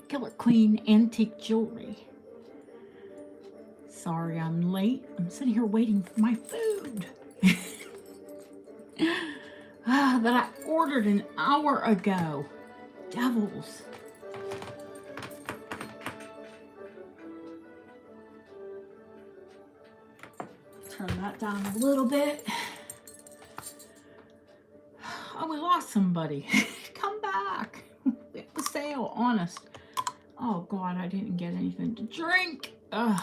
Killer Queen Antique Jewelry. Sorry I'm late. I'm sitting here waiting for my food. That I ordered an hour ago. Devils. Turn that down a little bit. Oh, we lost somebody. Come back. We have a sale, honest. Oh, God, I didn't get anything to drink. Ugh.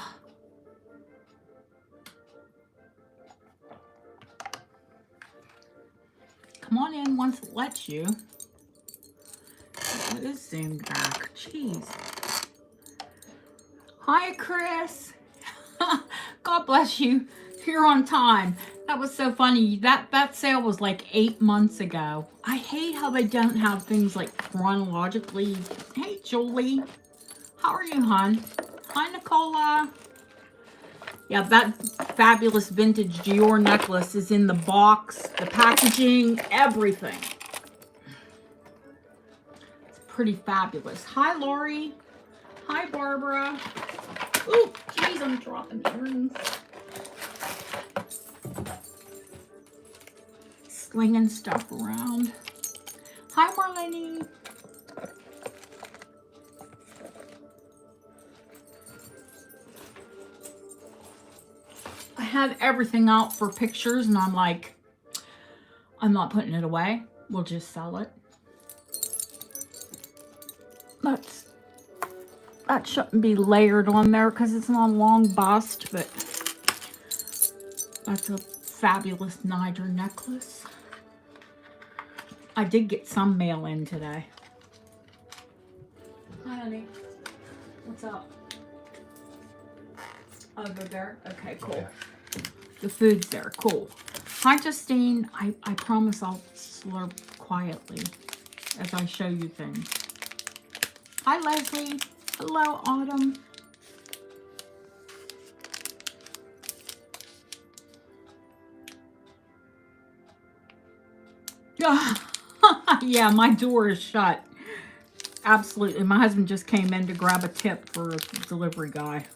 Come on in once it lets you. What is Zoom back? Jeez. Hi, Chris. God bless you. You're on time. That was so funny. That sale was like 8 months ago. I hate how they don't have things like chronologically. Hey, Julie. How are you, hon? Hi, Nicola. Yeah, that fabulous vintage Dior necklace is in the box, the packaging, everything. It's pretty fabulous. Hi, Lori. Hi, Barbara. Ooh, geez, I'm dropping earrings. Slinging stuff around. Hi, Marlene. I had everything out for pictures and I'm like, I'm not putting it away. We'll just sell it. That shouldn't be layered on there because it's not a long bust, but that's a fabulous Niger necklace. I did get some mail in today. Hi, honey. What's up? Over there? Okay, cool. The food's there. Cool. Hi, Justine. I promise I'll slurp quietly as I show you things. Hi, Leslie. Hello, Autumn. Yeah, my door is shut. Absolutely. My husband just came in to grab a tip for a delivery guy.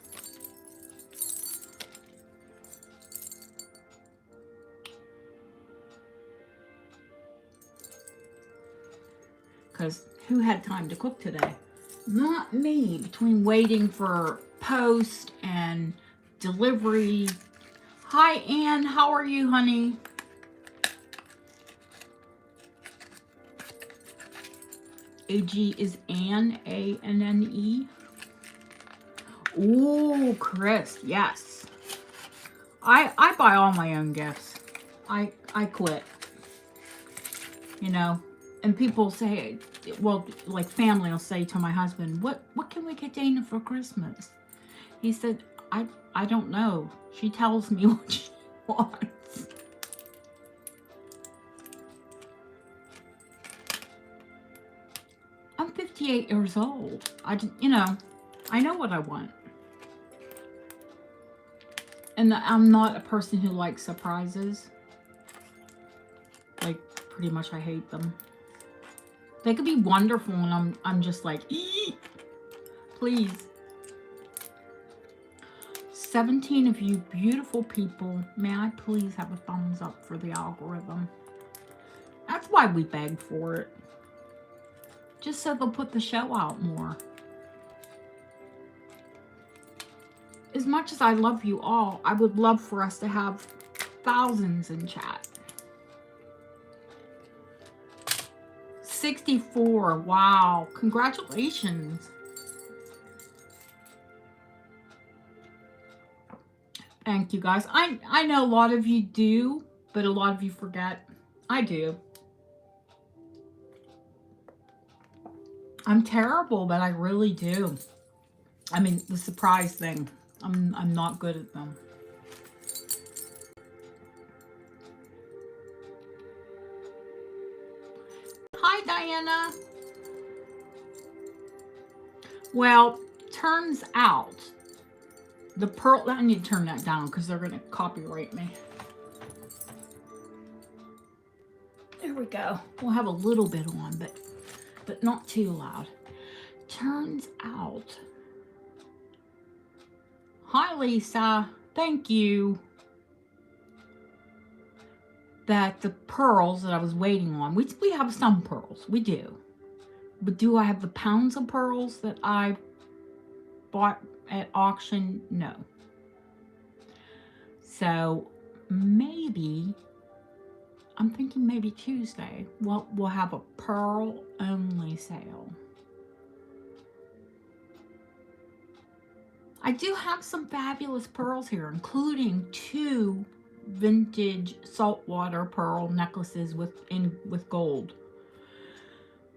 Because who had time to cook today? Not me. Between waiting for post and delivery. Hi, Anne. How are you, honey? AG is Anne, A-N-N-E. Ooh, Chris, yes. I buy all my own gifts. I quit. You know, and people say, well, like family will say to my husband, what can we get Dana for Christmas? He said, I don't know. She tells me what she wants. I'm 58 years old. You know, I know what I want. And I'm not a person who likes surprises. Like, pretty much I hate them. They could be wonderful and I'm just like, eee! Please. 17 of you beautiful people, may I please have a thumbs up for the algorithm? That's why we beg for it. Just so they'll put the show out more. As much as I love you all, I would love for us to have thousands in chat. 64, wow, congratulations. Thank you guys. I know a lot of you do, but a lot of you forget. I do. I'm terrible, but I really do. I mean, the surprise thing. I'm not good at them. Hi, Diana. Well, turns out the pearl, I need to turn that down because they're going to copyright me. There we go. We'll have a little bit on, but not too loud. Turns turns out... Hi, Lisa. Thank you. That the pearls that I was waiting on, we have some pearls. We do. But do I have the pounds of pearls that I bought at auction? No. So maybe, I'm thinking maybe Tuesday, we'll have a pearl only sale. I do have some fabulous pearls here, including 2 vintage saltwater pearl necklaces with gold,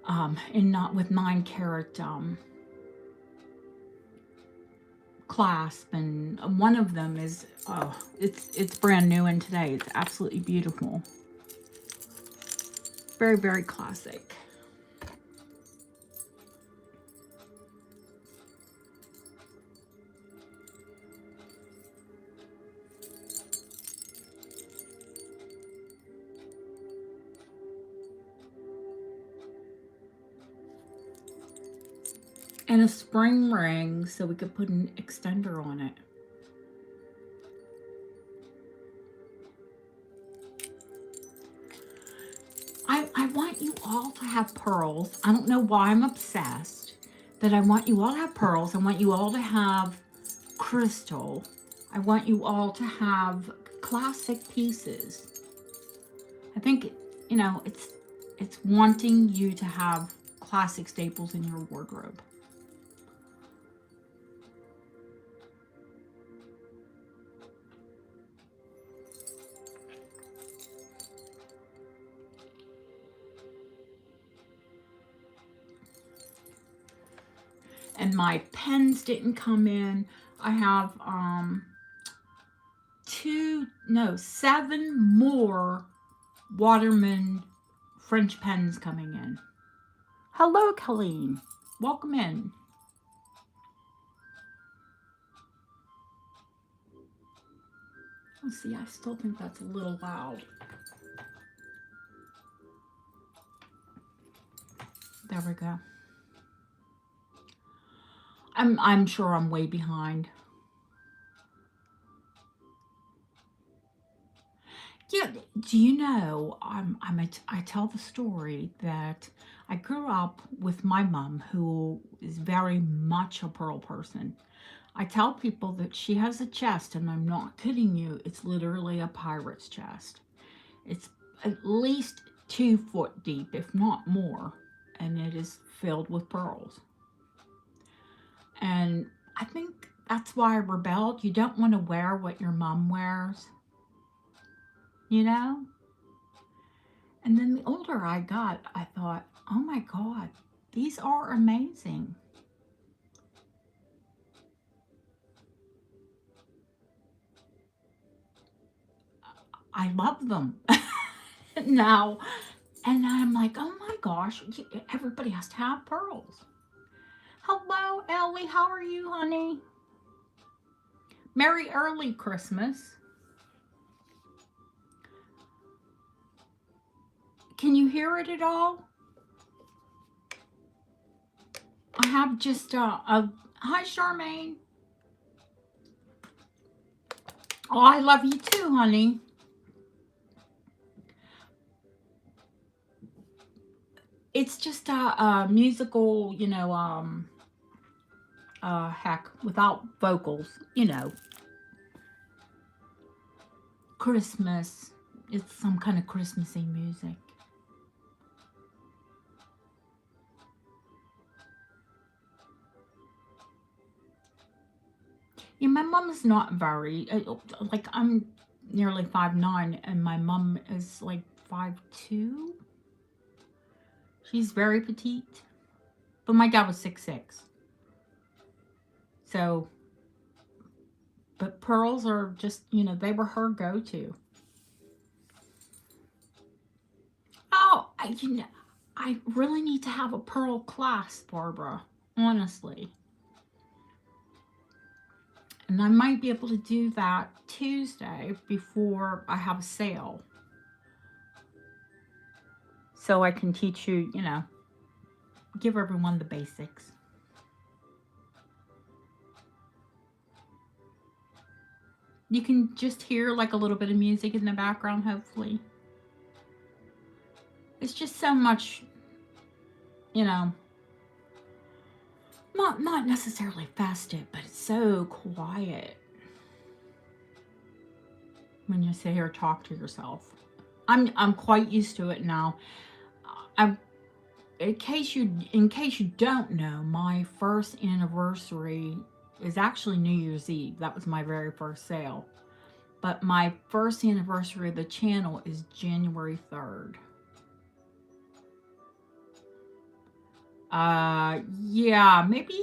and not with 9-carat clasp, and one of them is it's brand new, and today it's absolutely beautiful. Very, very classic. And a spring ring so we could put an extender on it. I want you all to have pearls. I don't know why I'm obsessed, but I want you all to have pearls. I want you all to have crystal. I want you all to have classic pieces. I think, you know, it's wanting you to have classic staples in your wardrobe. And my pens didn't come in. I have 7 more Waterman French pens coming in. Hello, Colleen. Welcome in. Let's see, I still think that's a little loud. There we go. I'm sure I'm way behind. Yeah, do you know, I tell the story that I grew up with my mom, who is very much a pearl person. I tell people that she has a chest, and I'm not kidding you, it's literally a pirate's chest. It's at least 2 foot deep, if not more, and it is filled with pearls. And I think that's why I rebelled. You don't want to wear what your mom wears, you know? And then the older I got, I thought, oh my God, these are amazing. I love them now. And I'm like, oh my gosh, everybody has to have pearls. Hello, Ellie. How are you, honey? Merry early Christmas. Can you hear it at all? I have just hi, Charmaine. Oh, I love you too, honey. It's just a musical, you know, heck, without vocals, you know. Christmas. It's some kind of Christmassy music. Yeah, my mom is not very, like, I'm nearly 5'9", and my mom is like 5'2". She's very petite. But my dad was 6'6". So, but pearls are just, you know, they were her go-to. Oh, you know, I really need to have a pearl clasp, Barbara, honestly. And I might be able to do that Tuesday before I have a sale. So I can teach you, you know, give everyone the basics. You can just hear like a little bit of music in the background, hopefully. It's just so much, you know, not necessarily festive, but it's so quiet when you sit here talk to yourself. I'm quite used to it now. I'm in case you don't know, my first anniversary is actually New Year's Eve. That was my very first sale. But my first anniversary of the channel is January 3rd. Yeah, maybe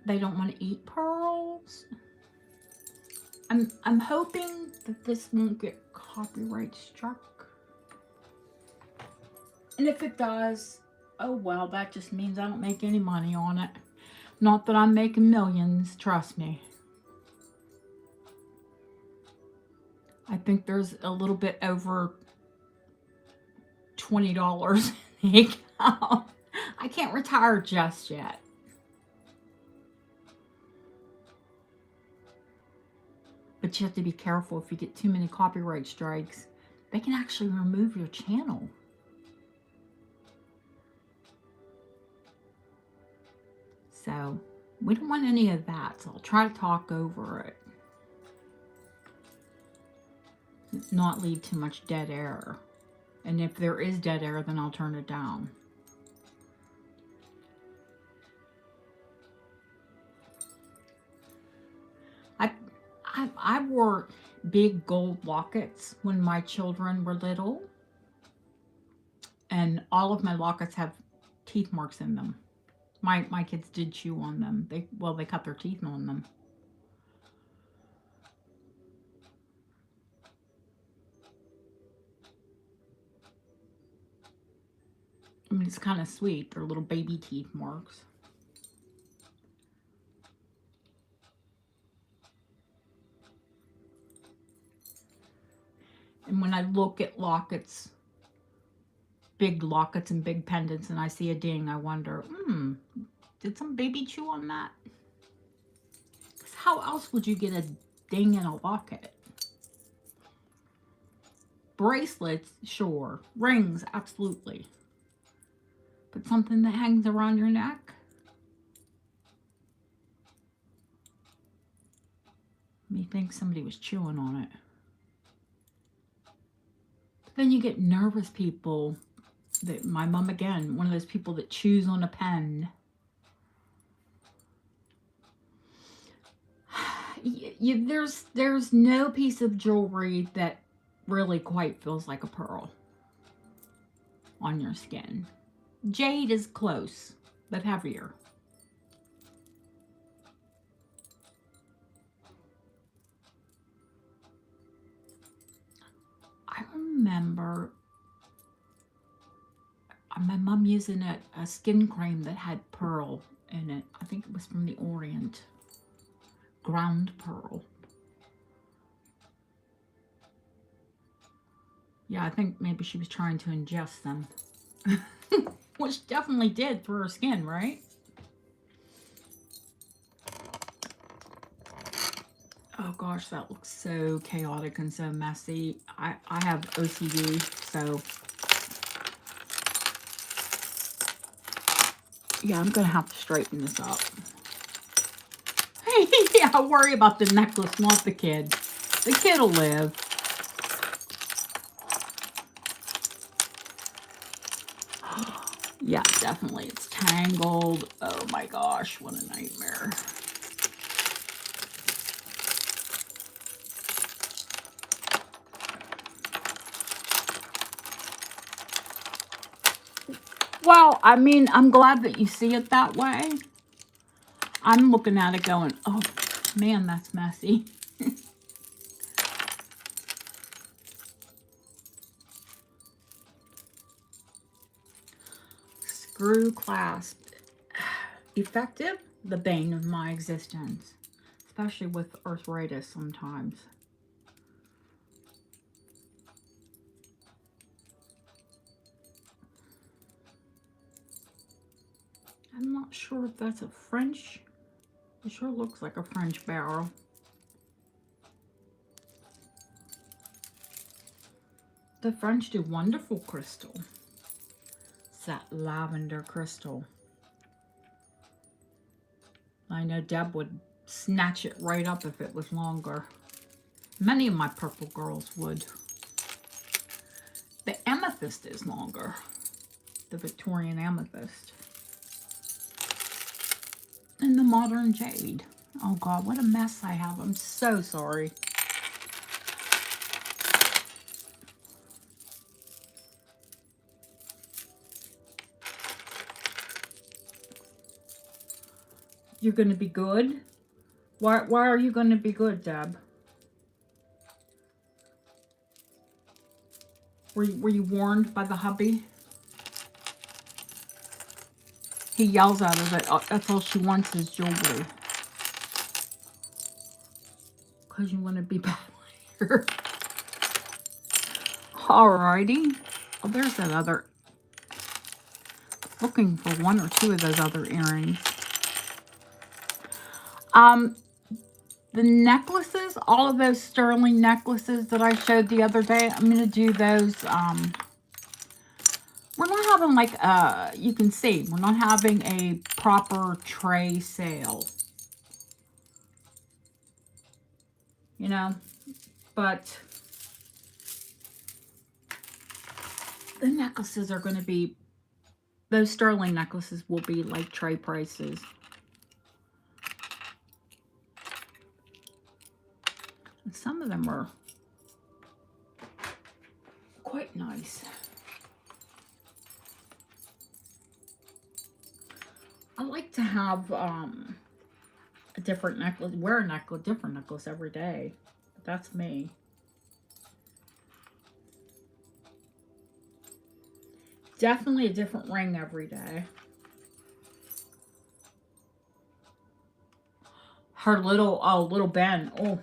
they don't want to eat pearls. I'm hoping that this won't get copyright struck. And if it does, oh well, that just means I don't make any money on it. Not that I'm making millions, trust me. I think there's a little bit over $20 in the account. I can't retire just yet. But you have to be careful. If you get too many copyright strikes, they can actually remove your channel. So we don't want any of that. So I'll try to talk over it. Not leave too much dead air. And if there is dead air, then I'll turn it down. I wore big gold lockets when my children were little. And all of my lockets have teeth marks in them. My kids did chew on them. They cut their teeth on them. I mean, it's kind of sweet. They're little baby teeth marks. And when I look at lockets, big lockets and big pendants, and I see a ding, I wonder, did some baby chew on that? Because how else would you get a ding in a locket? Bracelets, sure. Rings, absolutely. But something that hangs around your neck? Me think somebody was chewing on it. But then you get nervous people. My mom, again, one of those people that chews on a pen. There's no piece of jewelry that really quite feels like a pearl on your skin. Jade is close, but heavier. I remember my mom using a skin cream that had pearl in it. I think it was from the Orient. Ground pearl. Yeah, I think maybe she was trying to ingest them. Which definitely did for her skin, right? Oh gosh, that looks so chaotic and so messy. I have OCD, so yeah, I'm gonna have to straighten this up. Yeah, I worry about the necklace, not the kid. The kid will live. Yeah, definitely. It's tangled. Oh my gosh, what a nightmare. Well, I mean, I'm glad that you see it that way. I'm looking at it going, oh man, that's messy. Screw clasp. Effective? The bane of my existence. Especially with arthritis sometimes. I'm not sure if that's a French. It sure looks like a French barrel. The French do wonderful crystal. It's that lavender crystal. I know Deb would snatch it right up if it was longer. Many of my purple girls would. The amethyst is longer. The Victorian amethyst. And the modern jade. Oh God, what a mess I have. I'm so sorry. You're going to be good? Why are you going to be good, Deb? Were you warned by the hubby? He yells at her that that's all she wants is jewelry. Because you want to be bad later. Alrighty. Oh, there's that other. Looking for one or two of those other earrings. The necklaces, all of those sterling necklaces that I showed the other day, I'm going to do those. We're not having like, you can see, we're not having a proper tray sale. You know, but the necklaces are going to be, those sterling necklaces will be like tray prices. And some of them are quite nice. I like to have a different necklace, wear a necklace, different necklace every day. That's me. Definitely a different ring every day. Her little Ben. Oh,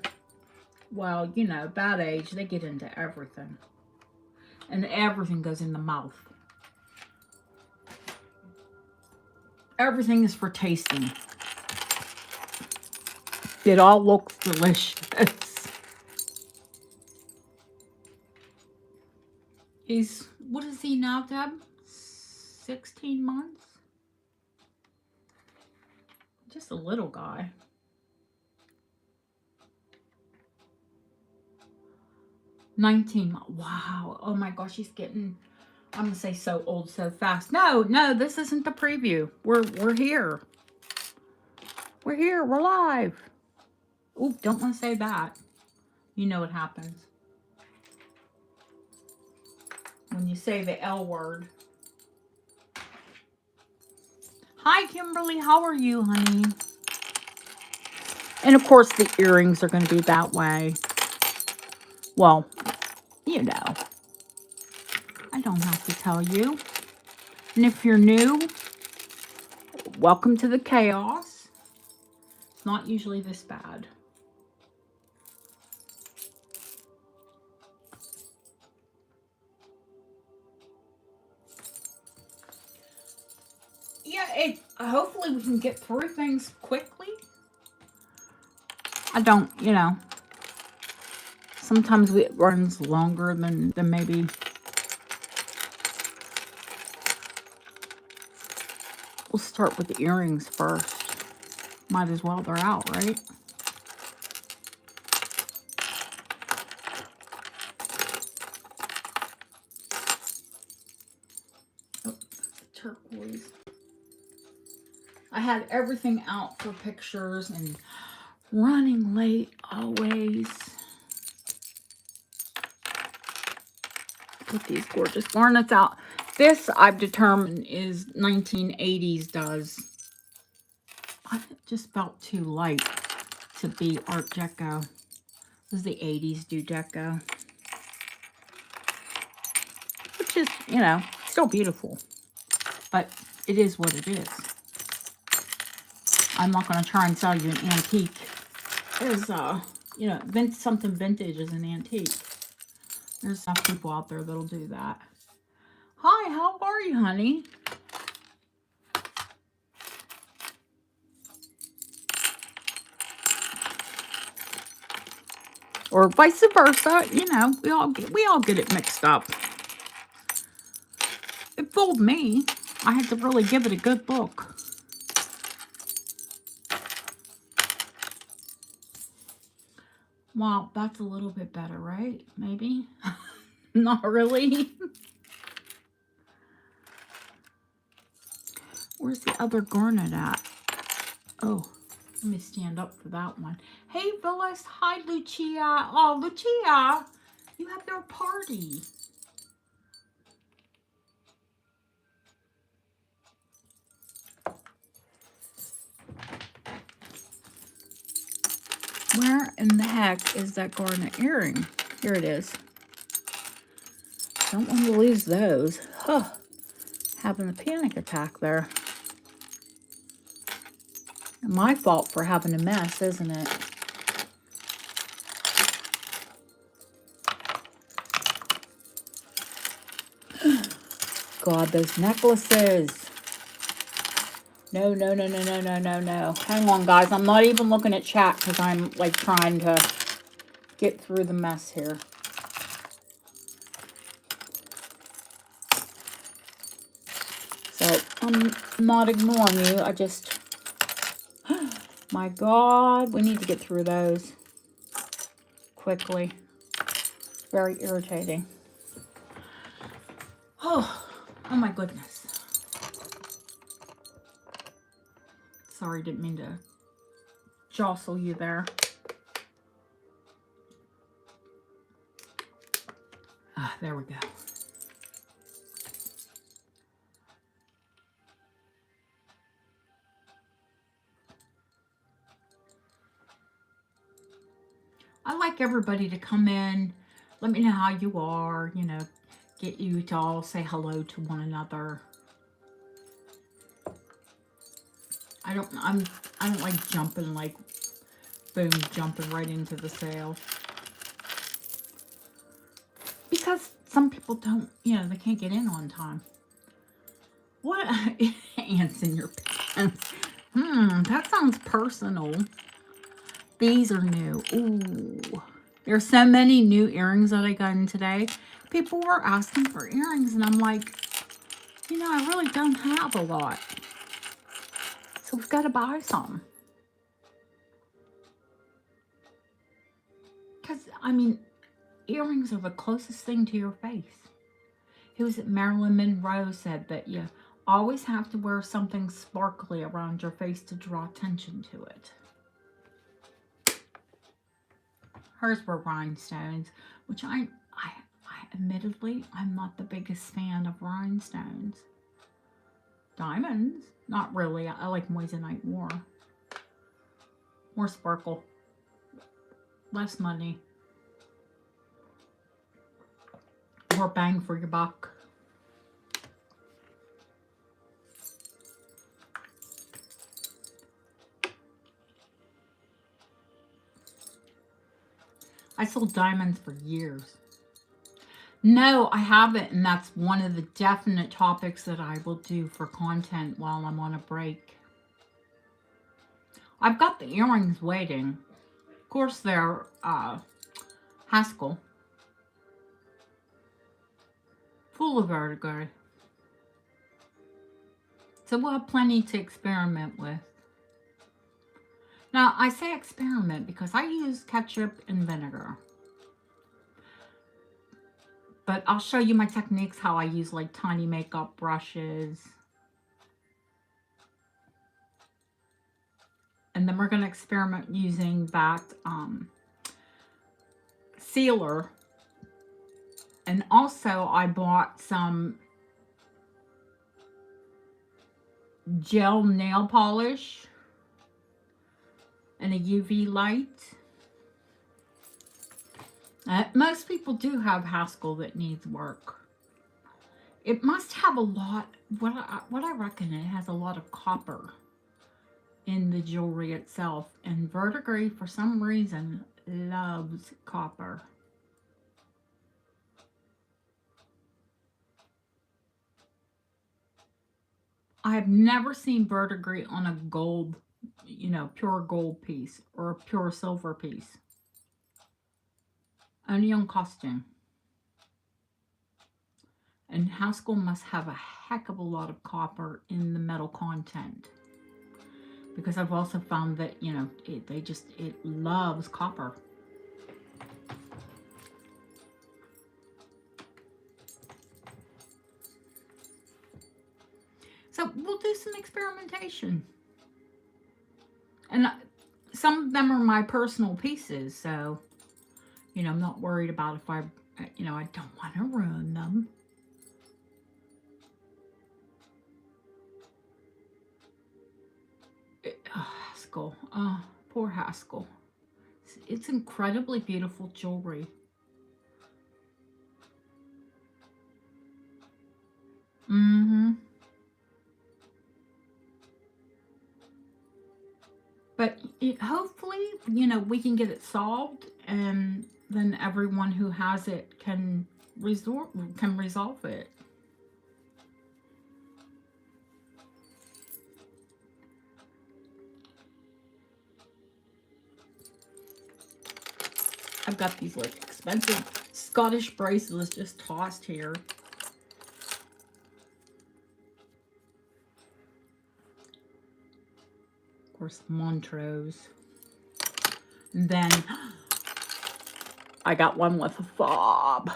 well, you know, that age, they get into everything. And everything goes in the mouth. Everything is for tasting. It all looks delicious. What is he now, Deb? 16 months? Just a little guy. Wow. Oh my gosh, he's getting, I'm gonna say so old so fast. No, this isn't the preview. We're here. We're here. We're live. Oop, don't want to say that. You know what happens when you say the L word. Hi, Kimberly. How are you, honey? And of course, the earrings are going to be that way. Well, you know. I don't have to tell you. And if you're new, welcome to the chaos. It's not usually this bad. Yeah, hopefully we can get through things quickly. I don't, you know, sometimes it runs longer than maybe. We'll start with the earrings first. Might as well, they're out, right? Oh, turquoise. I had everything out for pictures and running late always. Put these gorgeous garnets out. This I've determined is 1980s does. I just felt too light to be Art Deco. This is the 80s do Deco. Which is, you know, still beautiful. But it is what it is. I'm not going to try and sell you an antique. There's, you know, something vintage is an antique. There's enough people out there that'll do that. Hi, how are you, honey? or vice versa. You know, we all get it mixed up. It fooled me. I had to really give it a good look. Wow, that's a little bit better, right? Maybe? Not really. Where's the other garnet at? Oh, let me stand up for that one. Hey, Phyllis. Hi, Lucia. Oh, Lucia, you have your party. Where in the heck is that garnet earring? Here it is. Don't want to lose those. Huh. Having a panic attack there. My fault for having a mess, isn't it? God, those necklaces. No, no, no, no, no, no, no, no. Hang on, guys. I'm not even looking at chat because I'm like trying to get through the mess here. So I'm not ignoring you. I just, my God, we need to get through those quickly. Very irritating. Oh my goodness. Sorry, didn't mean to jostle you there. There we go. I like everybody to come in, let me know how you are, you know, get you to all say hello to one another. I don't like jumping, like, boom, jumping right into the sale. Because some people don't, you know, they can't get in on time. What? Ants in your pants. That sounds personal. These are new. Ooh. There's so many new earrings that I got in today. People were asking for earrings, and I'm like, you know, I really don't have a lot. So we've got to buy some. Because, I mean, earrings are the closest thing to your face. Who was it? Marilyn Monroe said that you always have to wear something sparkly around your face to draw attention to it. Hers were rhinestones, which I admittedly, I'm not the biggest fan of rhinestones. Diamonds, not really. I like moissanite more. More sparkle. Less money. More bang for your buck. I sold diamonds for years. No, I haven't, and that's one of the definite topics that I will do for content while I'm on a break. I've got the earrings waiting. Of course, they're Haskell. Full of vertigo. So we'll have plenty to experiment with. Now, I say experiment because I use ketchup and vinegar. But I'll show you my techniques, how I use like tiny makeup brushes. And then we're going to experiment using that sealer. And also I bought some gel nail polish and a UV light. Most people do have Haskell that needs work. It must have a lot, what I reckon, it has a lot of copper in the jewelry itself. And verdigris, for some reason, loves copper. I have never seen verdigris on a gold, you know, pure gold piece or a pure silver piece. Only on costume. And Haskell must have a heck of a lot of copper in the metal content. Because I've also found that, you know, it loves copper. So we'll do some experimentation. And some of them are my personal pieces, so, you know, I'm not worried about if I don't want to ruin them. Haskell. Oh, poor Haskell. It's incredibly beautiful jewelry. Mm-hmm. But hopefully, you know, we can get it solved, and then everyone who has it can resolve it. I've got these like expensive Scottish bracelets just tossed here. Of course, Montrose. And then I got one with a fob.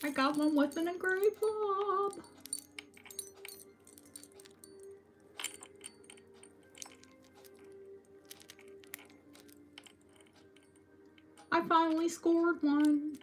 I got one with an engraved fob. I finally scored one.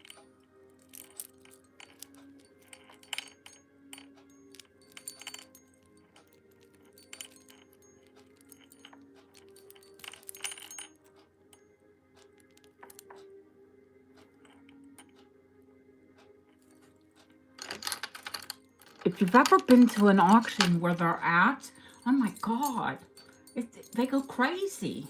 If you've ever been to an auction where they're at, oh my God, they go crazy.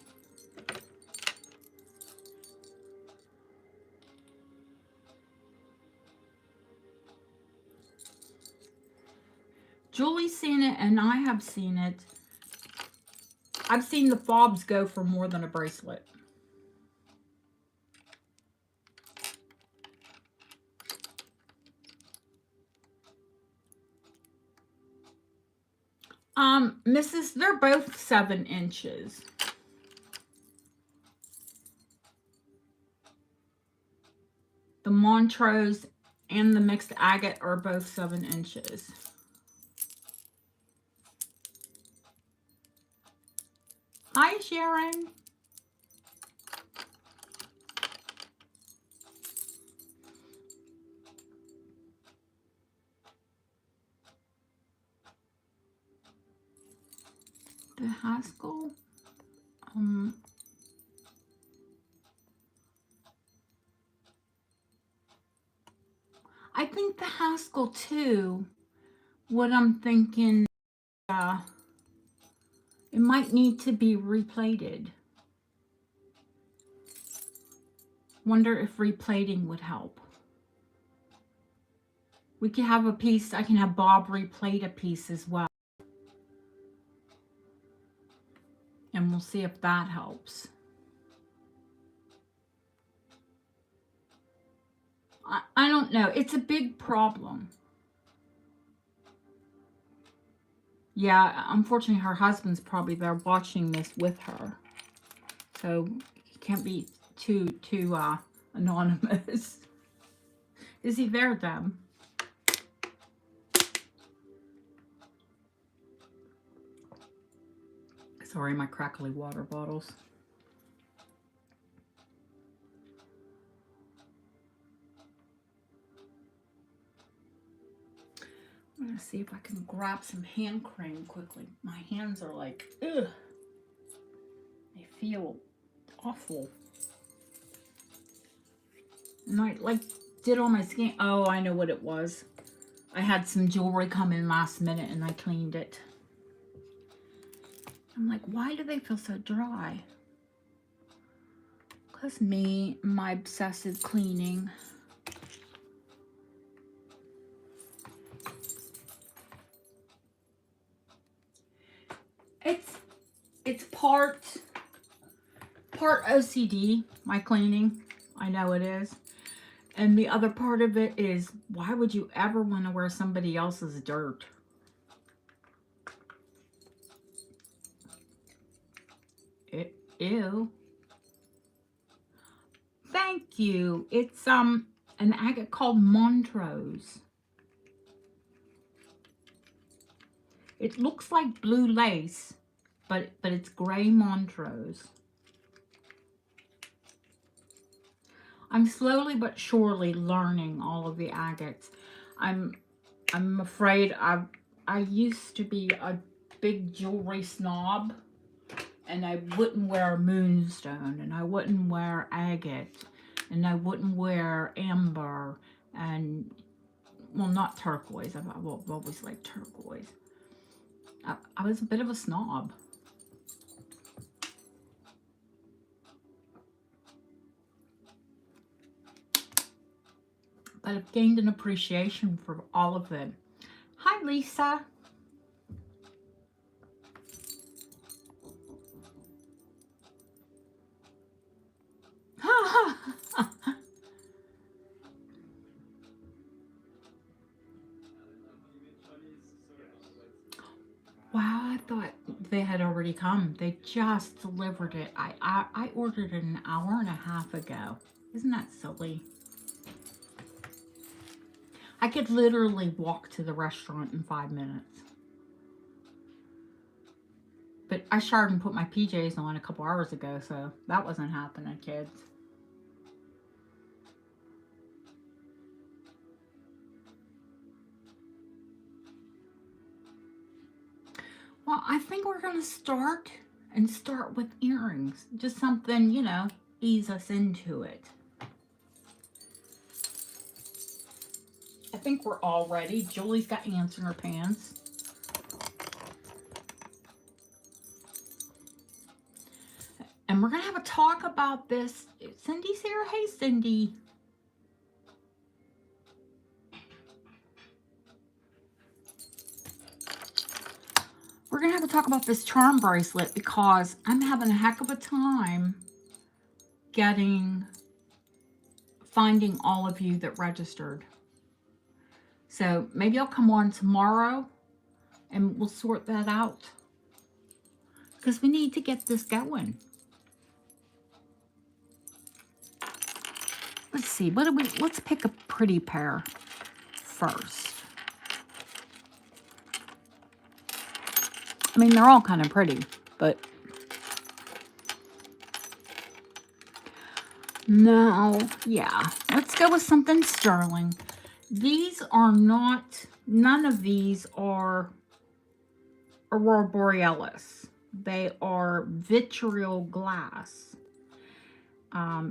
Julie's seen it and I have seen it. I've seen the fobs go for more than a bracelet. Mrs., they're both 7 inches. The Montrose and the mixed agate are both 7 inches. Hi, Sharon. The Haskell, I think the Haskell too, what I'm thinking, it might need to be replated. Wonder if replating would help. We could have a piece, I can have Bob replate a piece as well. And we'll see if that helps. I don't know. It's a big problem. Yeah, unfortunately, her husband's probably there watching this with her. So, he can't be too anonymous. Is he there, Deb? Sorry, my crackly water bottles. I'm going to see if I can grab some hand cream quickly. My hands are like, ugh. They feel awful. And I like did all my skin. Oh, I know what it was. I had some jewelry come in last minute and I cleaned it. I'm like, why do they feel so dry? Because me, my obsessive cleaning. It's part OCD, my cleaning. I know it is. And the other part of it is, why would you ever want to wear somebody else's dirt? Ew. Thank you. It's an agate called Montrose. It looks like blue lace, but it's gray Montrose. I'm slowly but surely learning all of the agates. I'm afraid I used to be a big jewelry snob, and I wouldn't wear moonstone, and I wouldn't wear agate, and I wouldn't wear amber, and, well, not turquoise. I've always liked turquoise. I was a bit of a snob. But I've gained an appreciation for all of them. Hi, Lisa. Wow, I thought they had already come. They just delivered it. I ordered it an hour and a half ago. Isn't that silly? I could literally walk to the restaurant in 5 minutes. But I showered and put my PJs on a couple hours ago, so that wasn't happening, kids. Well, I think we're going to start with earrings. Just something, you know, ease us into it. I think we're all ready. Julie's got ants in her pants. And we're going to have a talk about this. Cindy's here. Hey, Cindy. We're going to have to talk about this charm bracelet because I'm having a heck of a time finding all of you that registered. So maybe I'll come on tomorrow and we'll sort that out because we need to get this going. Let's see, let's pick a pretty pair first. I mean, they're all kind of pretty, but no, yeah, let's go with something sterling. These are not, none of these are Aurora Borealis. They are vitriol glass.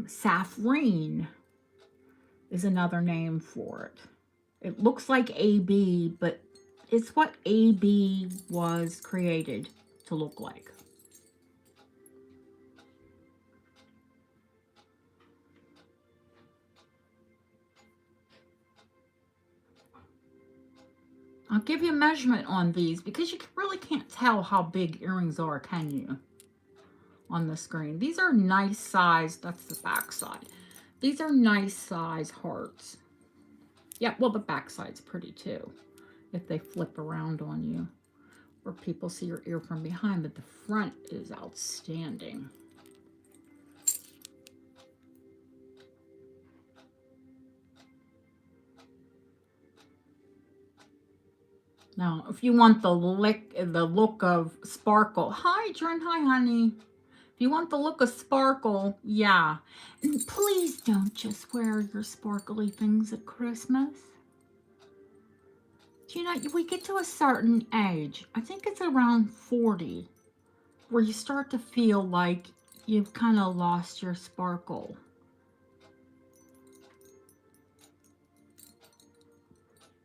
Sapphire is another name for it. It looks like AB, but it's what AB was created to look like. I'll give you a measurement on these because you really can't tell how big earrings are, can you? On the screen. These are nice size. That's the back side. These are nice size hearts. Yeah, well, the back side's pretty too. If they flip around on you or people see your ear from behind, but the front is outstanding. Now, if you want the look of sparkle, hi, Jen, hi, honey. If you want the look of sparkle, yeah. And please don't just wear your sparkly things at Christmas. Do you know, we get to a certain age, I think it's around 40, where you start to feel like you've kind of lost your sparkle.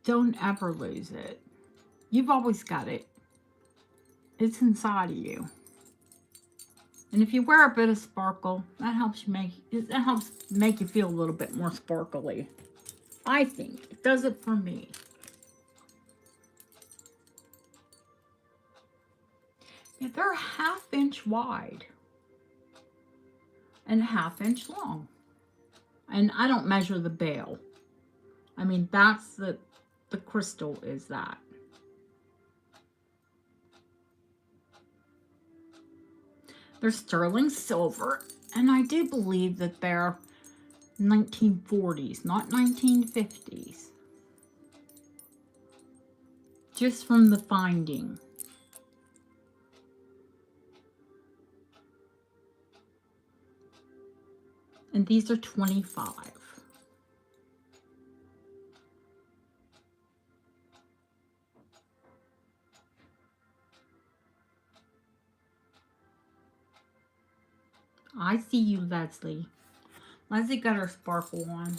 Don't ever lose it. You've always got it. It's inside of you. And if you wear a bit of sparkle, that helps make you feel a little bit more sparkly. I think it does it for me. Yeah, they're 1/2 inch wide and 1/2 inch long. And I don't measure the bail. I mean, that's the crystal is that. They're sterling silver, and I do believe that they're 1940s, not 1950s. Just from the finding. And these are 25. I see you, Leslie. Leslie got her sparkle on.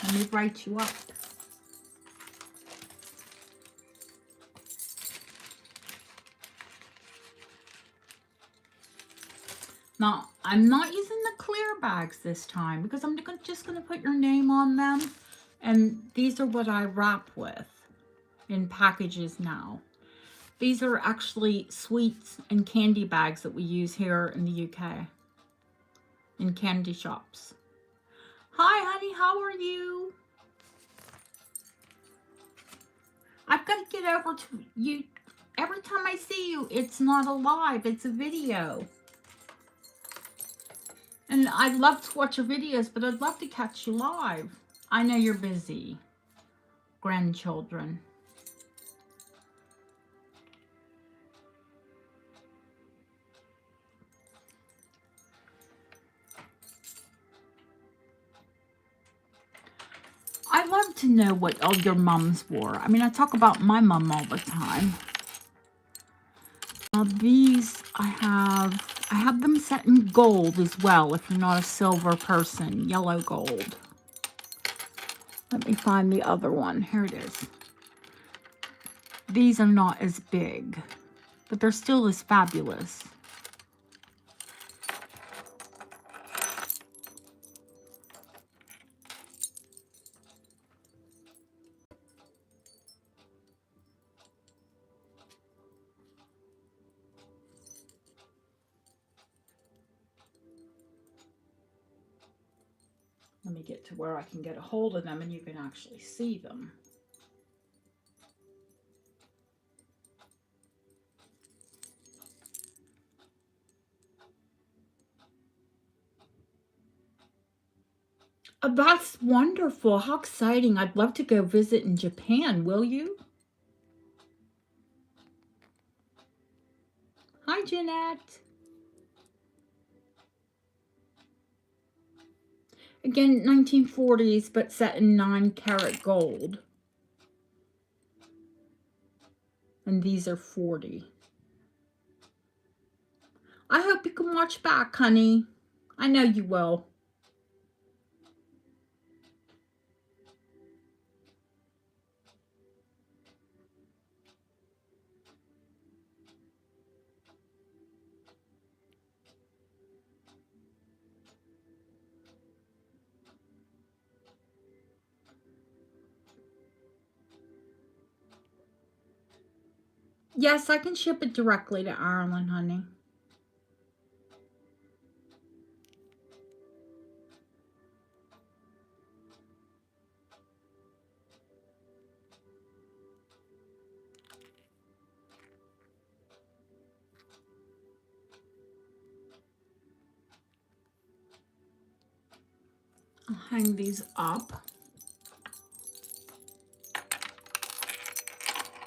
Let me write you up. Now, I'm not using the clear bags this time because I'm just going to put your name on them. And these are what I wrap with in packages now. These are actually sweets and candy bags that we use here in the UK. In candy shops. Hi, honey. How are you? I've got to get over to you. Every time I see you, it's not a live. It's a video. And I'd love to watch your videos, but I'd love to catch you live. I know you're busy. Grandchildren. I love to know what all your mums wore. I mean, I talk about my mum all the time. Now these I have them set in gold as well, if you're not a silver person. Yellow gold. Let me find the other one. Here it is. These are not as big, but they're still as fabulous. Let me get to where I can get a hold of them and you can actually see them. Oh, that's wonderful. How exciting. I'd love to go visit in Japan. Will you? Hi, Jeanette. Again, 1940s, but set in 9-karat gold. And these are 40. I hope you can watch back, honey. I know you will. Yes, I can ship it directly to Ireland, honey. I'll hang these up.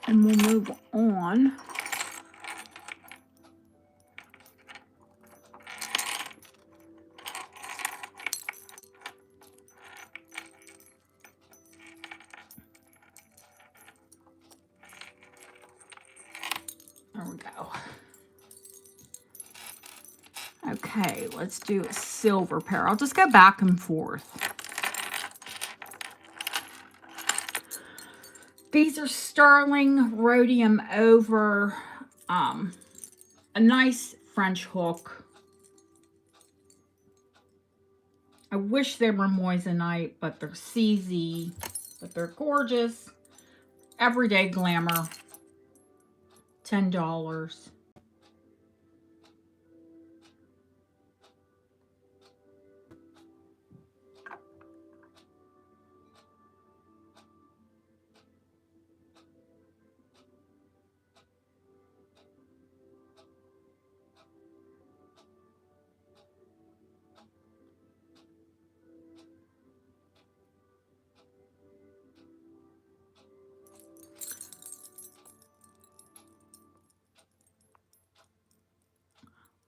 And we'll move on. There we go. Okay, let's do a silver pair. I'll just go back and forth. These are sterling rhodium over a nice French hook. I wish they were moissanite, but they're CZ, but they're gorgeous. Everyday glamour. $10.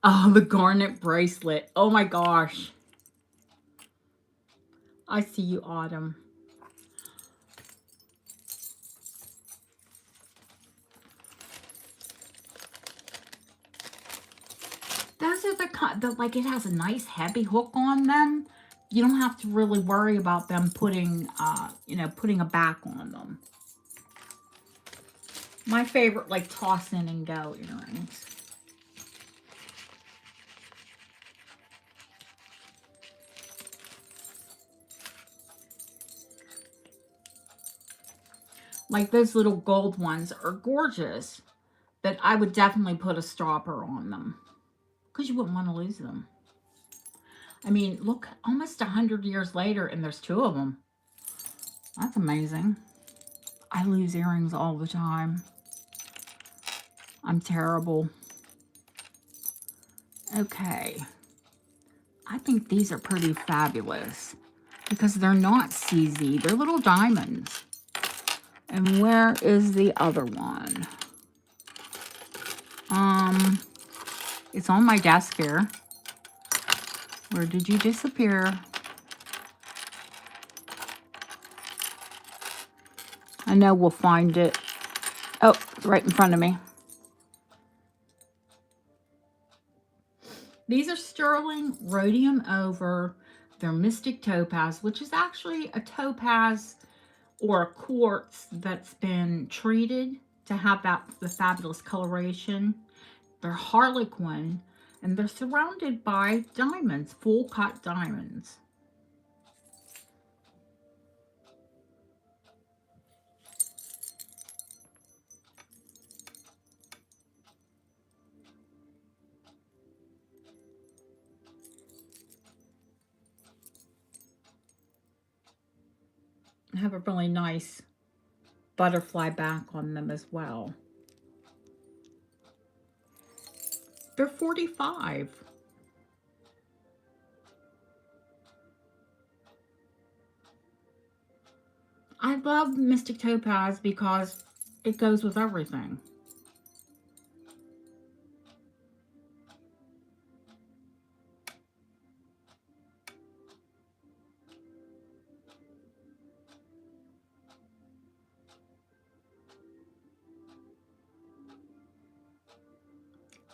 Oh, the garnet bracelet. Oh my gosh. I see you, Autumn. Those are the kind that, like, it has a nice heavy hook on them. You don't have to really worry about them putting, putting a back on them. My favorite, like, toss in and go earrings. Like, those little gold ones are gorgeous, but I would definitely put a stopper on them because you wouldn't want to lose them. I mean, look, almost 100 years later, and there's 2 of them. That's amazing. I lose earrings all the time. I'm terrible. Okay. I think these are pretty fabulous because they're not CZ. They're little diamonds. And where is the other one? It's on my desk here. Where did you disappear? I know we'll find it. Oh, right in front of me. These are sterling rhodium over. They're mystic topaz, which is actually a topaz or a quartz that's been treated to have the fabulous coloration. They're harlequin, and they're surrounded by diamonds, full cut diamonds. Have a really nice butterfly back on them as well. They're $45. I love Mystic Topaz because it goes with everything.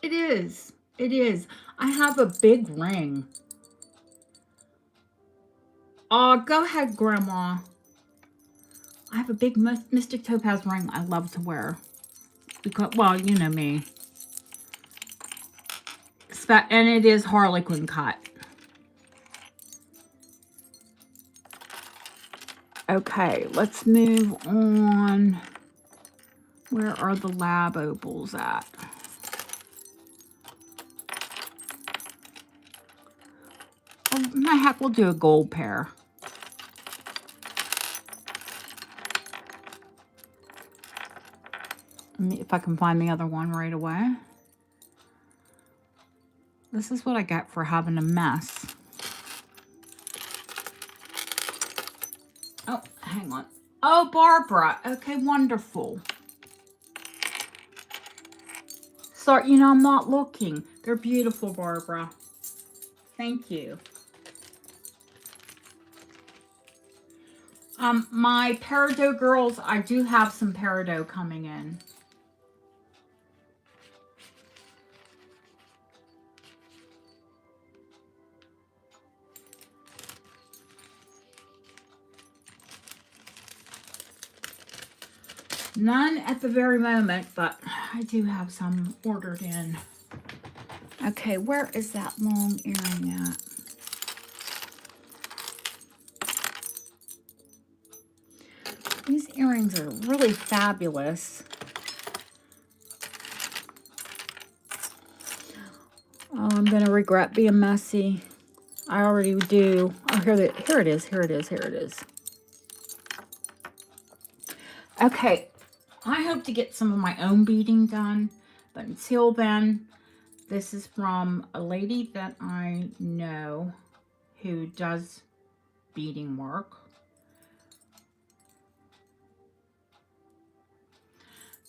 It is. It is. I have a big ring. Oh, go ahead, Grandma. I have a big Mystic Topaz ring I love to wear. Because, well, you know me. And it is harlequin cut. Okay, let's move on. Where are the lab opals at? Oh, my heck, we'll do a gold pair. Let me, if I can find the other one right away. This is what I get for having a mess. Oh, hang on. Oh, Barbara. Okay, wonderful. Sorry, you know, I'm not looking. They're beautiful, Barbara. Thank you. My peridot girls, I do have some peridot coming in. None at the very moment, but I do have some ordered in. Okay, where is that long earring at? These earrings are really fabulous. Oh, I'm going to regret being messy. I already do. Oh, here it is, here it is, here it is. Okay, I hope to get some of my own beading done, but until then, this is from a lady that I know who does beading work.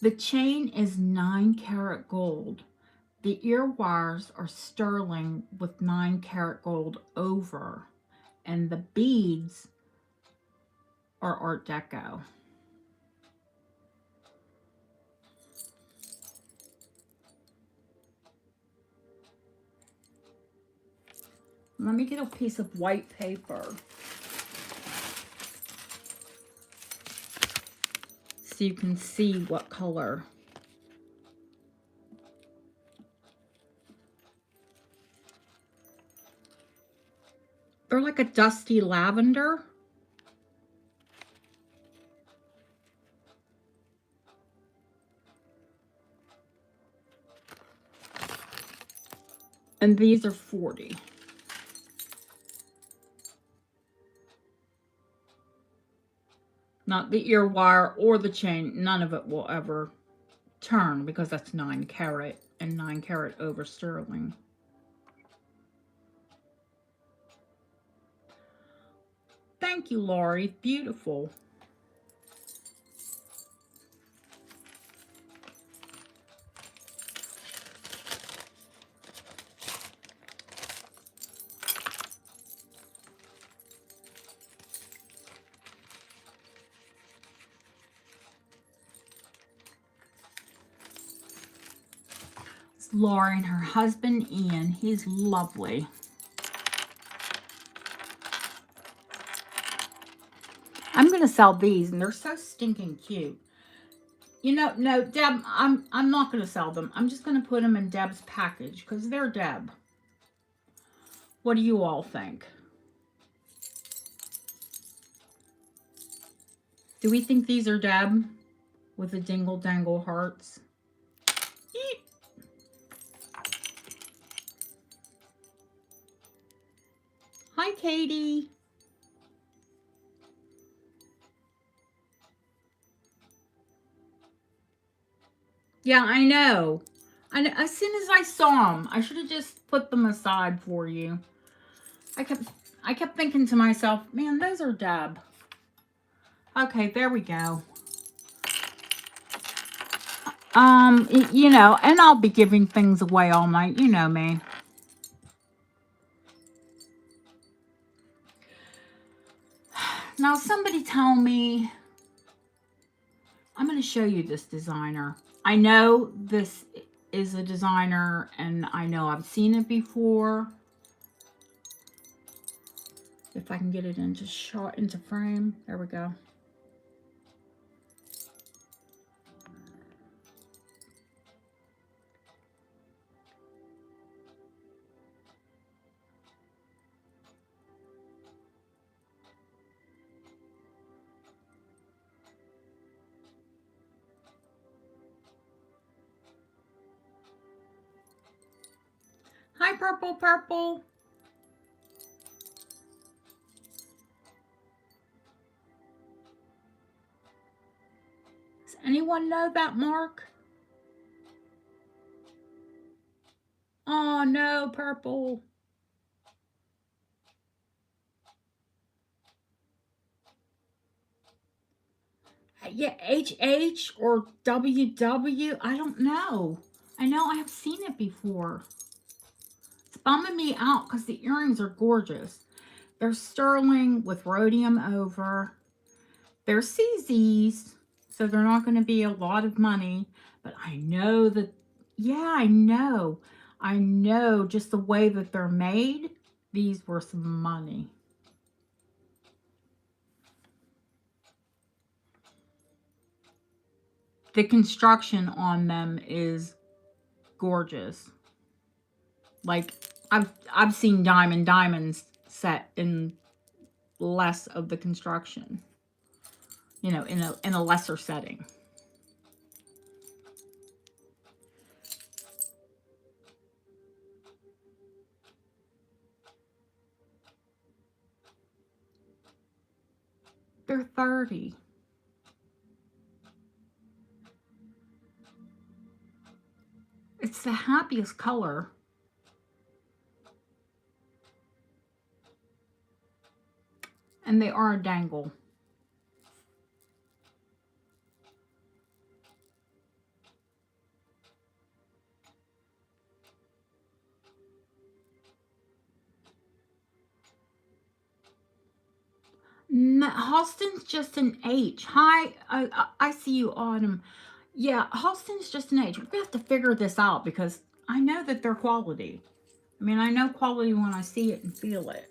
The chain is 9 karat gold, The ear wires are sterling with 9-karat gold over, and the beads are Art Deco. Let me get a piece of white paper so you can see what color. They're like a dusty lavender. And these are 40. Not the ear wire or the chain. None of it will ever turn because that's 9-karat and 9-karat over sterling. Thank you, Laurie. Beautiful. It's Laurie and her husband, Ian. He's lovely. I'm going to sell these, and they're so stinking cute. You know, no, Deb, I'm not going to sell them. I'm just going to put them in Deb's package because they're Deb. What do you all think? Do we think these are Deb with the dingle dangle hearts? Eep. Hi, Katie. Yeah, I know. As soon as I saw them, I should have just put them aside for you. I kept thinking to myself, man, those are Deb. Okay, there we go. You know, and I'll be giving things away all night. You know me. Now, somebody tell me. I'm going to show you this designer. I know this is a designer, and I know I've seen it before. If I can get it into shot, into frame. There we go. Hi, Purple Purple. Does anyone know that mark? Oh, no, Purple. Yeah, HH or WW. I don't know. I know I have seen it before. It's bumming me out because the earrings are gorgeous. They're sterling with rhodium over. They're CZs, so they're not going to be a lot of money. But I know that, yeah, I know. I know just the way that they're made, these were some money. The construction on them is gorgeous. Like, I've seen diamonds set in less of the construction. You know, in a lesser setting. They're 30. It's the happiest color. And they are a dangle. Halston's just an H. Hi, I see you, Autumn. Yeah, Halston's just an H. We're going to have to figure this out because I know that they're quality. I mean, I know quality when I see it and feel it.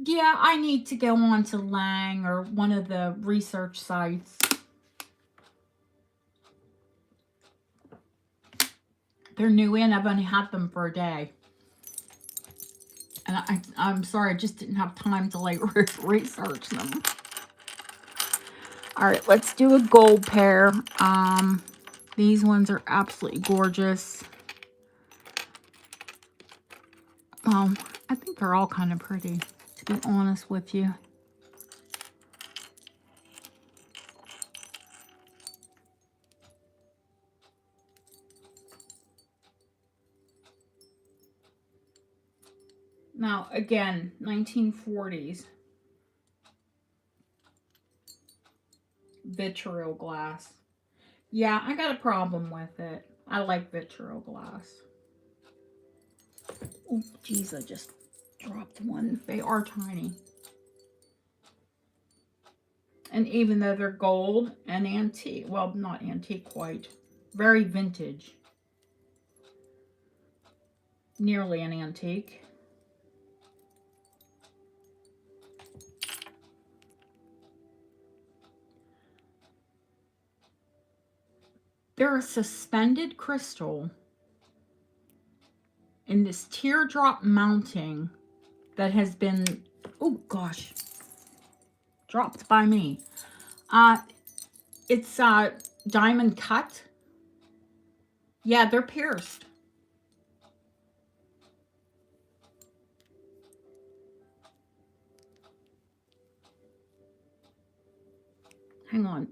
Yeah, I need to go on to Lang or one of the research sites. They're new in. I've only had them for a day. And I'm sorry, I just didn't have time to like research them. All right, let's do a gold pair. These ones are absolutely gorgeous. Well, I think they're all kind of pretty, to be honest with you. Now, again, 1940s. Vitriol glass. Yeah, I got a problem with it. I like vitriol glass. Oh, geez, I just dropped one. They are tiny. And even though they're gold and antique, well, not antique quite, very vintage. Nearly an antique. They're a suspended crystal in this teardrop mounting that has been, oh gosh, dropped by me. It's diamond cut. Yeah, they're pierced. Hang on.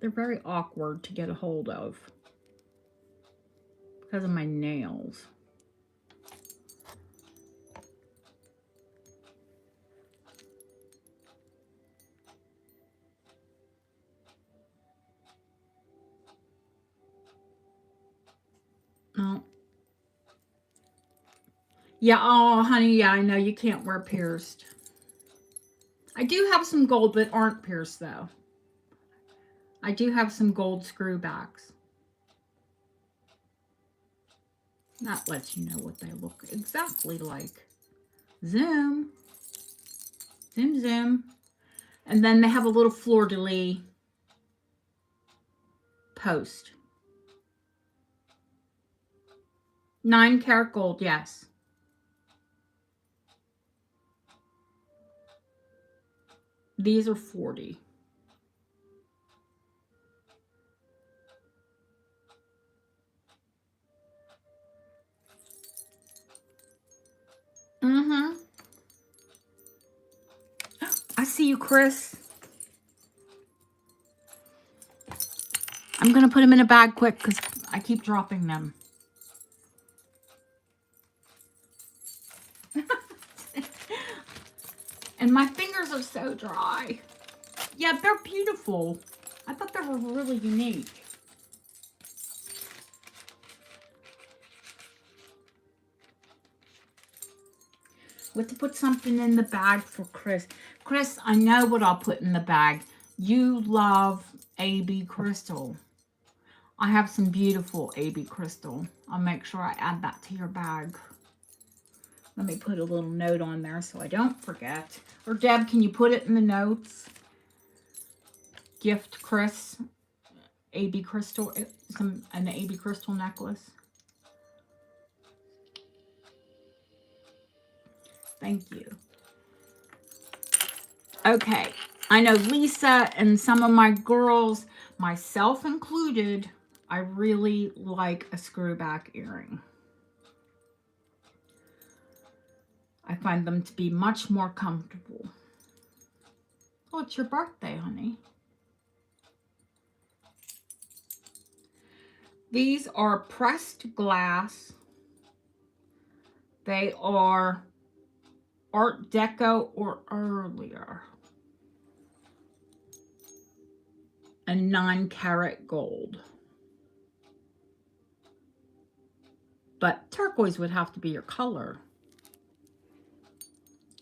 They're very awkward to get a hold of because of my nails. Oh. Yeah, oh, honey, yeah, I know you can't wear pierced. I do have some gold that aren't pierced, though. I do have some gold screwbacks. That lets you know what they look exactly like. Zoom. Zoom, zoom. And then they have a little fleur-de-lis post. 9-karat gold, yes. These are 40. Mm-hmm. I see you, Chris. I'm going to put them in a bag quick because I keep dropping them. And my fingers are so dry. Yeah, they're beautiful. I thought they were really unique. What to put something in the bag for Chris. Chris, I know what I'll put in the bag. You love AB crystal. I have some beautiful AB crystal. I'll make sure I add that to your bag. Let me put a little note on there so I don't forget. Or Deb, can you put it in the notes? Gift Chris AB crystal, an AB crystal necklace. Thank you. Okay, I know Lisa and some of my girls, myself included, I really like a screwback earring. I find them to be much more comfortable. Oh, it's your birthday, honey. These are pressed glass. They are Art Deco or earlier. and 9-karat gold. But turquoise would have to be your color.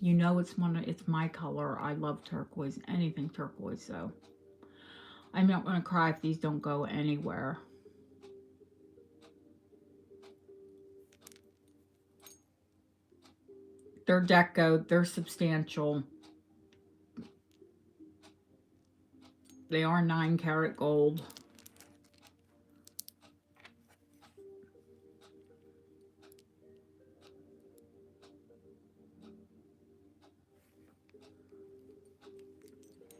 You know it's my color. I love turquoise, anything turquoise, so I'm not going to cry if these don't go anywhere. They're deco, they're substantial. They are 9-karat gold.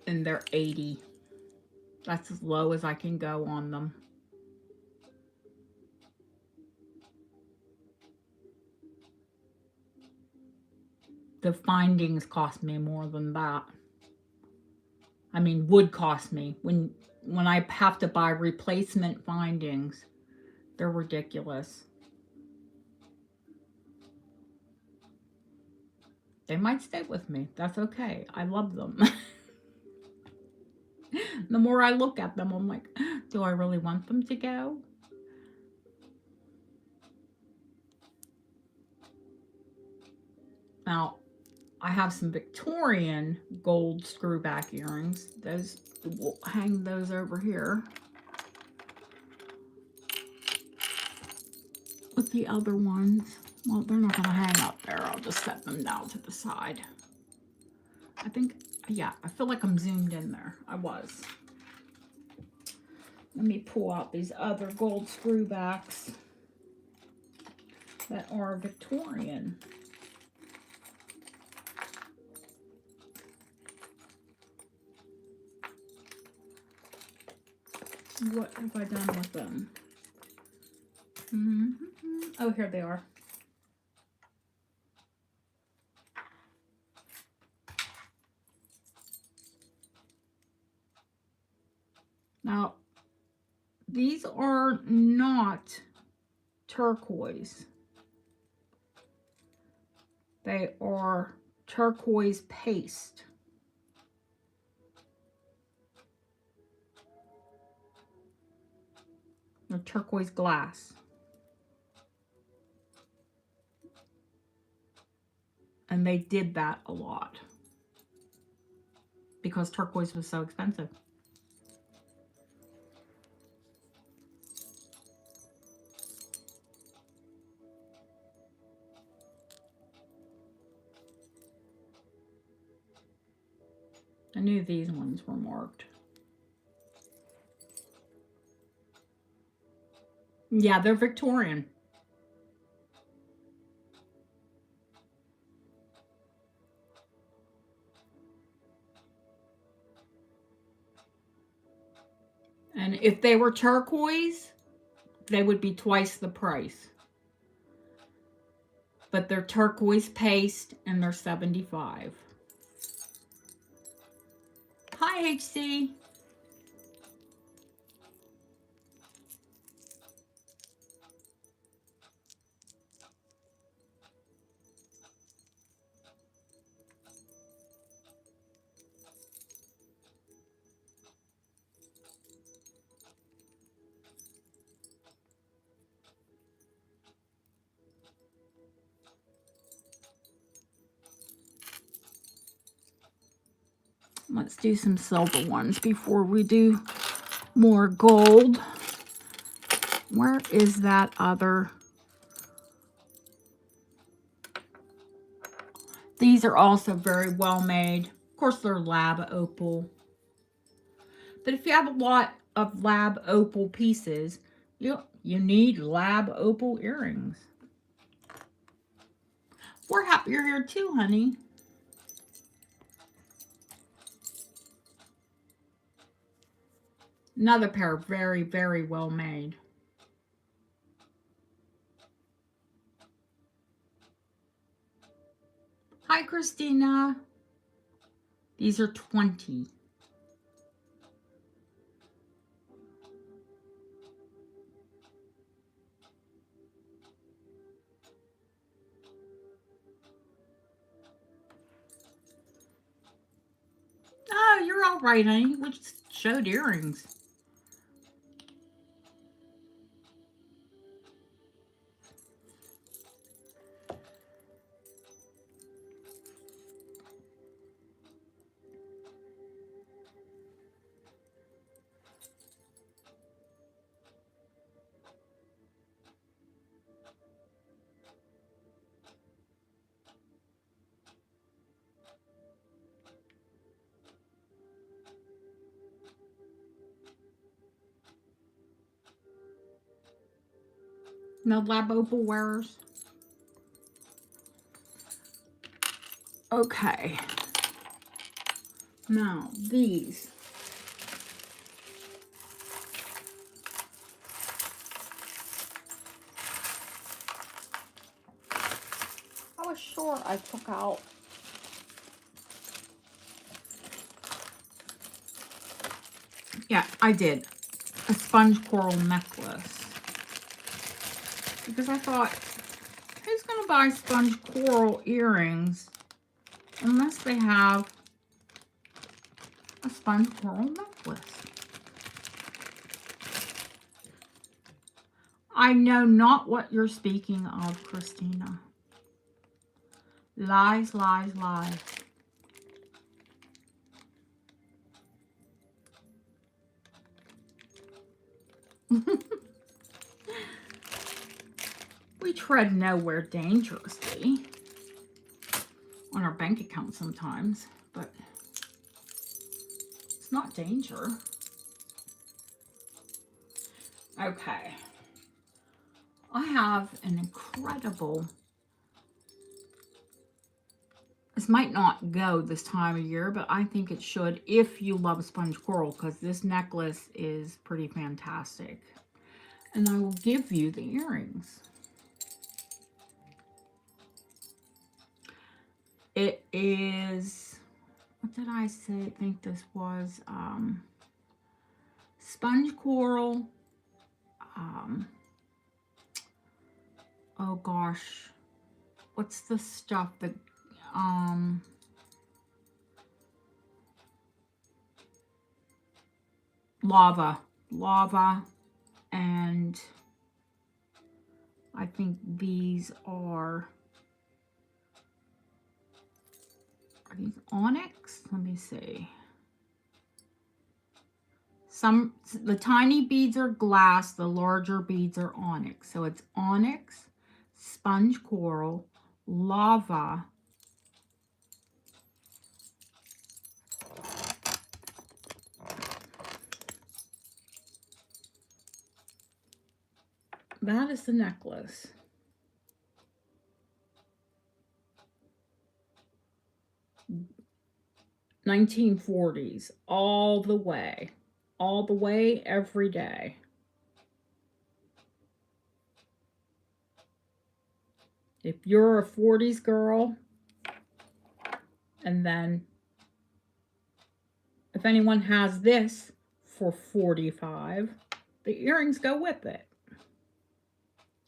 And they're 80. That's as low as I can go on them. The findings cost me more than that. I mean, would cost me. When I have to buy replacement findings, they're ridiculous. They might stay with me. That's okay. I love them. The more I look at them, I'm like, do I really want them to go? Now, I have some Victorian gold screwback earrings. Those, we'll hang those over here with the other ones. Well, they're not going to hang up there. I'll just set them down to the side. I think, yeah, I feel like I'm zoomed in there. I was. Let me pull out these other gold screwbacks that are Victorian. What have I done with them? Oh, here they are. Now, these are not turquoise. They are turquoise paste. They're turquoise glass. And they did that a lot because turquoise was so expensive. I knew these ones were marked. Yeah, they're Victorian. And if they were turquoise, they would be twice the price. But they're turquoise paste and they're $75. Hi, HC. Let's do some silver ones before we do more gold. Where is that other? These are also very well made. Of course, they're lab opal. But if you have a lot of lab opal pieces, you need lab opal earrings. We're happy you're here too, honey. Another pair, very, very well made. Hi, Christina. These are 20. Oh, you're all right, honey. We just showed earrings. No lab opal wearers? Okay. Now, these. I was sure I took out. Yeah, I did. A sponge coral necklace. Because I thought, who's going to buy sponge coral earrings unless they have a sponge coral necklace? I know not what you're speaking of, Christina. Lies, lies, lies. We tread nowhere dangerously on our bank account sometimes, but it's not danger. Okay. I have an incredible, this might not go this time of year, but I think it should if you love sponge coral, because this necklace is pretty fantastic. And I will give you the earrings. It is, what did I say? I think this was sponge coral. Oh gosh, what's the stuff that lava, and I think these are these onyx? Let me see. The tiny beads are glass, the larger beads are onyx. So it's onyx, sponge coral, lava, that is the necklace. $1940s, all the way, every day. If you're a 40s girl, and then if anyone has this for $45, the earrings go with it.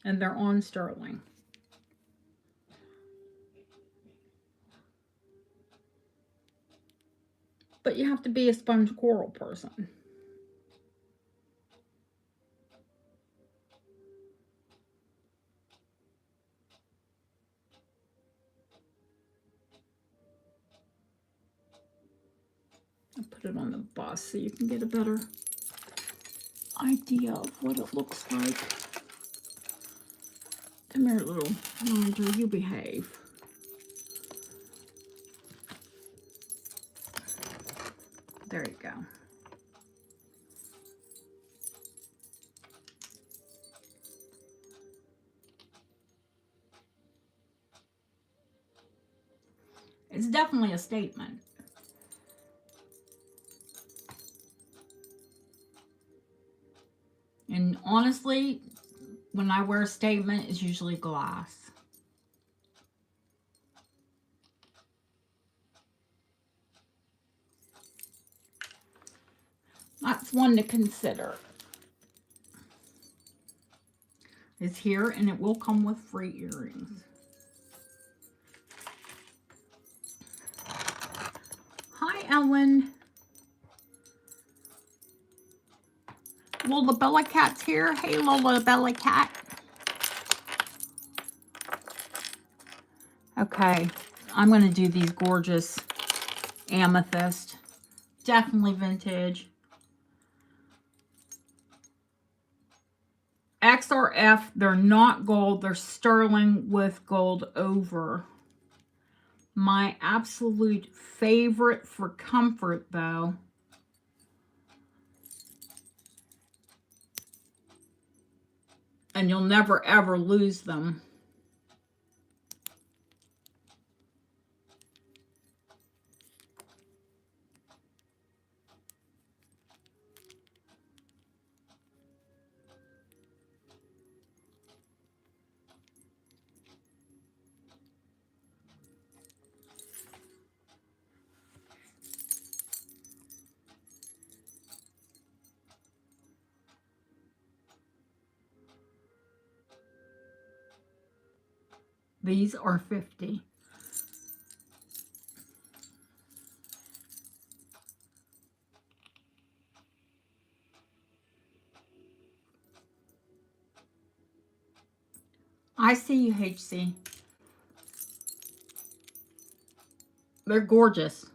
And they're on sterling. But you have to be a sponge coral person. I'll put it on the bust so you can get a better idea of what it looks like. Come here, little Nigel, you behave. There you go. It's definitely a statement. And honestly, when I wear a statement, it's usually glass. That's one to consider. It's here, and it will come with free earrings. Hi, Ellen. Lola Bella Cat's here. Hey, Lola Bella Cat. Okay, I'm going to do these gorgeous amethyst. Definitely vintage. XRF, they're not gold. They're sterling with gold over. My absolute favorite for comfort, though, And you'll never ever lose them. These are 50. I see you, HC. They're gorgeous.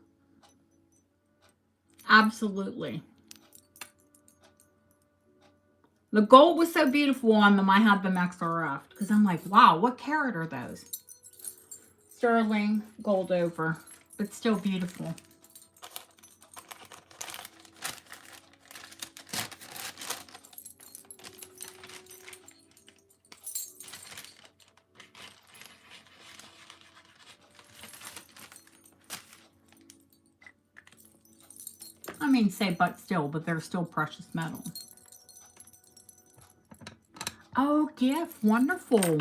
Absolutely. The gold was so beautiful on them, I had them XRF. Because I'm like, wow, what carat are those? Sterling gold over. But still beautiful. I mean, say but still, but they're still precious metal. Oh, gift. Wonderful.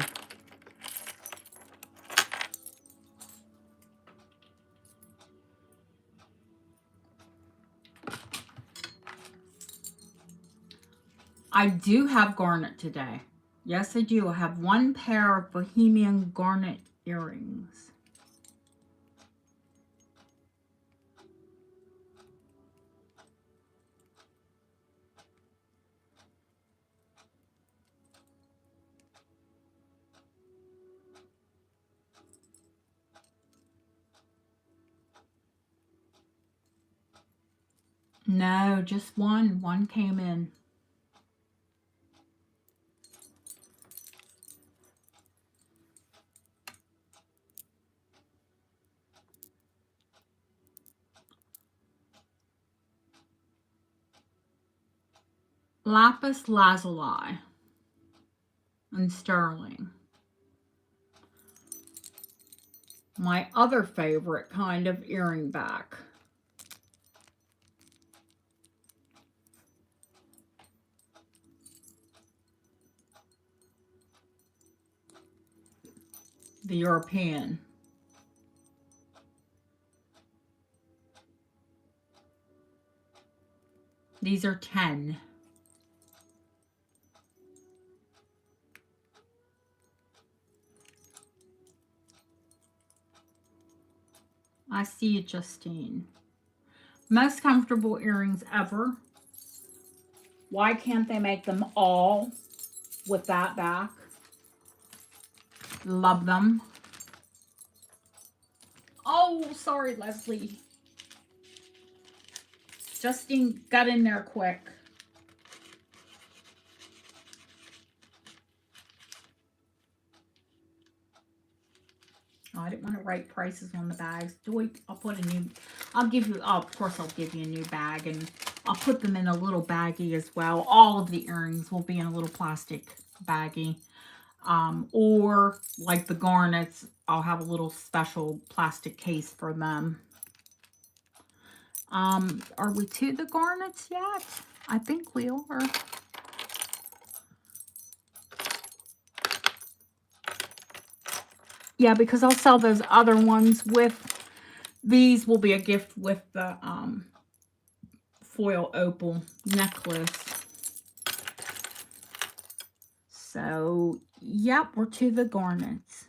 I do have garnet today. Yes, I do. I have one pair of Bohemian garnet earrings. No, just one. One came in. Lapis lazuli and sterling. My other favorite kind of earring back. The European. These are 10. I see you, Justine. Most comfortable earrings ever. Why can't they make them all with that back? Love them. Oh, sorry, Leslie. Justine got in there quick. Oh, I didn't want to write prices on the bags. I'll put a new, I'll give you, oh, of course I'll give you a new bag, and I'll put them in a little baggie as well. All of the earrings will be in a little plastic baggie. Or like the garnets, I'll have a little special plastic case for them. Are we to the garnets yet? I think we are. Yeah, because I'll sell those other ones with, these will be a gift with the foil opal necklace. So, yep, we're to the garnets.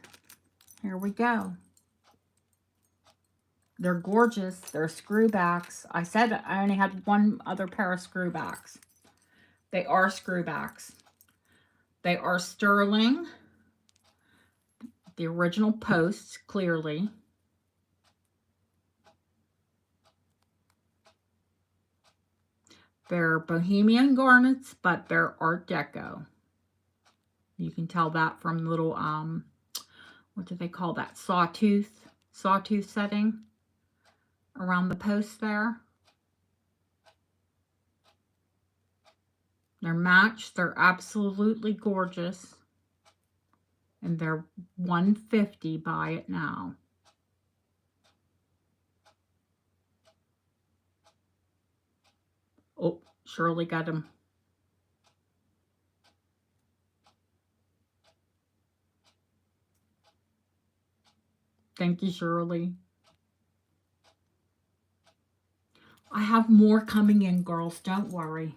Here we go. They're gorgeous. They're screwbacks. I said I only had one other pair of screwbacks. They are screwbacks. They are sterling. The original posts, clearly. They're Bohemian garnets, but they're Art Deco. You can tell that from little, what do they call that? Sawtooth setting around the post there. They're matched. They're absolutely gorgeous. And they're $150. Buy it now. Oh, Shirley got them. Thank you, Shirley. I have more coming in, girls. Don't worry.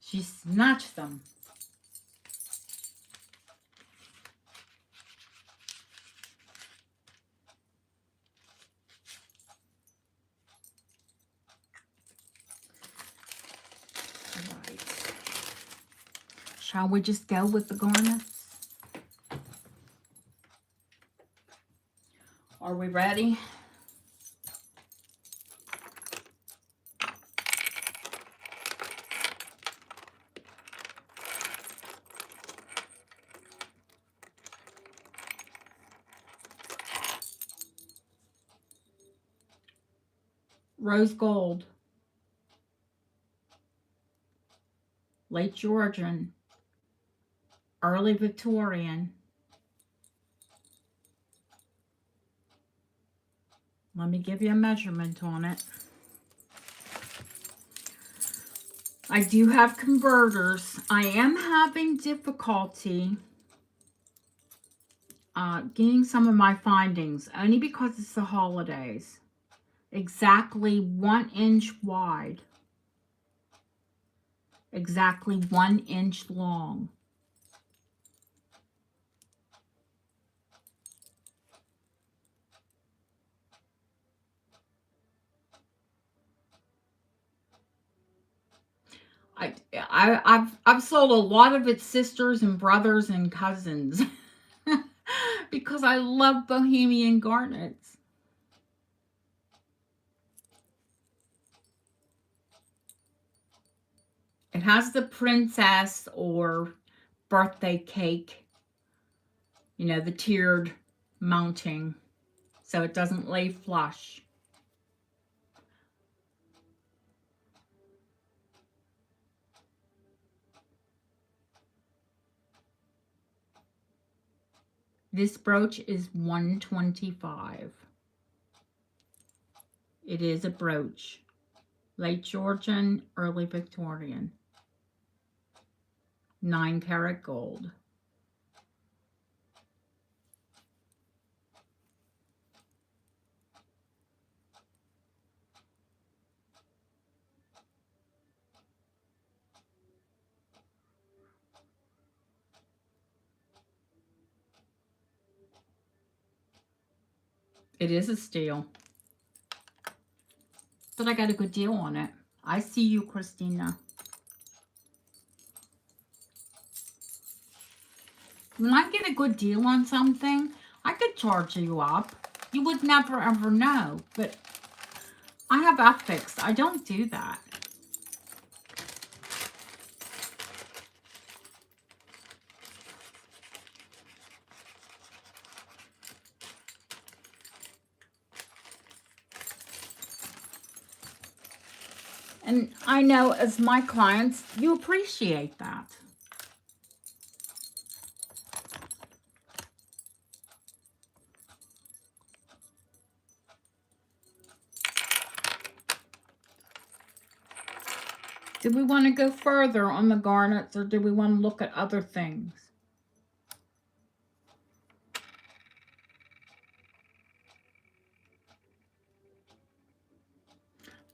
She snatched them. Right. Shall we just go with the garnets? Are we ready? Rose gold. Late Georgian. Early Victorian. Let me give you a measurement on it. I do have converters. I am having difficulty getting some of my findings, only because it's the holidays. Exactly 1 inch wide. Exactly 1 inch long. I've sold a lot of its sisters and brothers and cousins because I love Bohemian garnets. It has the princess or birthday cake, you know, the tiered mounting, so it doesn't lay flush. This brooch is $125. It is a brooch. Late Georgian, early Victorian. 9-karat gold. It is a steal. But I got a good deal on it. I see you, Christina. When I get a good deal on something, I could charge you up. You would never ever know. But I have ethics. I don't do that. And I know as my clients, you appreciate that. Do we want to go further on the garnets, or do we want to look at other things?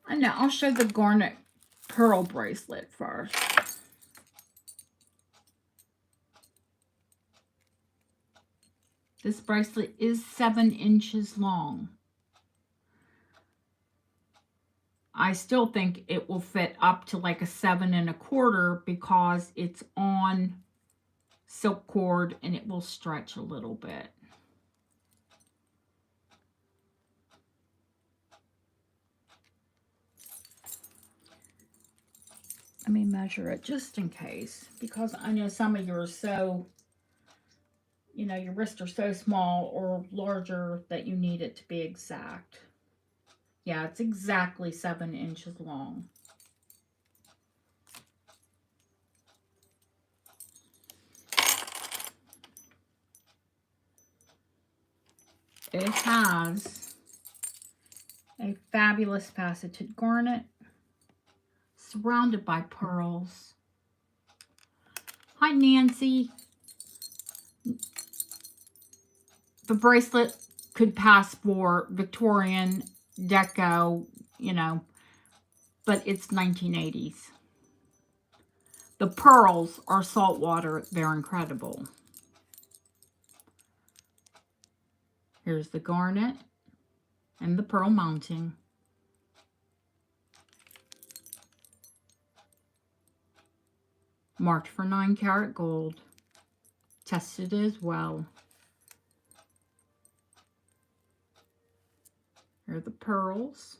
I know, I'll show the garnet pearl bracelet first. This bracelet is 7 inches long. I still think it will fit up to like a 7 1/4 because it's on silk cord and it will stretch a little bit. Let me measure it just in case, because I know some of you are so you know, your wrists are so small or larger that you need it to be exact. Yeah, it's exactly 7 inches long. It has a fabulous faceted garnet surrounded by pearls. Hi, Nancy. The bracelet could pass for Victorian deco, you know, but it's 1980s. The pearls are saltwater. They're incredible. Here's the garnet and the pearl mounting. Marked for 9-karat gold. Tested as well. Here are the pearls.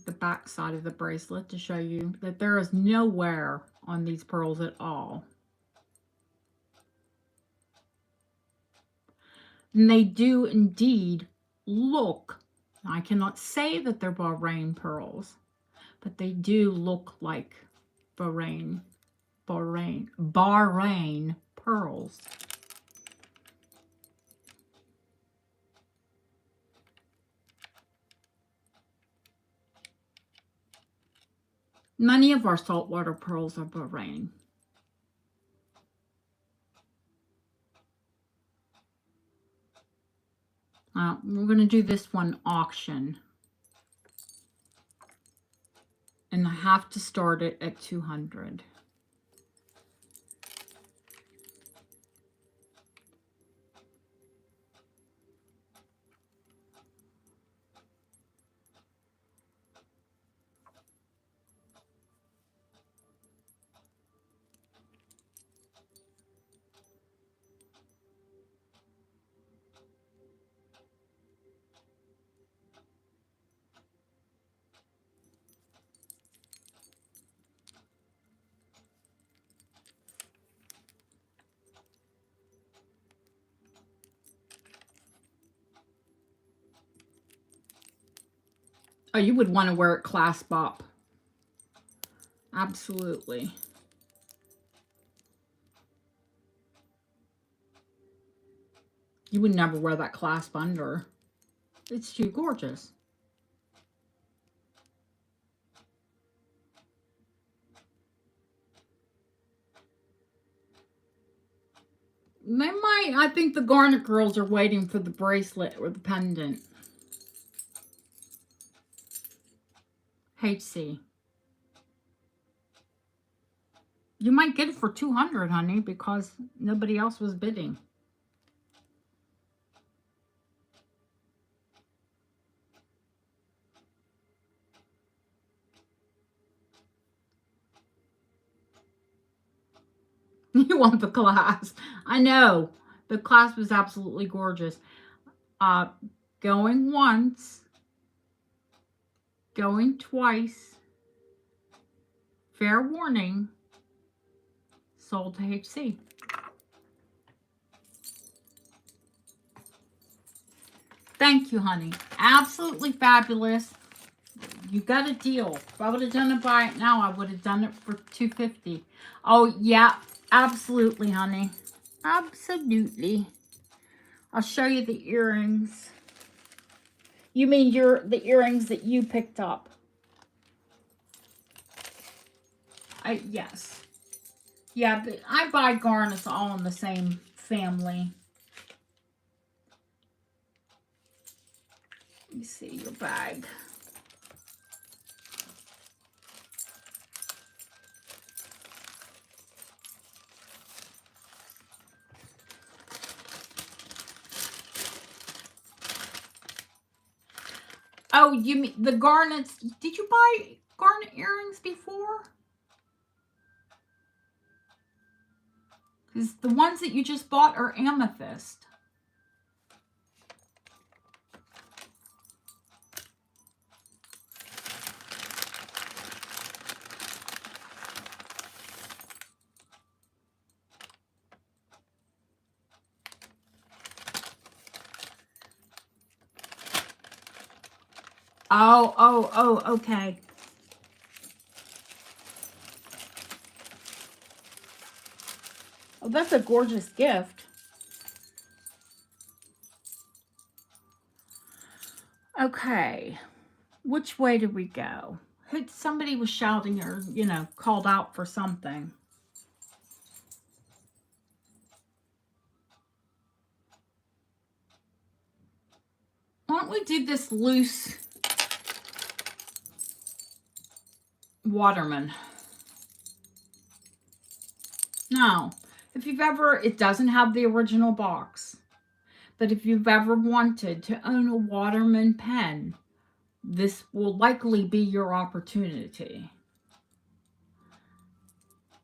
The back side of the bracelet to show you that there is no wear on these pearls at all. And they do indeed look, I cannot say that they're Bahrain pearls, but they do look like Bahrain pearls. Many of our saltwater pearls are Bahrain. We're going to do this one auction. And I have to start it at 200. Oh, you would want to wear it clasp up. Absolutely. You would never wear that clasp under. It's too gorgeous. They might. I think the Garnet girls are waiting for the bracelet or the pendant. HC. You might get it for 200, honey, because nobody else was bidding. You want the clasp. I know. The clasp is absolutely gorgeous. Going once. Going twice. Fair warning. Sold to HC. Thank you, honey. Absolutely fabulous. You got a deal. If I would have done it by it now, I would have done it for $250. Oh, yeah. Absolutely, honey. Absolutely. I'll show you the earrings. You mean the earrings that you picked up? Yes. Yeah, but I buy garnets all in the same family. Let me see your bag. Oh, you mean the garnets? Did you buy garnet earrings before? Because the ones that you just bought are amethyst. Oh, okay. Oh, that's a gorgeous gift. Okay. Which way did we go? Somebody was shouting or, called out for something. Why don't we do this loose Waterman? Now, if you've ever, it doesn't have the original box, but if you've ever wanted to own a Waterman pen, this will likely be your opportunity.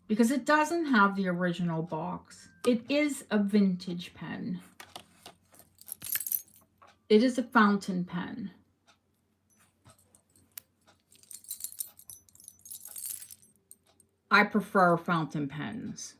Because it doesn't have the original box. It is a vintage pen. It is a fountain pen. I prefer fountain pens.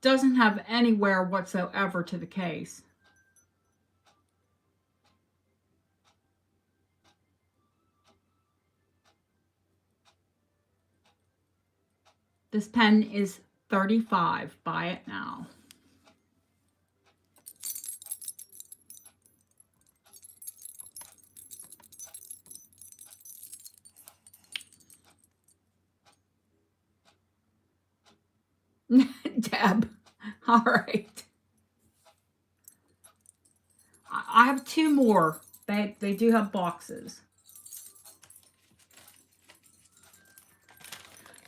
Doesn't have any wear whatsoever to the case. This pen is $35. Buy it now. Deb. All right. I have two more. They do have boxes.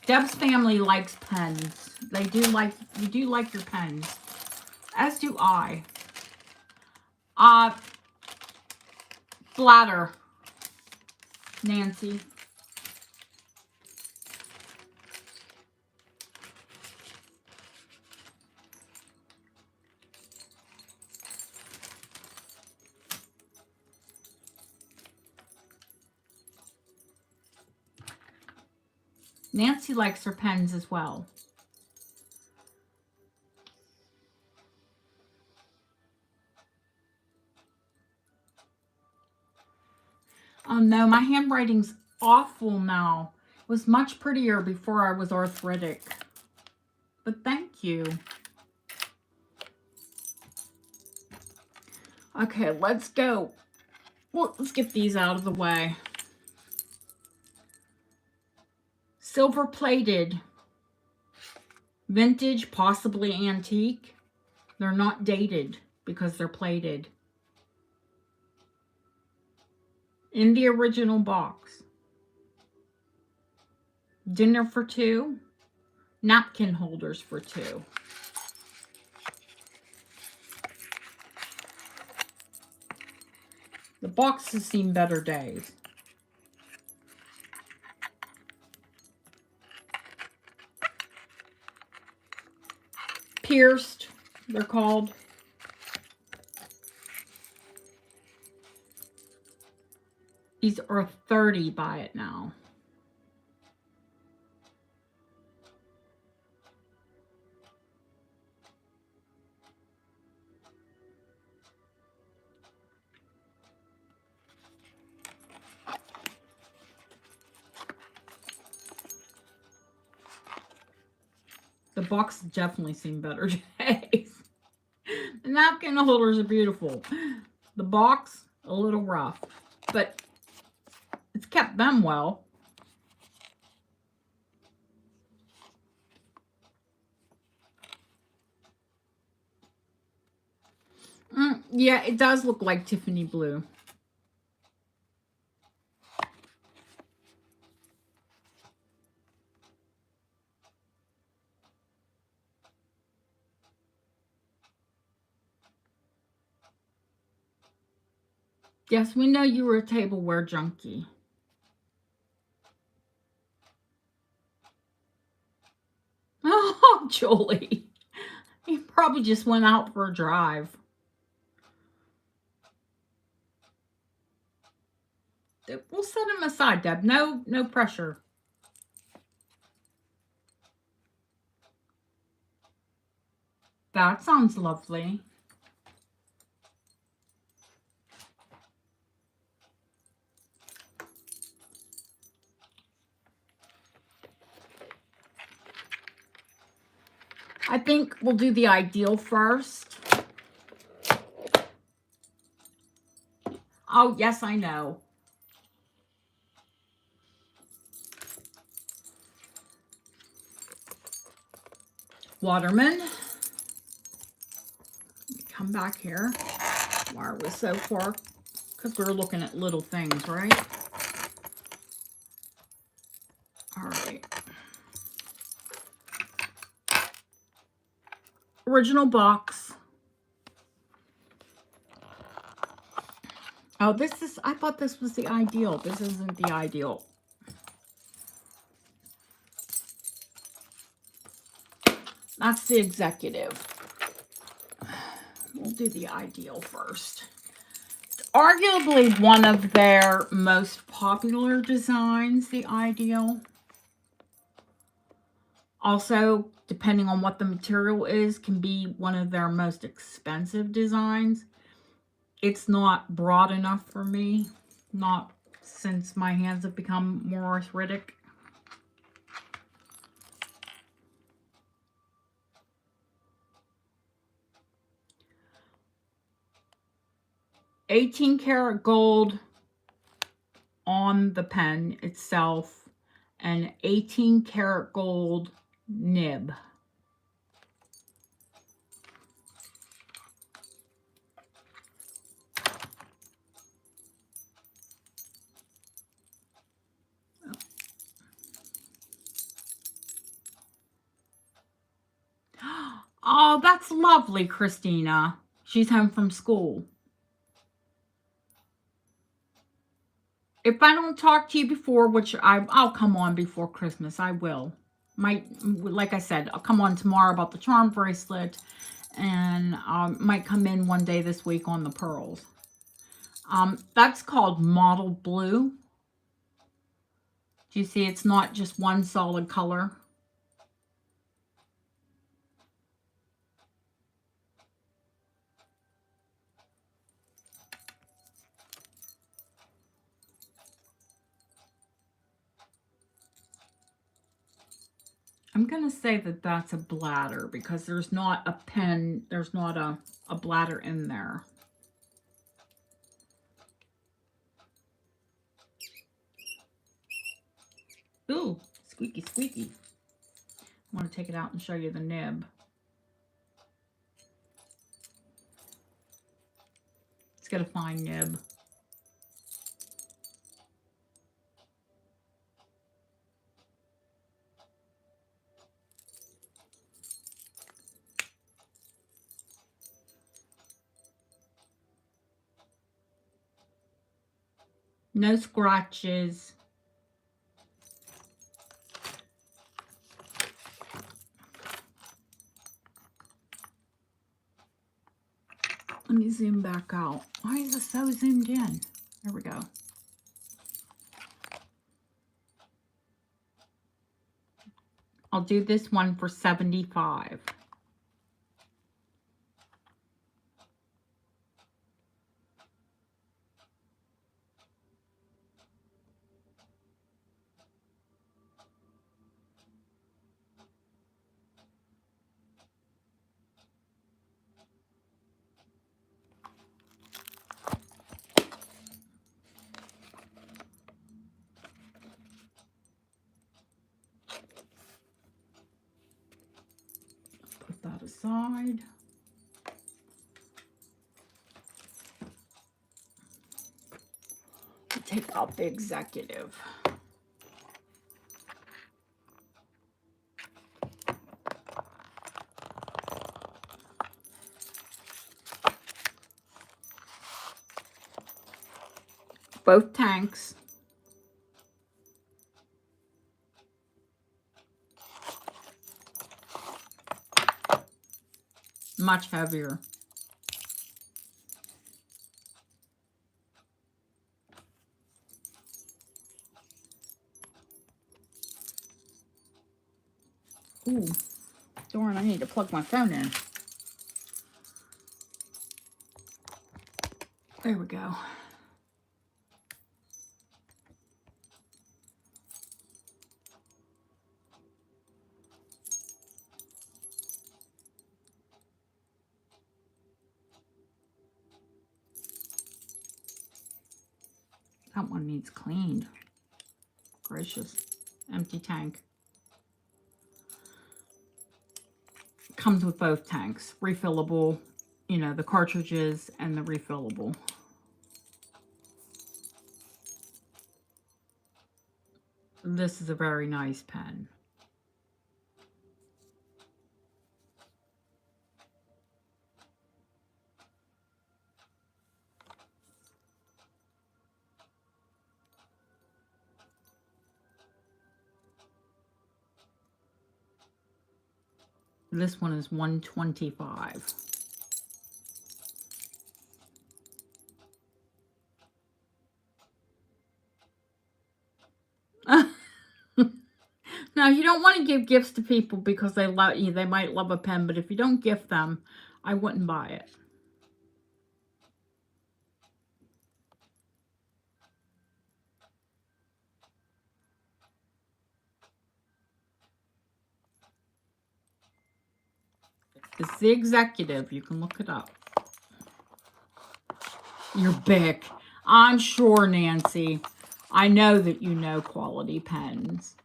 Deb's family likes pens. You do like your pens. As do I. Flatter. Nancy. Nancy likes her pens as well. Oh no, my handwriting's awful now. It was much prettier before I was arthritic. But thank you. Okay, let's go. Well, let's get these out of the way. Silver plated. Vintage, possibly antique. They're not dated because they're plated. In the original box. Dinner for two. Napkin holders for two. The box has seen better days. Pierced, they're called. These are $30. Buy it now. The box has definitely seen better days. The napkin holders are beautiful. The box, a little rough, but it's kept them well. Yeah, it does look like Tiffany blue. Yes, we know you were a tableware junkie. Oh, Julie. You probably just went out for a drive. we'll set them aside, Deb. No pressure. That sounds lovely. I think we'll do the ideal first. Oh, yes, I know. Waterman. Come back here. Why are we so far? Because we're looking at little things, right? All right. Original box. Oh, this is, I thought this was the ideal. This isn't the ideal. That's the executive. We'll do the ideal first. Arguably one of their most popular designs, the ideal. Also, depending on what the material is, can be one of their most expensive designs. It's not broad enough for me, not since my hands have become more arthritic. $18-karat gold on the pen itself and 18-karat gold nib. Oh, that's lovely, Christina. She's home from school. If I don't talk to you before, which I'll come on before Christmas, I will. Like I said, I'll come on tomorrow about the charm bracelet, and might come in one day this week on the pearls. That's called Model Blue. Do you see it's not just one solid color? I'm going to say that that's a bladder because there's not a pen, there's not a bladder in there. Ooh, squeaky, squeaky. I want to take it out and show you the nib. It's got a fine nib. No scratches. Let me zoom back out. Why is it so zoomed in? There we go. I'll do this one for $75. Put that aside. Take out the executive. Both tanks. Much heavier. Ooh, darn, I need to plug my phone in. There we go. That one needs cleaned. Gracious. Empty tank. Comes with both tanks. Refillable, you know, the cartridges and the refillable. This is a very nice pen. This one is $125. Now, you don't want to give gifts to people because they love you. They might love a pen, but if you don't gift them, I wouldn't buy it. It's the Executive. You can look it up. You're big. I'm sure, Nancy. I know that you know quality pens.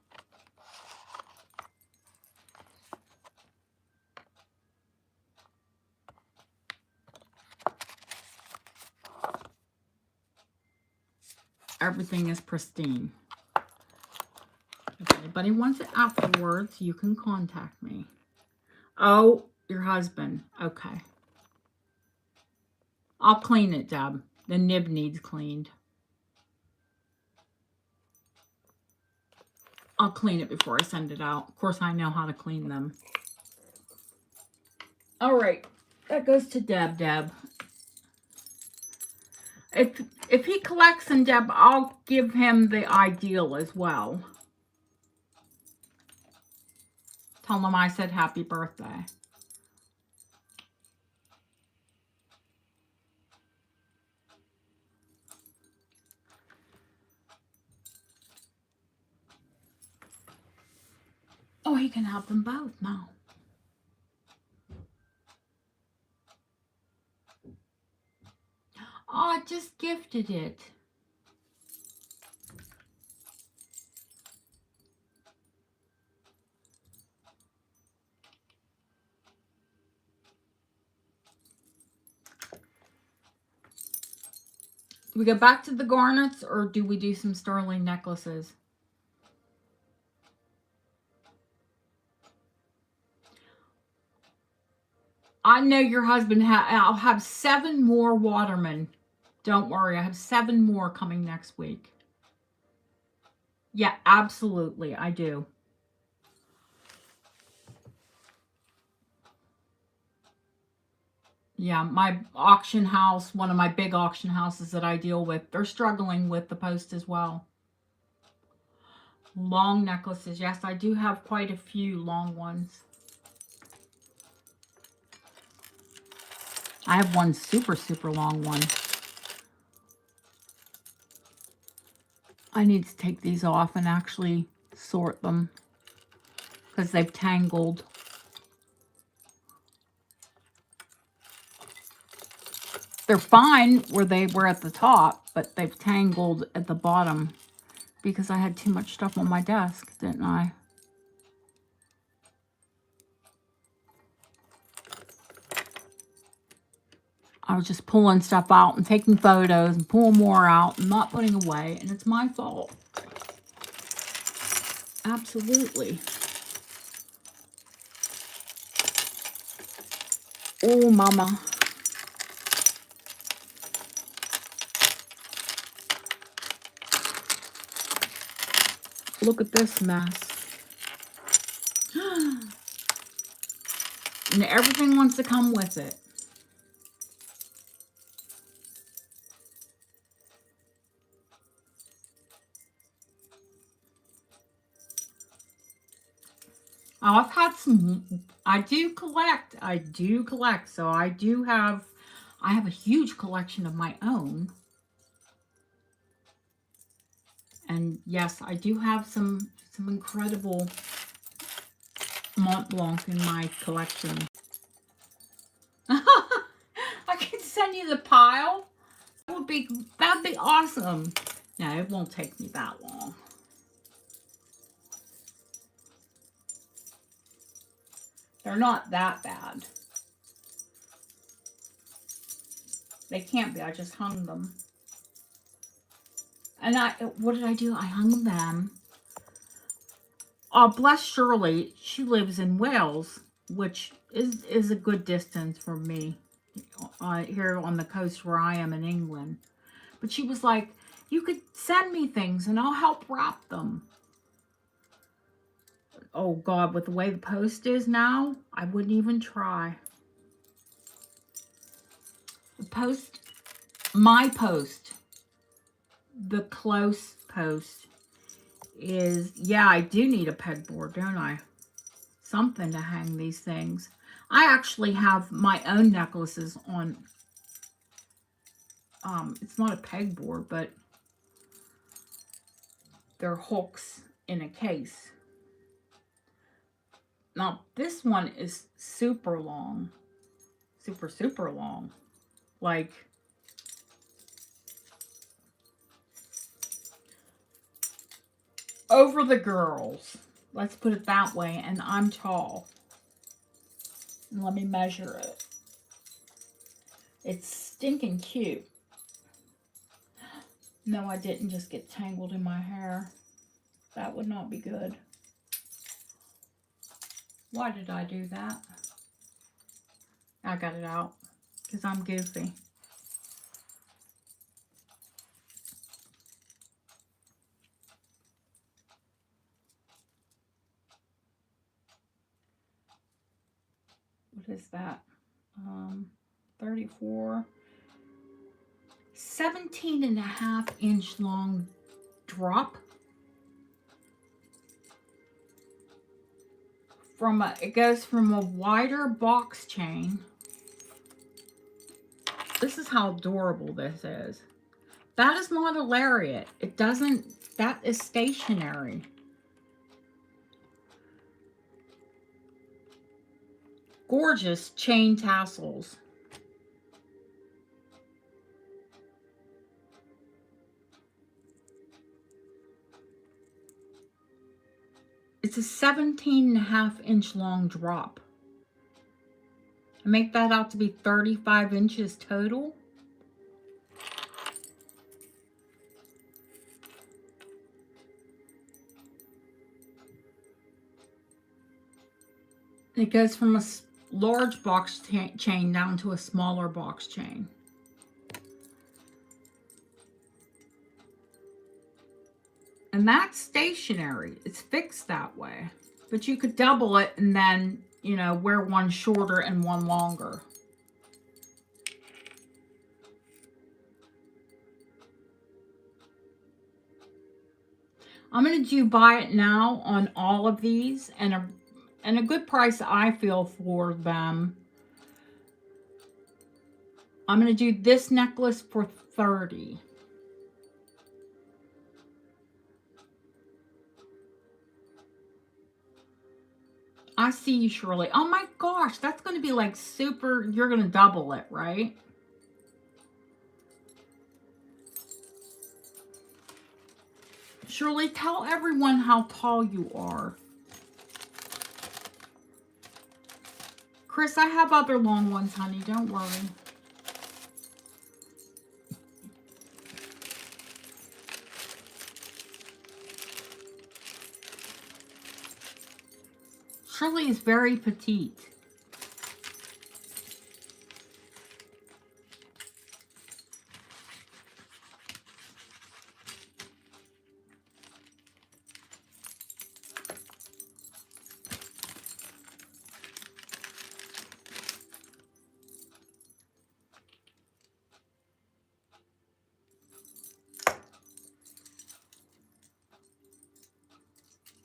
Everything is pristine. If anybody wants it afterwards, you can contact me. Oh, your husband. Okay. I'll clean it, Deb. The nib needs cleaned. I'll clean it before I send it out. Of course, I know how to clean them. All right. That goes to Deb. If he collects them, Deb, I'll give him the ideal as well. Tell him I said happy birthday. Oh, he can have them both now. Oh, I just gifted it. Do we go back to the garnets or do we do some sterling necklaces? I know your husband, I'll have 7 more Waterman. Don't worry, I have 7 more coming next week. Yeah, absolutely, I do. Yeah, my auction house, one of my big auction houses that I deal with, they're struggling with the post as well. Long necklaces. Yes, I do have quite a few long ones. I have one super, super long one. I need to take these off and actually sort them because they've tangled. They're fine where they were at the top, but they've tangled at the bottom because I had too much stuff on my desk, didn't I? I was just pulling stuff out and taking photos and pulling more out and not putting away, and it's my fault. Absolutely. Oh, mama. Look at this mess. And everything wants to come with it. Oh, I've had some, I do collect. I do collect. So I do have, I have a huge collection of my own. And yes, I do have some incredible Mont Blanc in my collection. I can send you the pile. That'd be awesome. No, it won't take me that long. They're not that bad. They can't be. I just hung them. And what did I do? I hung them. Oh, bless Shirley. She lives in Wales, which is a good distance from me here on the coast where I am in England. But she was like, you could send me things and I'll help wrap them. Oh, God, with the way the post is now, I wouldn't even try. The post, my post, the close post is, yeah, I do need a pegboard, don't I? Something to hang these things. I actually have my own necklaces on, it's not a pegboard, but they're hooks in a case. Now, this one is super long. Super, super long. Like, over the girls. Let's put it that way. And I'm tall. And let me measure it. It's stinking cute. No, I didn't just get tangled in my hair. That would not be good. Why did I do that? I got it out because I'm goofy. What is that? 34. 17.5-inch long drop. It goes from a wider box chain. This is how adorable this is. That is not a lariat. It doesn't, that is stationary. Gorgeous chain tassels. It's a 17.5-inch long drop. I make that out to be 35 inches total. It goes from a large box chain down to a smaller box chain. And that's stationary. It's fixed that way. But you could double it and then, you know, wear one shorter and one longer. I'm going to do buy it now on all of these, and a good price I feel for them. I'm going to do this necklace for $30. I see you, Shirley. Oh my gosh, that's going to be like super, you're going to double it, right? Shirley, tell everyone how tall you are. Chris, I have other long ones, honey. Don't worry. Shirley is very petite.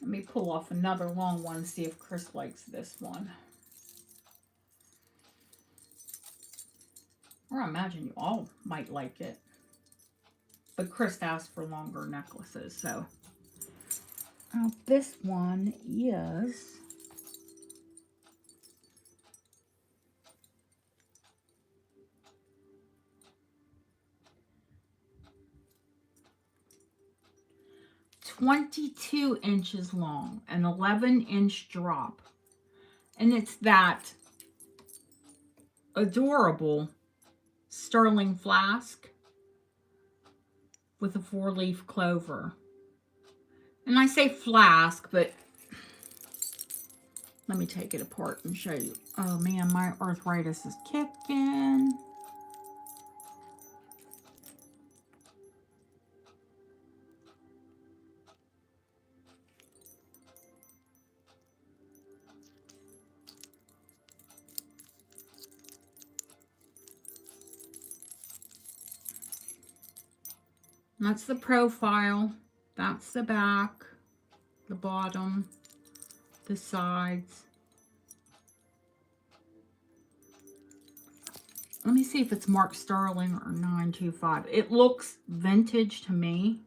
Let me pull off another long one and see if Chris likes this one. Or I imagine you all might like it. But Chris asked for longer necklaces, so. Now this one is $22 long, an 11-inch drop. And it's that adorable sterling flask with a 4-leaf clover. And I say flask, but let me take it apart and show you. Oh man, my arthritis is kicking. That's the profile. That's the back, the bottom, the sides. Let me see if it's marked sterling or 925. It looks vintage to me.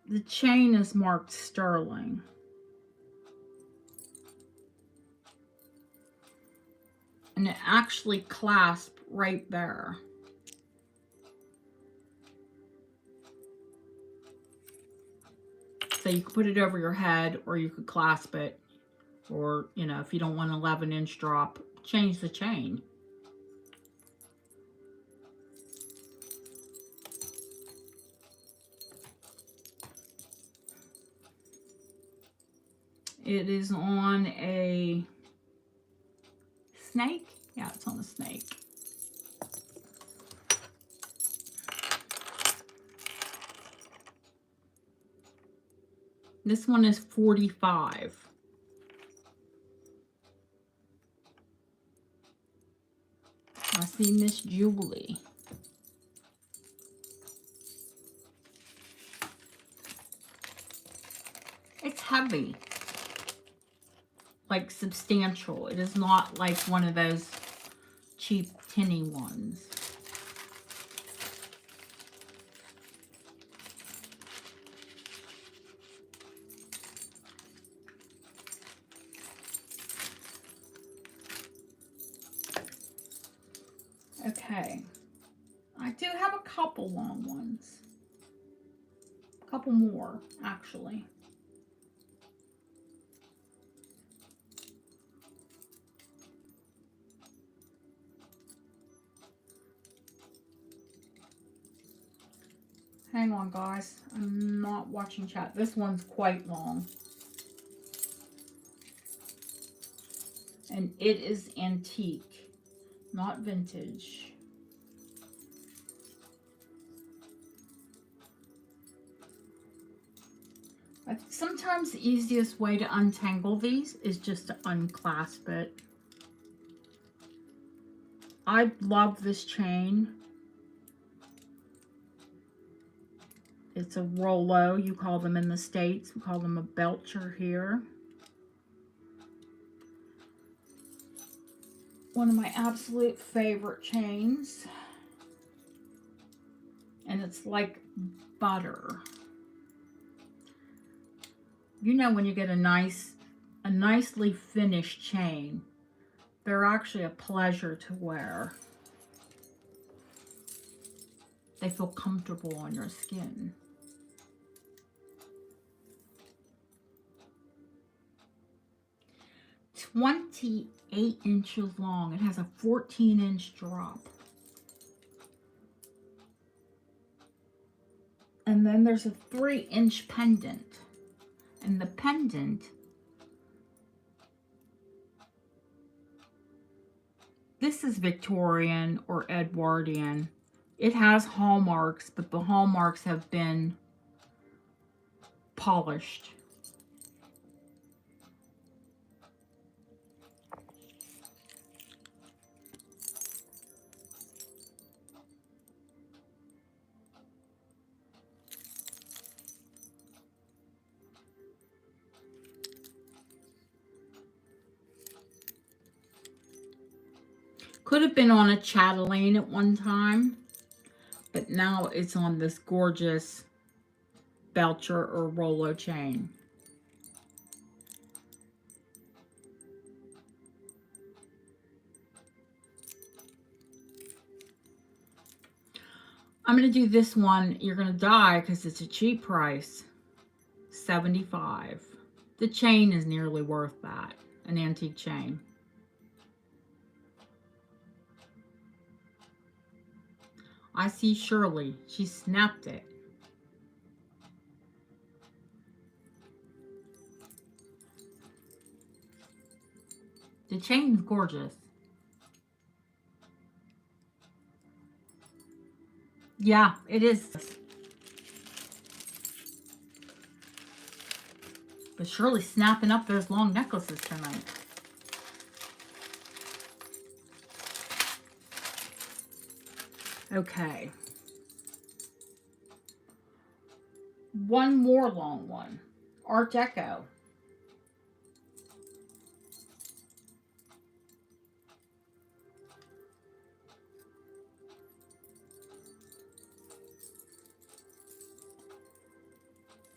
The chain is marked sterling. And it actually clasps right there. So you could put it over your head, or you could clasp it. Or, you know, if you don't want an 11-inch drop, change the chain. It is on a snake. Yeah, it's on a snake. This one is $45. I see Miss Julie. It's heavy. Like substantial. It is not like one of those cheap tinny ones. Okay. I do have a couple long ones. A couple more, actually. Hang on, guys. I'm not watching chat. This one's quite long. And it is antique, not vintage. I think sometimes the easiest way to untangle these is just to unclasp it. I love this chain. It's a Rollo, you call them in the States. We call them a Belcher here. One of my absolute favorite chains. And it's like butter. You know, when you get a nicely finished chain, they're actually a pleasure to wear. They feel comfortable on your skin. $28 inches long. It has a 14-inch drop. And then there's a 3-inch pendant. And the pendant, this is Victorian or Edwardian. It has hallmarks, but the hallmarks have been polished. Could have been on a chatelaine at one time, but now it's on this gorgeous Belcher or Rollo chain. I'm going to do this one. You're going to die because it's a cheap price. $75. The chain is nearly worth that. An antique chain. I see Shirley. She snapped it. The chain's gorgeous. Yeah, it is. But Shirley's snapping up those long necklaces tonight. Okay. One more long one. Art Deco.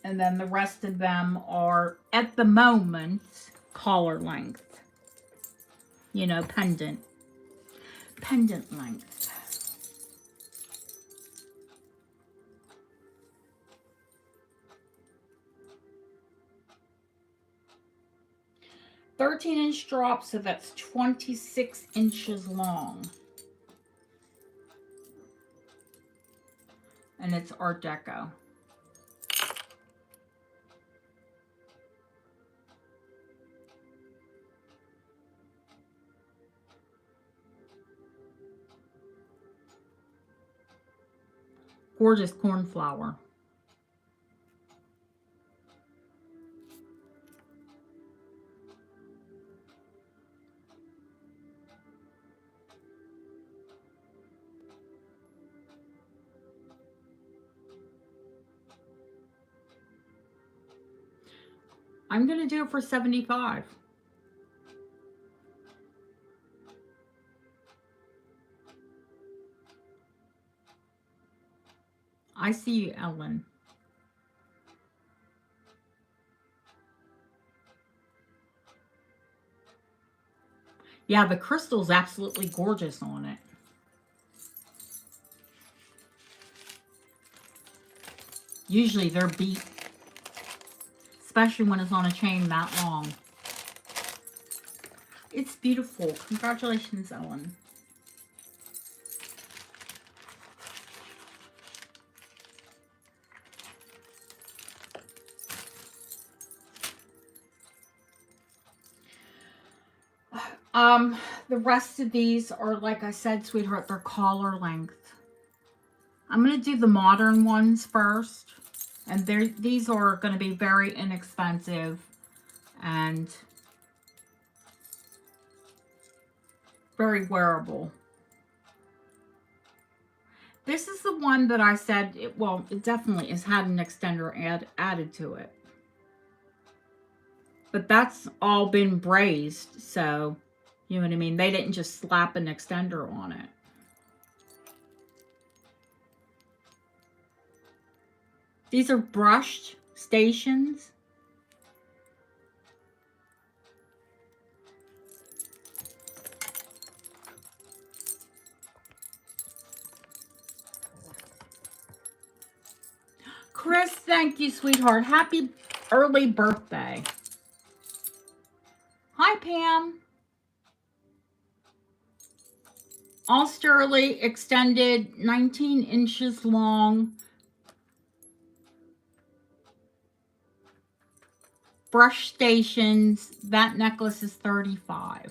And then the rest of them are, at the moment, collar length. You know, pendant. Pendant length. "13-inch drop," so that's 26 inches long. And it's Art Deco. Gorgeous cornflower. I'm going to do it for $75. I see you, Ellen. Yeah, the crystal's absolutely gorgeous on it. Usually they're beat, especially when it's on a chain that long. It's beautiful. Congratulations, Ellen. The rest of these are, like I said, sweetheart, they're collar length. I'm going to do the modern ones first. And these are going to be very inexpensive and very wearable. This is the one that I said, it definitely has had an extender added to it. But that's all been brazed, so, you know what I mean? They didn't just slap an extender on it. These are brushed stations. Chris, thank you, sweetheart. Happy early birthday. Hi, Pam. All Sterling extended, 19 inches long. Brush stations. That necklace is $35.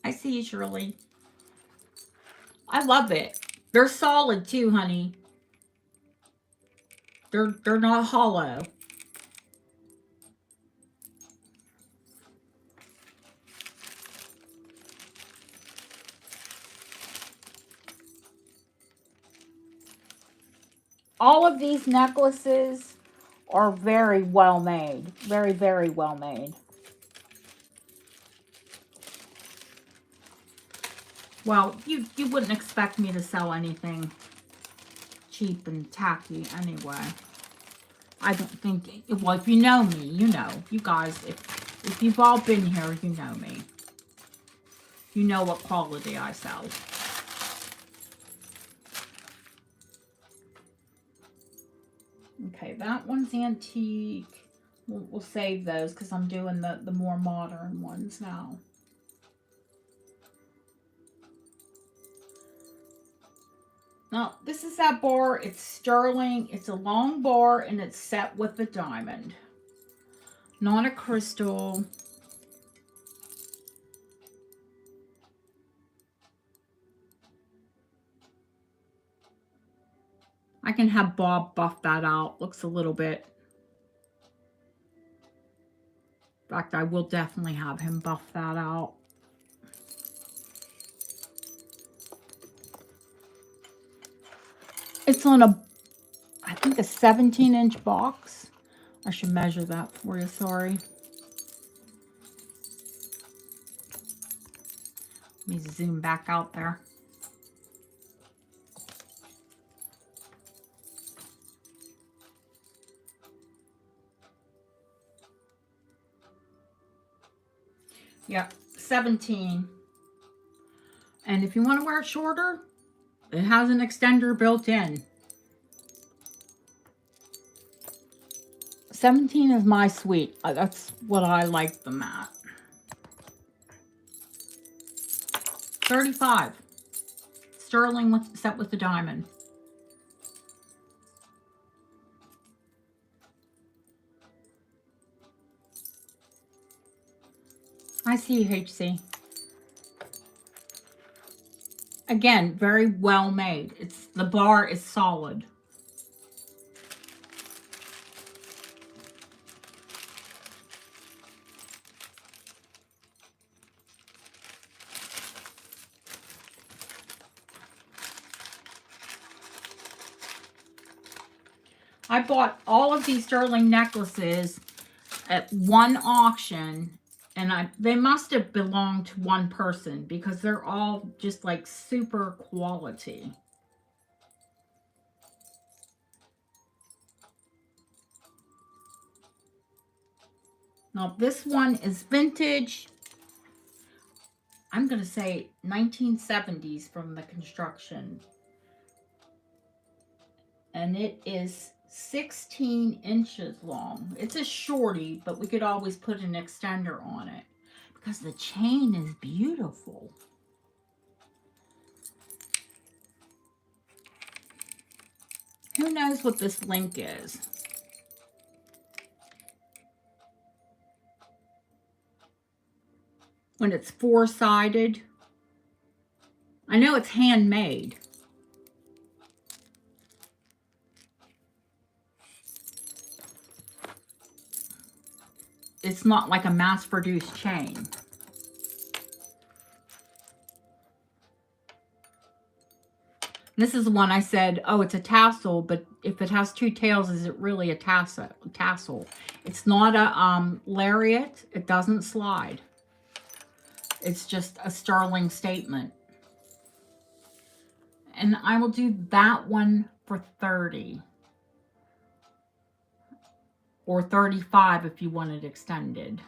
I see you, Shirley. I love it. They're solid too, honey. They're not hollow. all of these necklaces are very well made. Very, very well made. Well, you wouldn't expect me to sell anything cheap and tacky anyway. I don't think, well, if you know me, you know. You guys, if you've all been here, you know me. You know what quality I sell. Okay, that one's antique. We'll save those because I'm doing the more modern ones now. Now, this is that bar. It's sterling. It's a long bar, and it's set with a diamond. Not a crystal. I can have Bob buff that out. Looks a little bit. In fact, I will definitely have him buff that out. It's on a, I think, a 17-inch box. I should measure that for you, sorry. Let me zoom back out there. Yep, 17. And if you want to wear it shorter, it has an extender built in. 17 is my sweet. That's what I like them at. 35. Sterling set with the diamond. I see you, HC. Again, very well made. The bar is solid. I bought all of these sterling necklaces at one auction, and they must have belonged to one person because they're all just like super quality. Now this one is vintage. I'm going to say 1970s from the construction. And it is 16 inches long. It's a shorty, but we could always put an extender on it because the chain is beautiful. Who knows what this link is? When it's four-sided. I know it's handmade. It's not like a mass-produced chain. This is the one I said, oh, it's a tassel, but if it has two tails, is it really a tassel? It's not a lariat. It doesn't slide. It's just a sterling statement. And I will do that one for 30. Or 35 if you want it extended.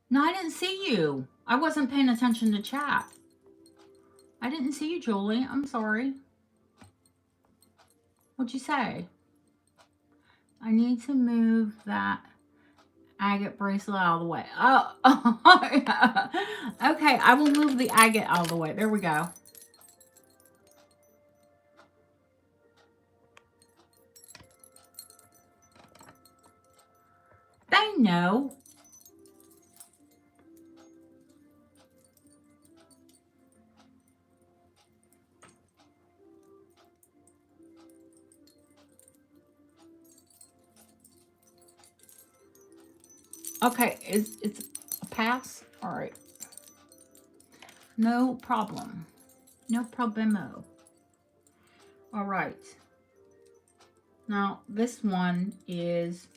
No, I didn't see you. I wasn't paying attention to chat. I didn't see you, Julie. I'm sorry. What'd you say? I need to move that agate bracelet out of the way. Oh, yeah. Okay, I will move the agate out of the way. There we go. They know. Okay, it's a pass? All right. No problem. No problemo. All right. Now, this one is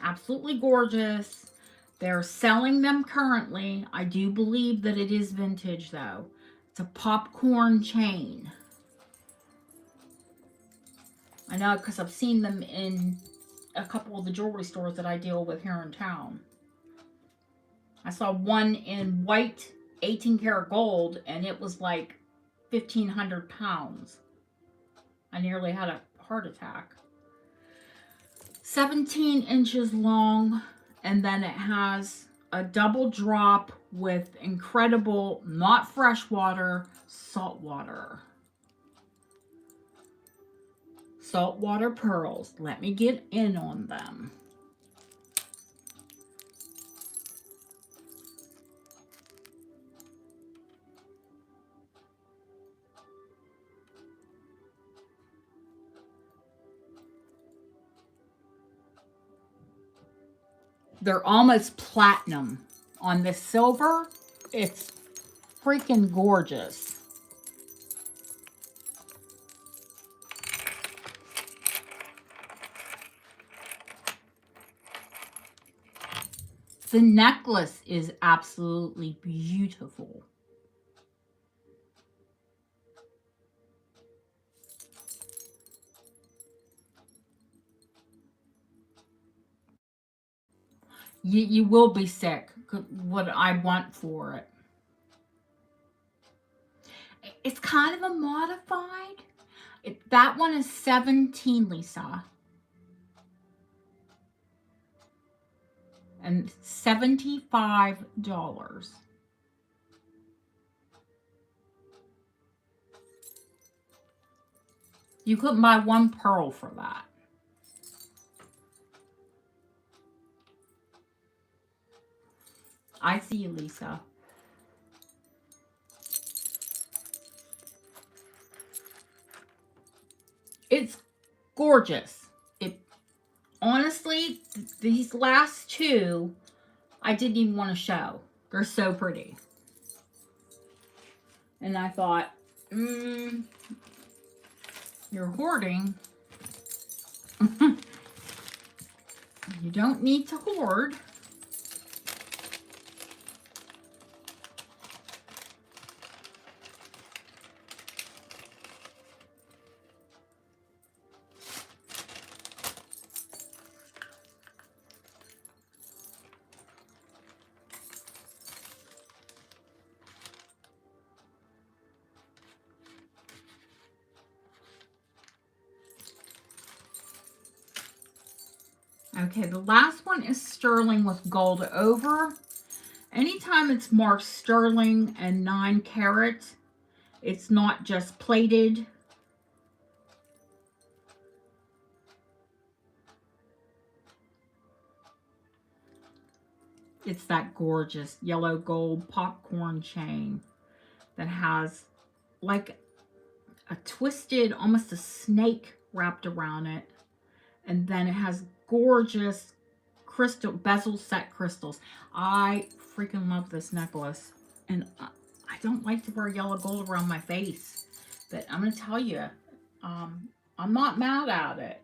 absolutely gorgeous. They're selling them currently. I do believe that it is vintage, though. It's a popcorn chain. I know because I've seen them in a couple of the jewelry stores that I deal with here in town. I saw one in white 18 karat gold, and it was like 1,500 pounds. I nearly had a heart attack. 17 inches long, and then it has a double drop with incredible, not freshwater, saltwater. Saltwater pearls. Let me get in on them. They're almost platinum. On this silver, it's freaking gorgeous. The necklace is absolutely beautiful. You will be sick. What I want for it. It's kind of a modified. That one is 17, Lisa. And $75. You couldn't buy one pearl for that. I see you, Lisa. It's gorgeous. It honestly, these last two, I didn't even want to show. They're so pretty. And I thought, you're hoarding. You don't need to hoard. Okay, the last one is sterling with gold over. Anytime it's marked sterling and 9 carat, it's not just plated. It's that gorgeous yellow gold popcorn chain that has like a twisted, almost a snake wrapped around it. And then it has gorgeous crystal bezel set crystals. I freaking love this necklace. And I don't like to wear yellow gold around my face. But I'm going to tell you, I'm not mad at it.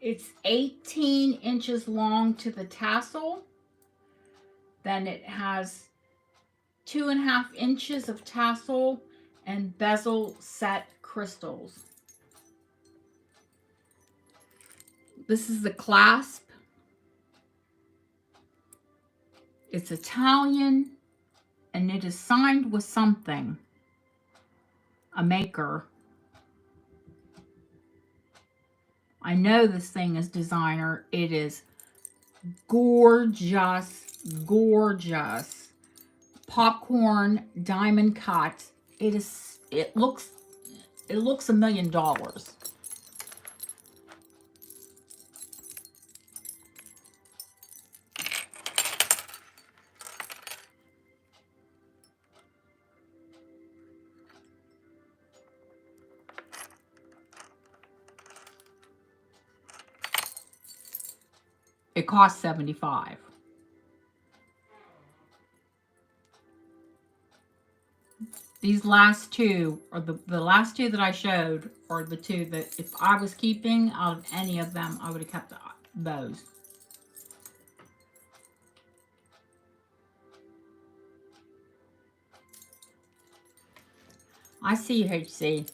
It's 18 inches long to the tassel. Then it has 2.5 inches of tassel and bezel set crystals. This is the clasp. It's Italian and it is signed with something. A maker. I know this thing is designer. It is gorgeous, gorgeous. Popcorn diamond cut. It looks $1 million. It cost $75. These last two, or the last two that I showed, are the two that if I was keeping out of any of them, I would have kept those. I see, HC.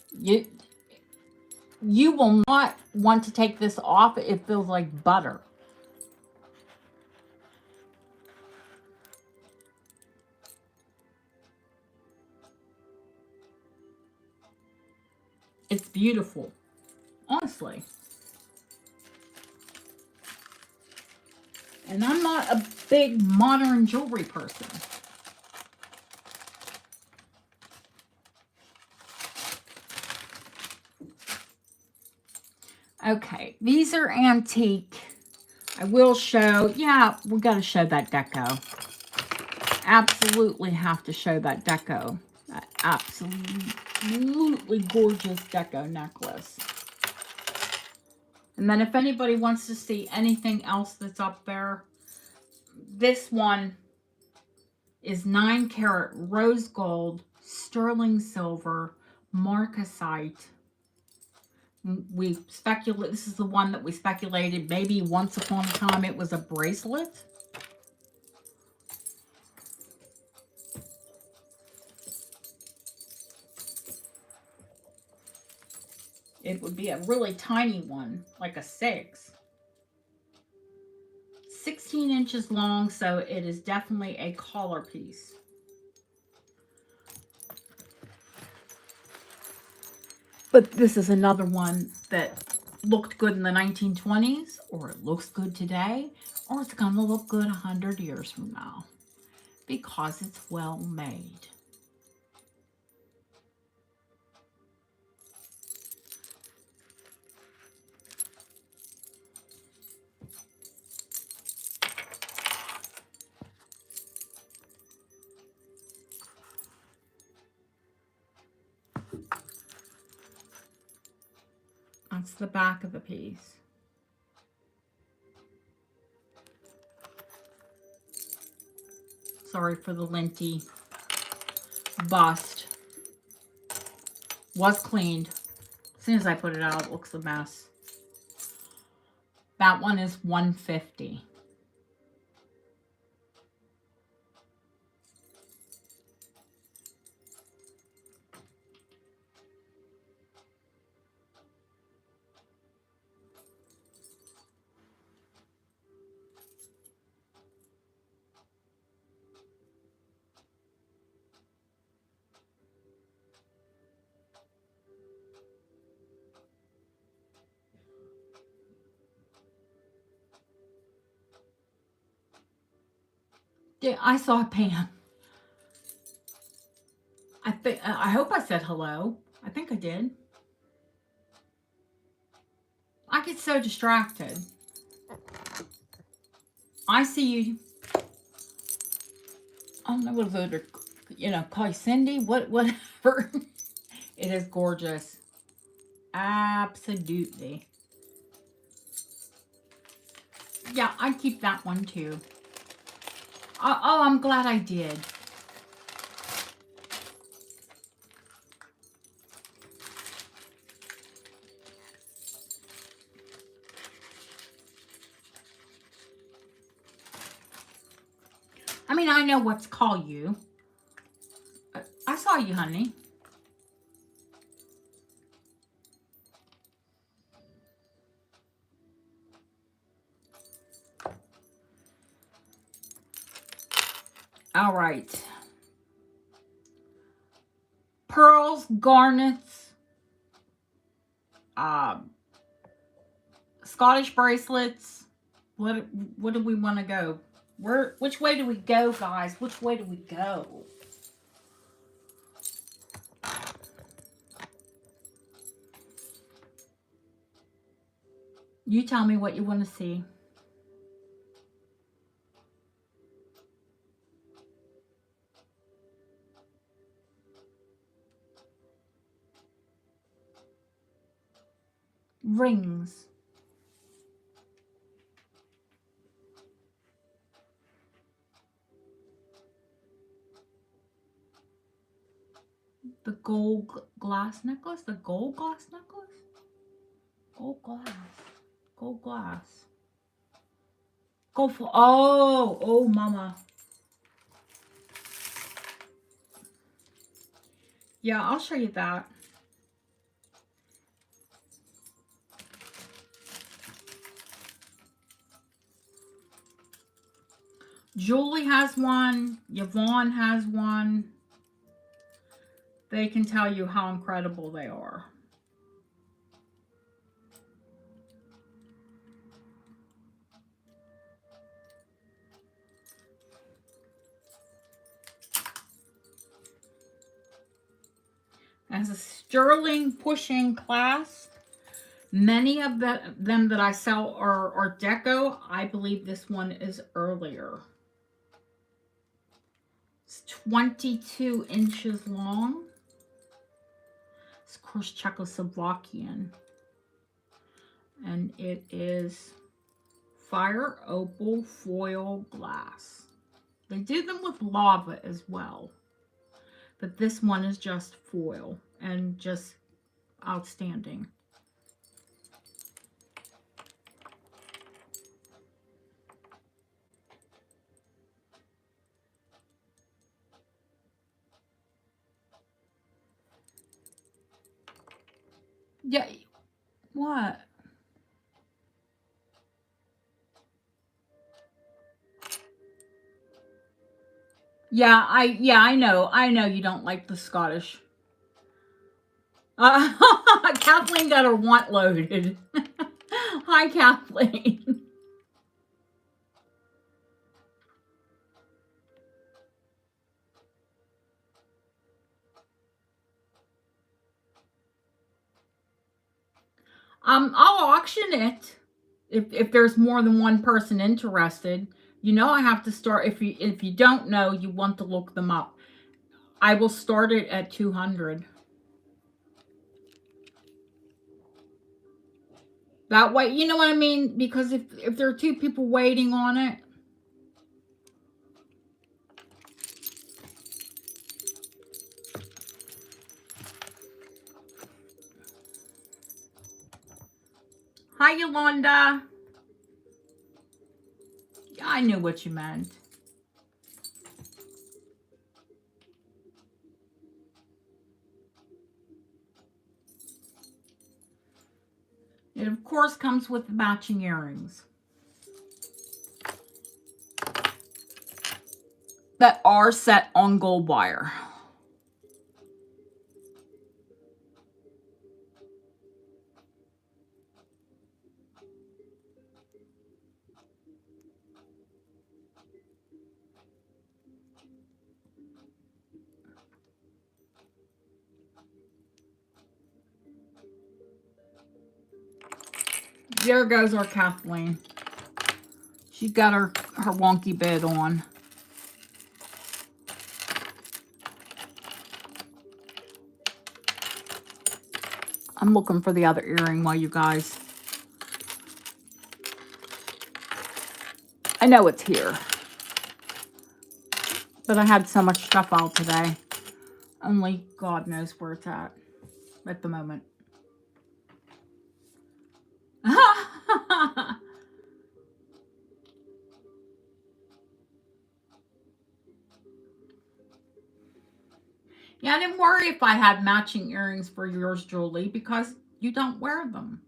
You will not want to take this off. It feels like butter. It's beautiful, honestly. And I'm not a big modern jewelry person. Okay, these are antique. I will show, yeah, we got to show that deco. Absolutely have to show that deco. That absolutely gorgeous deco necklace. And then if anybody wants to see anything else that's up there, this one is 9 karat rose gold, sterling silver, marcasite. We speculate, this is the one that we speculated maybe once upon a time it was a bracelet. It would be a really tiny one, like a 6. 16 inches long, so it is definitely a collar piece. But this is another one that looked good in the 1920s, or it looks good today, or it's going to look good 100 years from now, because it's well made. That's the back of the piece. Sorry for the linty bust. Was cleaned. As soon as I put it out, it looks a mess. That one is $150. Yeah, I saw Pam. I hope I said hello. I think I did. I get so distracted. I see you. I don't know what those are, call you Cindy, whatever. It is gorgeous. Absolutely. Yeah, I'd keep that one too. Oh, I'm glad I did. I mean, I know what to call you. I saw you, honey. All right. Pearls, garnets, Scottish bracelets. What do we want to go? Which way do we go, guys? Which way do we go? You tell me what you want to see. Rings. The gold glass necklace? The gold glass necklace? Gold glass. Gold glass. Gold for, oh, mama. Yeah, I'll show you that. Julie has one. Yvonne has one. They can tell you how incredible they are. As a sterling pushing clasp. Many of them that I sell are Art Deco. I believe this one is earlier. It's 22 inches long. It's of course Czechoslovakian. And it is fire opal foil glass. They do them with lava as well. But this one is just foil and just outstanding. Yeah, what? Yeah, I know you don't like the Scottish. Kathleen got her want loaded. Hi, Kathleen. I'll auction it if there's more than one person interested. You know, I have to start. If you don't know, you want to look them up. I will start it at 200. That way, you know what I mean? Because if there are two people waiting on it. Hi, Yolanda. I knew what you meant. It, of course, comes with matching earrings that are set on gold wire. There goes our Kathleen. She's got her wonky bed on. I'm looking for the other earring while you guys. I know it's here. But I had so much stuff out today. Only God knows where it's at the moment. Yeah, I didn't worry if I had matching earrings for yours, Julie, because you don't wear them.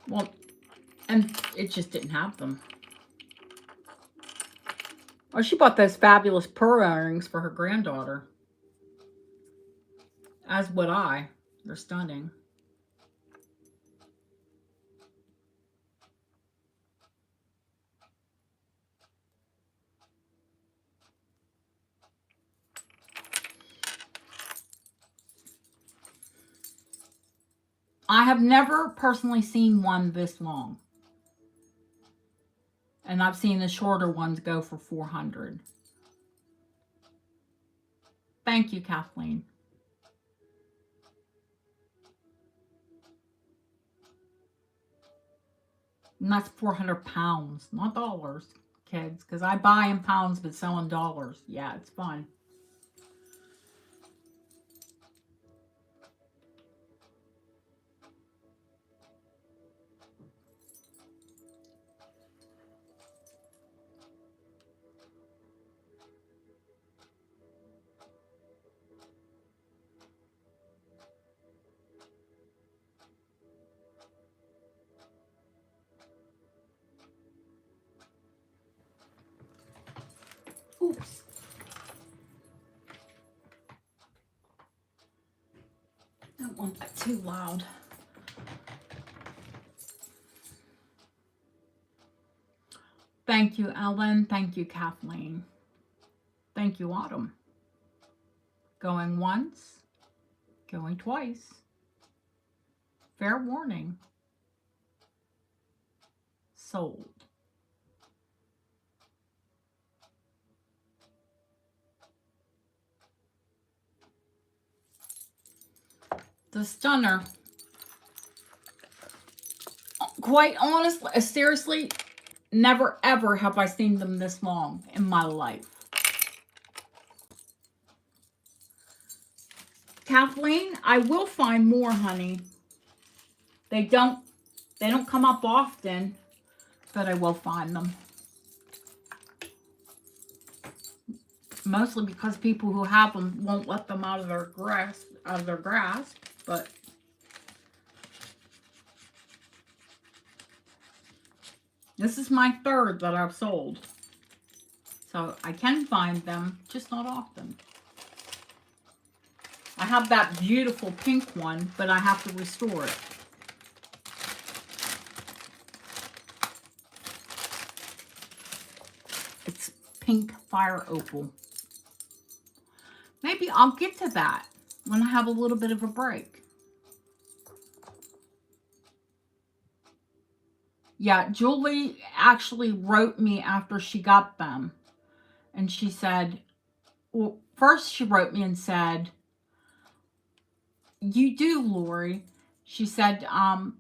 Well, and it just didn't have them. Oh, she bought those fabulous pearl earrings for her granddaughter. As would I. They're stunning. I have never personally seen one this long. And I've seen the shorter ones go for 400. Thank you, Kathleen. And that's 400 pounds, not dollars, kids. Because I buy in pounds but sell in dollars. Yeah, it's fun. Oops. Don't want that too loud. Thank you, Ellen. Thank you, Kathleen. Thank you, Autumn. Going once, going twice. Fair warning. Sold. The Stunner. Quite honestly, seriously, never ever have I seen them this long in my life. Kathleen, I will find more, honey. They don't come up often, but I will find them. Mostly because people who have them won't let them out of their grasp, but this is my third that I've sold. So I can find them, just not often. I have that beautiful pink one, but I have to restore it. It's pink fire opal. Maybe I'll get to that when I have a little bit of a break. Yeah, Julie actually wrote me after she got them. And she said, well, first she wrote me and said, you do, Lori. She said, yeah,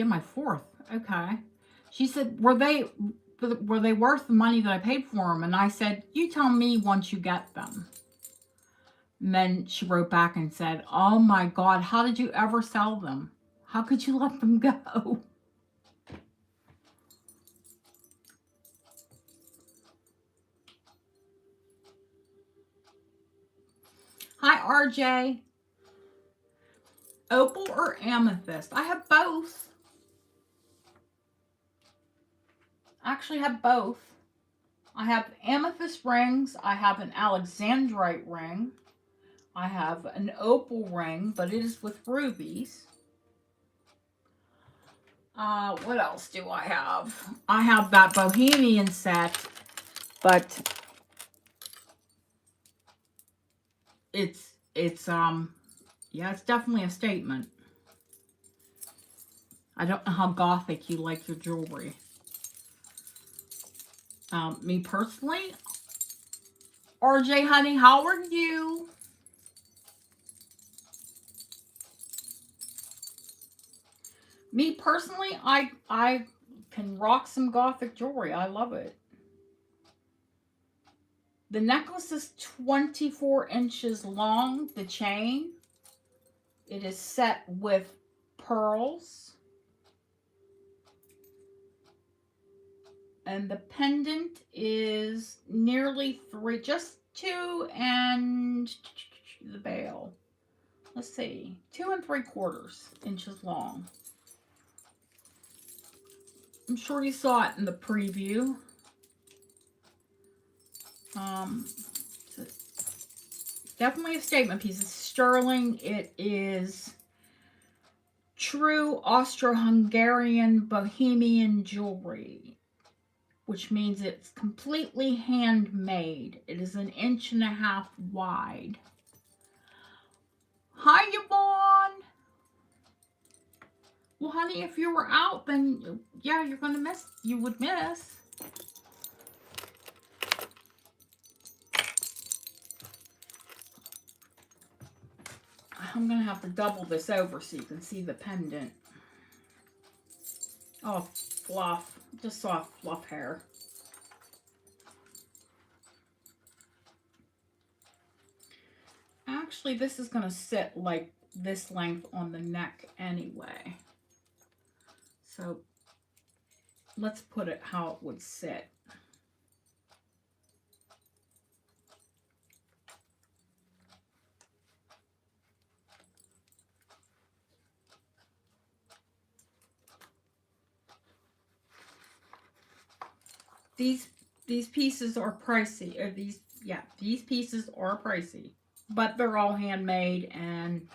my fourth. Okay. She said, were they worth the money that I paid for them? And I said, you tell me once you get them. And then she wrote back and said, oh my God, how did you ever sell them? How could you let them go? Hi, RJ. Opal or amethyst? I have both. I actually have both. I have amethyst rings. I have an alexandrite ring. I have an opal ring, but it is with rubies. What else do I have? I have that bohemian set, but it's yeah, it's definitely a statement. I don't know how gothic you like your jewelry. Me personally, RJ honey, how are you? Me personally, I can rock some gothic jewelry. I love it. The necklace is 24 inches long, the chain. It is set with pearls. And the pendant is nearly 3, just 2 and the bail. Let's see, 2 3/4 inches long. I'm sure you saw it in the preview. It's definitely a statement piece. It's sterling. It is true Austro-Hungarian Bohemian jewelry, which means it's completely handmade. It is 1.5 inches wide. Hi, Yvonne. Well, honey, if you were out, then yeah, you're gonna miss. You would miss. I'm gonna have to double this over so you can see the pendant. Oh, fluff. Just saw fluff hair. Actually, this is gonna sit like this length on the neck anyway. So let's put it how it would sit. these pieces are pricey. Or these pieces are pricey, but they're all handmade and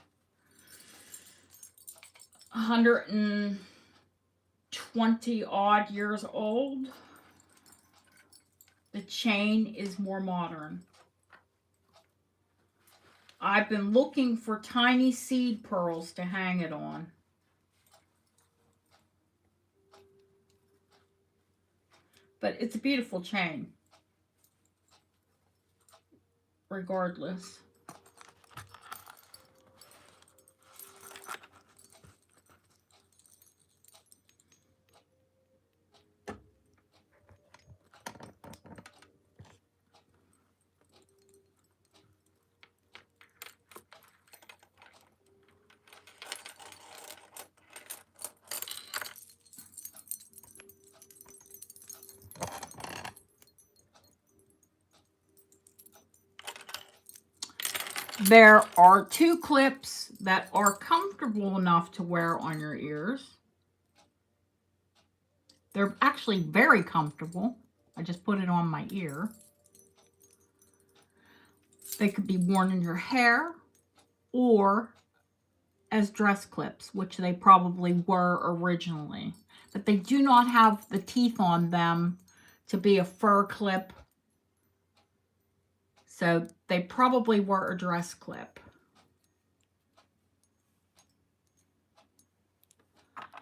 120 odd years old. The chain is more modern. I've been looking for tiny seed pearls to hang it on. But it's a beautiful chain, regardless. There are 2 clips that are comfortable enough to wear on your ears. They're actually very comfortable. I just put it on my ear. They could be worn in your hair or as dress clips, which they probably were originally. But they do not have the teeth on them to be a fur clip. So they probably were a dress clip.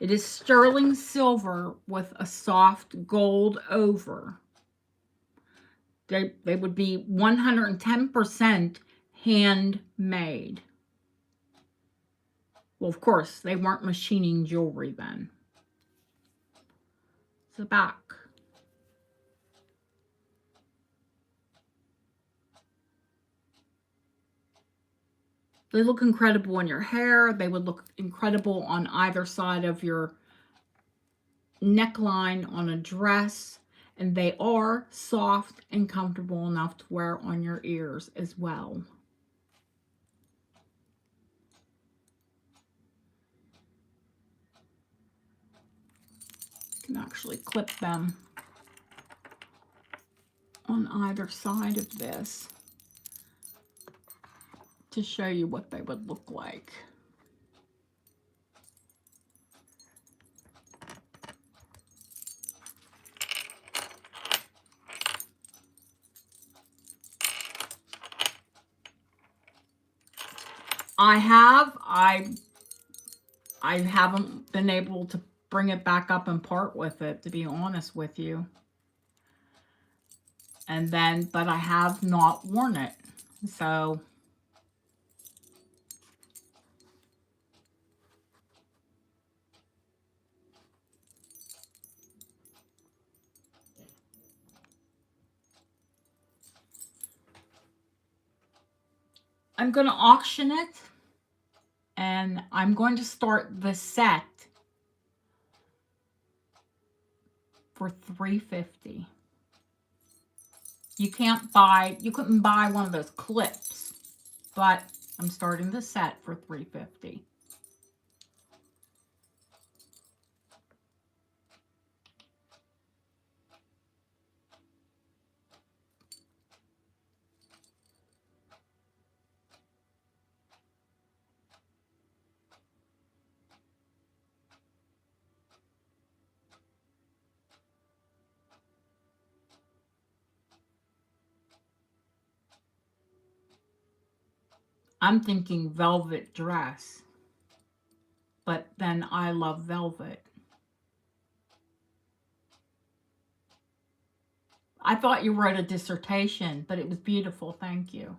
It is sterling silver with a soft gold over. They would be 110% handmade. Well, of course, they weren't machining jewelry then. It's the back. They look incredible in your hair. They would look incredible on either side of your neckline on a dress. And they are soft and comfortable enough to wear on your ears as well. You can actually clip them on either side of this to show you what they would look like. I haven't been able to bring it back up and part with it, to be honest with you. And then, but I have not worn it. So I'm going to auction it, and I'm going to start the set for $350. You couldn't buy one of those clips, but I'm starting the set for $350. I'm thinking velvet dress, but then I love velvet. I thought you wrote a dissertation, but it was beautiful. Thank you.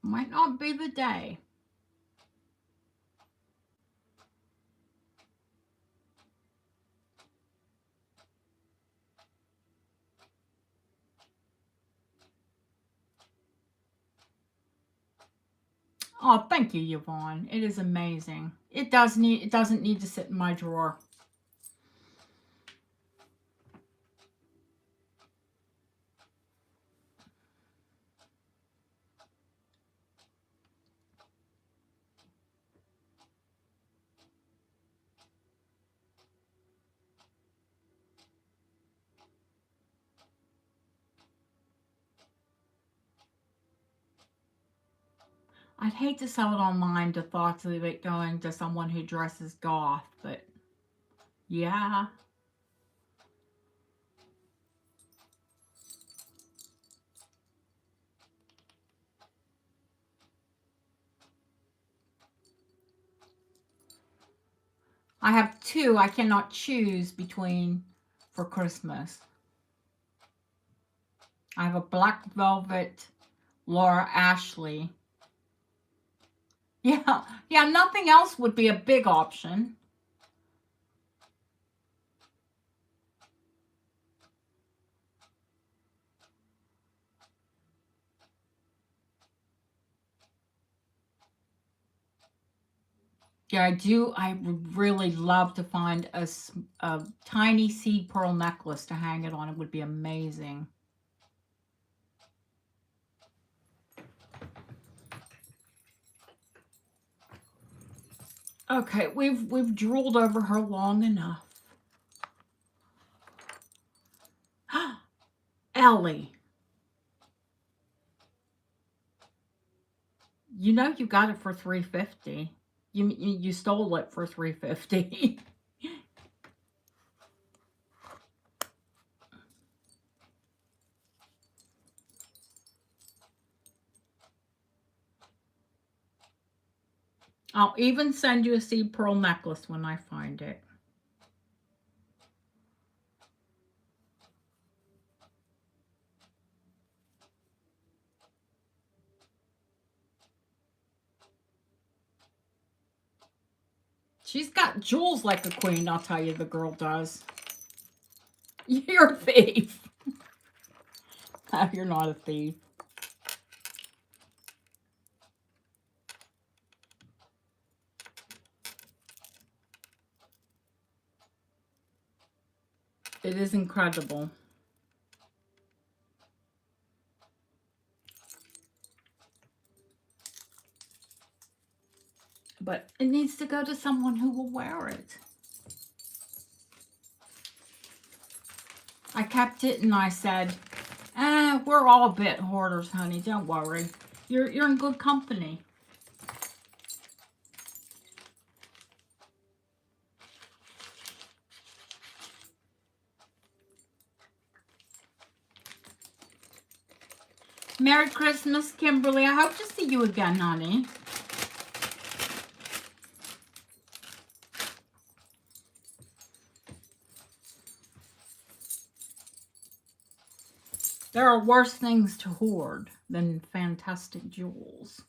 Might not be the day. Oh, thank you, Yvonne. It is amazing. It doesn't need to sit in my drawer. I'd hate to sell it online to thoughts of it going to someone who dresses goth, but yeah. I have two I cannot choose between for Christmas. I have a black velvet Laura Ashley. Yeah, yeah, nothing else would be a big option. Yeah, I would really love to find a tiny seed pearl necklace to hang it on. It would be amazing. Okay, we've drooled over her long enough. Ellie, you know you got it for $3.50. You stole it for $3.50. I'll even send you a seed pearl necklace when I find it. She's got jewels like a queen, I'll tell you, the girl does. You're a thief. Oh, you're not a thief. It is incredible. But it needs to go to someone who will wear it. I kept it and I said, we're all a bit hoarders, honey. Don't worry. You're in good company. Merry Christmas, Kimberly. I hope to see you again, honey. There are worse things to hoard than fantastic jewels.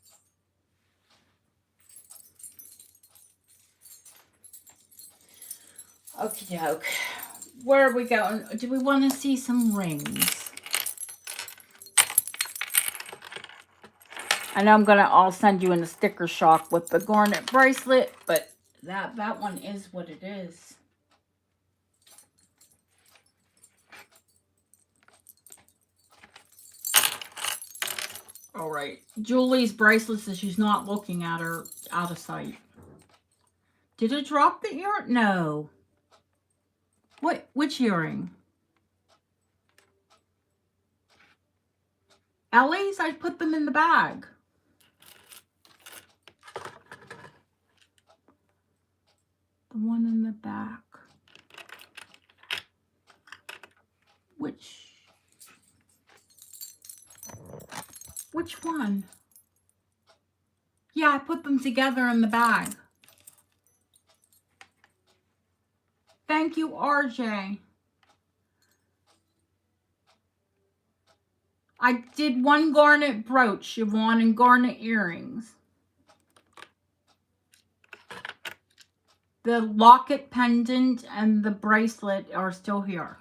Okie doke. Where are we going? Do we want to see some rings? I know I'll send you in a sticker shock with the Garnet bracelet, but that one is what it is. All right. Julie's bracelets that she's not looking at are out of sight. Did it drop the ear? No. What? Which earring? Ellie's? I put them in the bag. The one in the back. Which one? Yeah, I put them together in the bag. Thank you, RJ. I did one garnet brooch, Yvonne, and garnet earrings. The locket pendant and the bracelet are still here.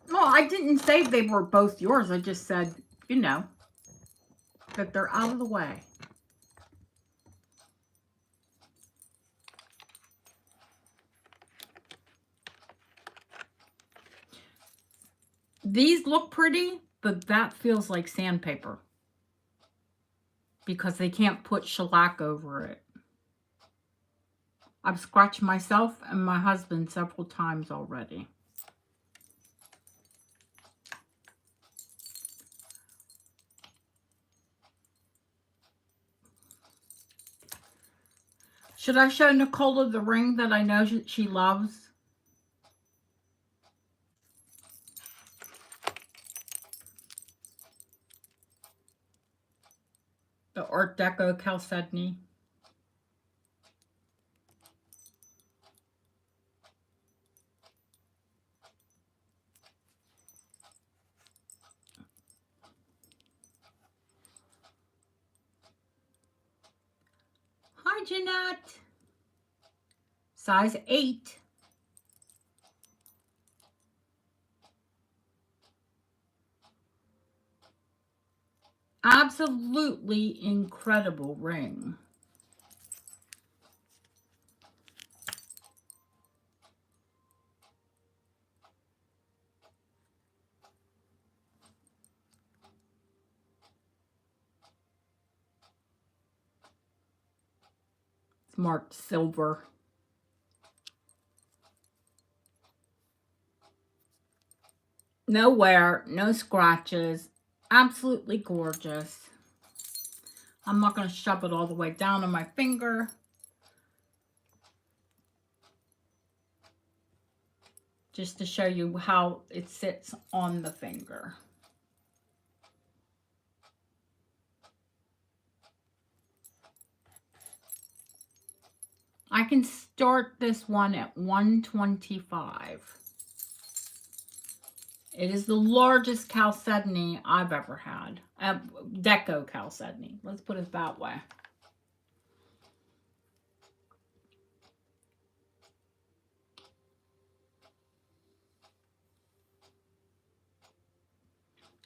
No, I didn't say they were both yours. I just said, you know, that they're out of the way. These look pretty, but that feels like sandpaper because they can't put shellac over it. I've scratched myself and my husband several times already. Should I show Nicola the ring that I know she loves? The Art Deco chalcedony. Hi, Jeanette. Size 8. Absolutely incredible ring. It's marked silver. No wear, no scratches. Absolutely gorgeous. I'm not going to shove it all the way down on my finger. Just to show you how it sits on the finger. I can start this one at $125. It is the largest chalcedony I've ever had. Deco chalcedony. Let's put it that way.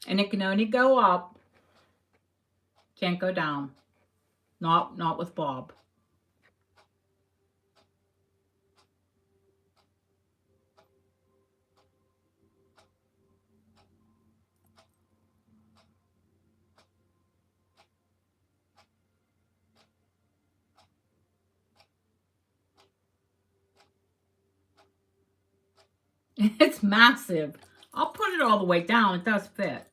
And it can only go up. Can't go down. Not with Bob. It's massive. I'll put it all the way down. It does fit.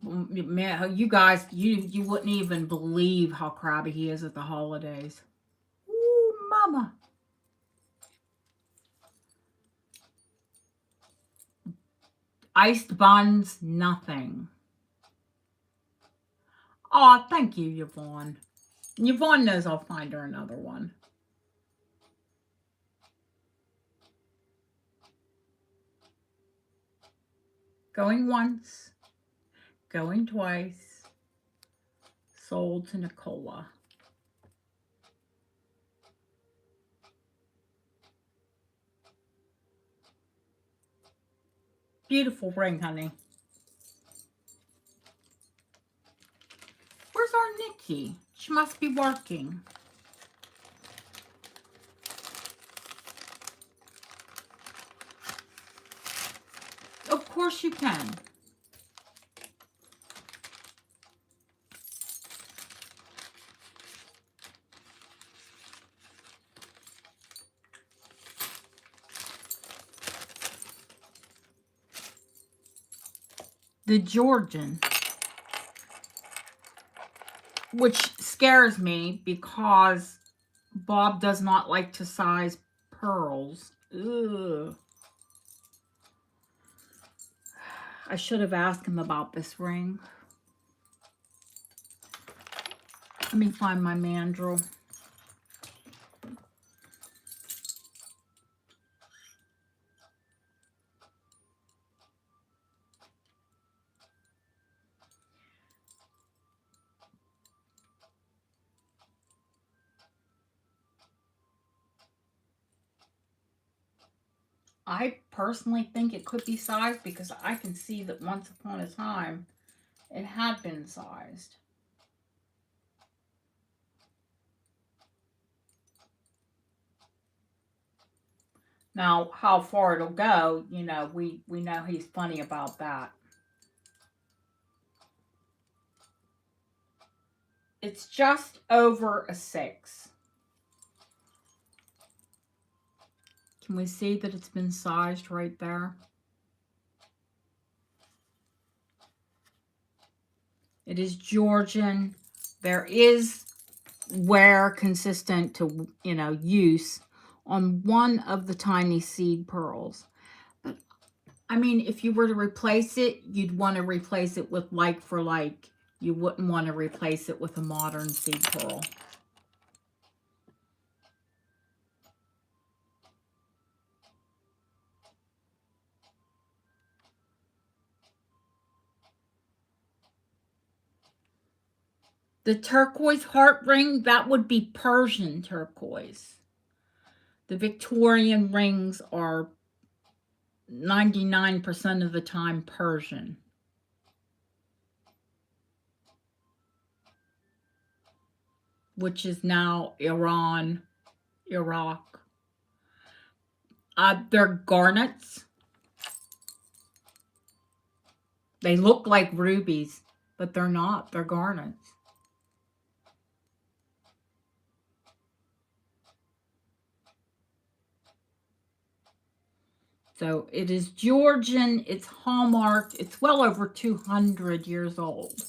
Man, you guys, you wouldn't even believe how crabby he is at the holidays. Ooh, mama. Iced buns, nothing. Oh, thank you, Yvonne. Yvonne knows I'll find her another one. Going once, going twice. Sold to Nicola. Beautiful ring, honey. Where's our Nikki? She must be working. Of course you can. The Georgian, which scares me because Bob does not like to size pearls. Ugh. I should have asked him about this ring. Let me find my mandrel. I personally think it could be sized because I can see that once upon a time it had been sized. Now, how far it'll go, you know, we know he's funny about that. It's just over a 6. Can we see that it's been sized right there? It is Georgian. There is wear consistent to, you know, use on one of the tiny seed pearls. But, I mean, if you were to replace it, you'd want to replace it with like for like. You wouldn't want to replace it with a modern seed pearl. The turquoise heart ring, that would be Persian turquoise. The Victorian rings are 99% of the time Persian. Which is now Iran, Iraq. They're garnets. They look like rubies, but they're not. They're garnets. So it is Georgian. It's hallmarked. It's well over 200 years old.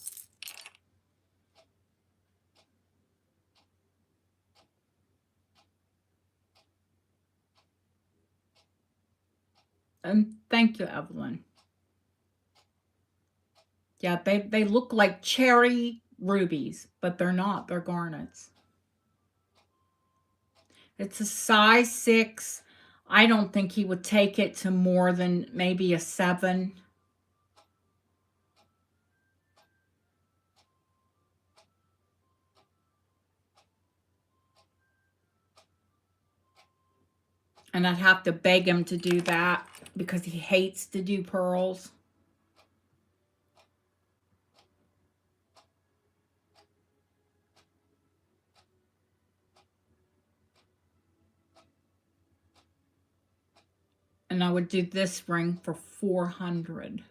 And thank you, Evelyn. Yeah, they look like cherry rubies, but they're not. They're garnets. It's a size 6. I don't think he would take it to more than maybe a 7. And I'd have to beg him to do that because he hates to do pearls. And I would do this ring for 400.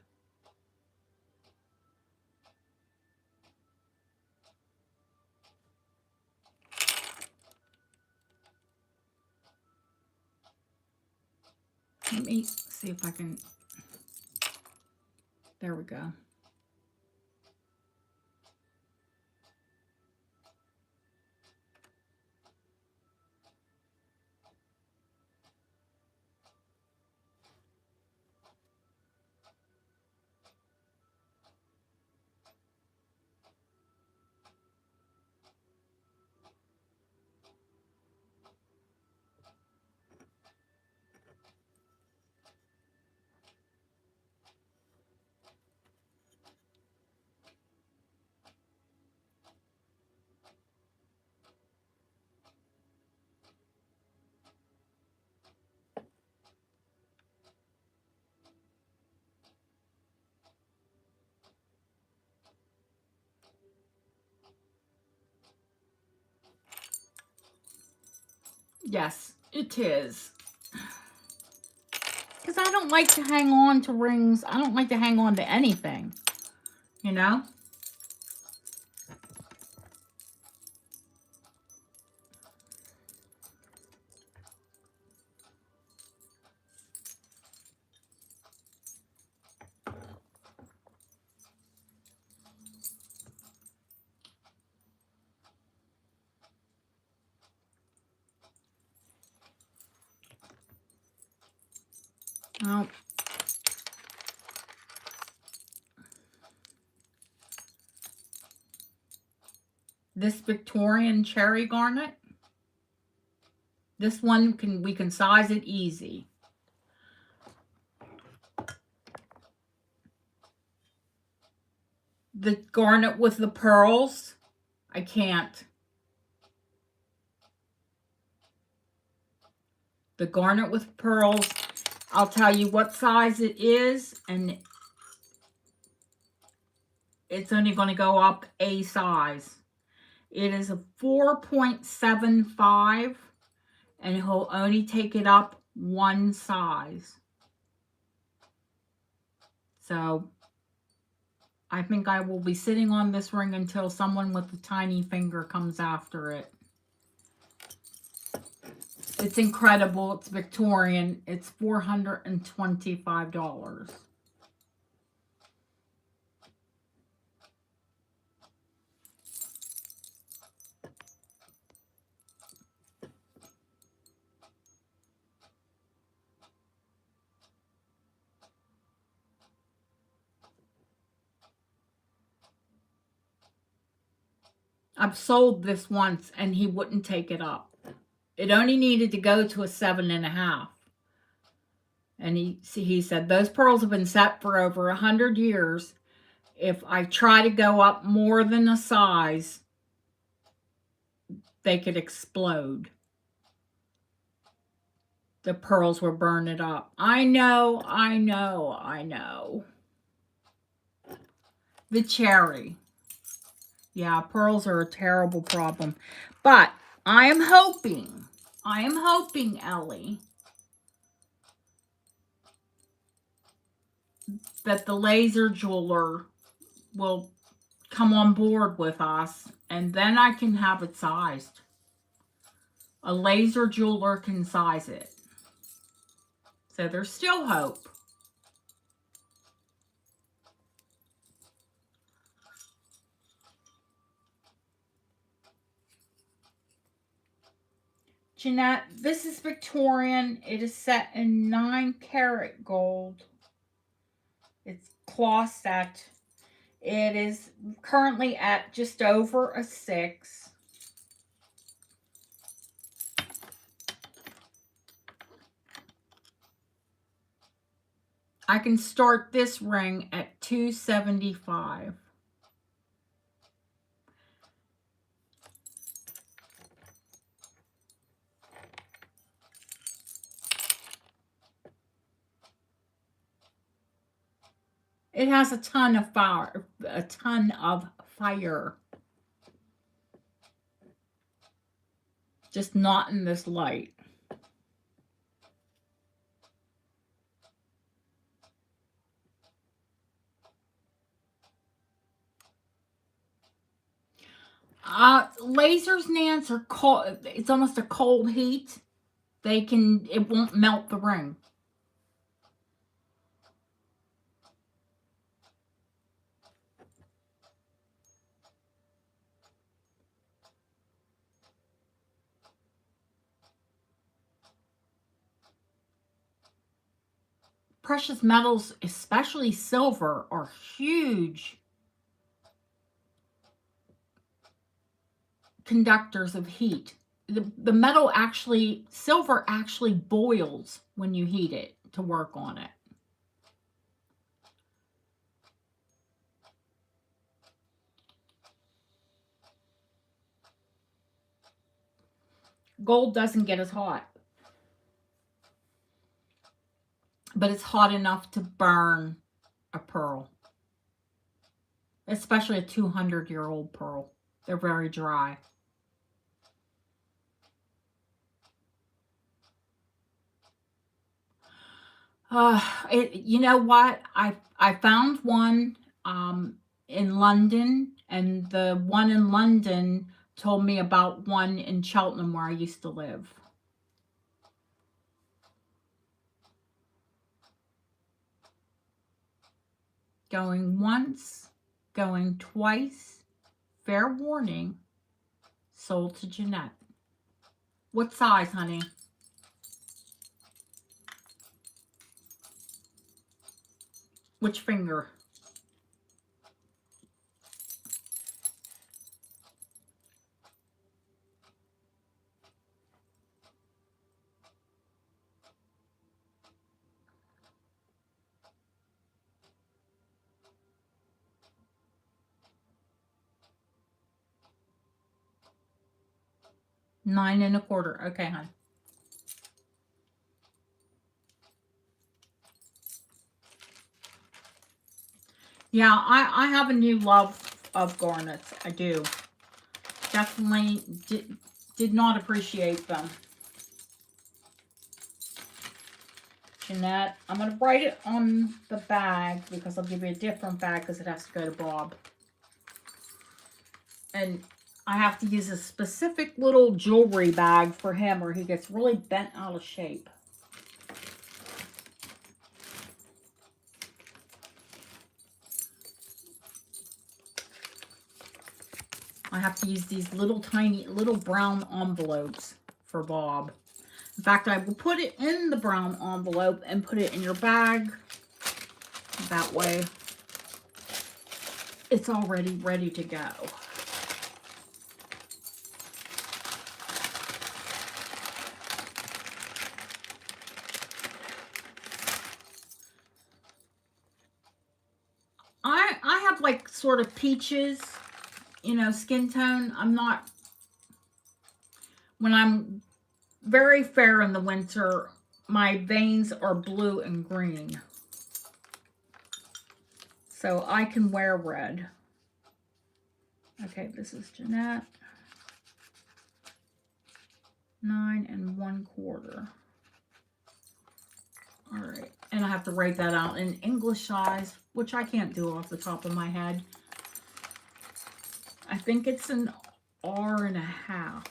Let me see if I can. There we go. Yes, it is. Because I don't like to hang on to rings. I don't like to hang on to anything, you know? Well, this Victorian cherry garnet, this one we can size it easy. The garnet with the pearls, I can't. The garnet with pearls, I'll tell you what size it is, and it's only going to go up a size. It is a 4.75, and he'll only take it up one size. So I think I will be sitting on this ring until someone with a tiny finger comes after it. It's incredible. It's Victorian. It's $425. I've sold this once and he wouldn't take it up. It only needed to go to a 7.5. And he said, those pearls have been set for over 100 years. If I try to go up more than a size, they could explode. The pearls were burning up. I know. The cherry. Yeah, pearls are a terrible problem. But I am hoping, Ellie, that the laser jeweler will come on board with us, and then I can have it sized. A laser jeweler can size it. So there's still hope. Jeanette, this is Victorian. It is set in 9-karat gold. It's cloth set. It is currently at just over a 6. I can start this ring at $275. It has a ton of fire, Just not in this light. Lasers, Nance, are cold. It's almost a cold heat. It won't melt the ring. Precious metals, especially silver, are huge conductors of heat. The metal silver actually boils when you heat it to work on it. Gold doesn't get as hot, but it's hot enough to burn a pearl, especially a 200-year-old pearl. They're very dry. You know what? I found one in London, and the one in London told me about one in Cheltenham where I used to live. Going once, going twice. Fair warning. Sold to Jeanette. What size, honey? Which finger? $9 1/4. Okay, hon. Yeah, I have a new love of garnets. I do. Definitely did not appreciate them. Jeanette, I'm going to write it on the bag because I'll give you a different bag because it has to go to Bob. And I have to use a specific little jewelry bag for him or he gets really bent out of shape. I have to use these little tiny, little brown envelopes for Bob. In fact, I will put it in the brown envelope and put it in your bag. That way, it's already ready to go. I have like sort of peaches, you know, skin tone. I'm not, when I'm very fair in the winter, my veins are blue and green. So I can wear red. Okay, this is Jeanette. 9 1/4. All right, and I have to write that out in English size, which I can't do off the top of my head. I think it's an R1/2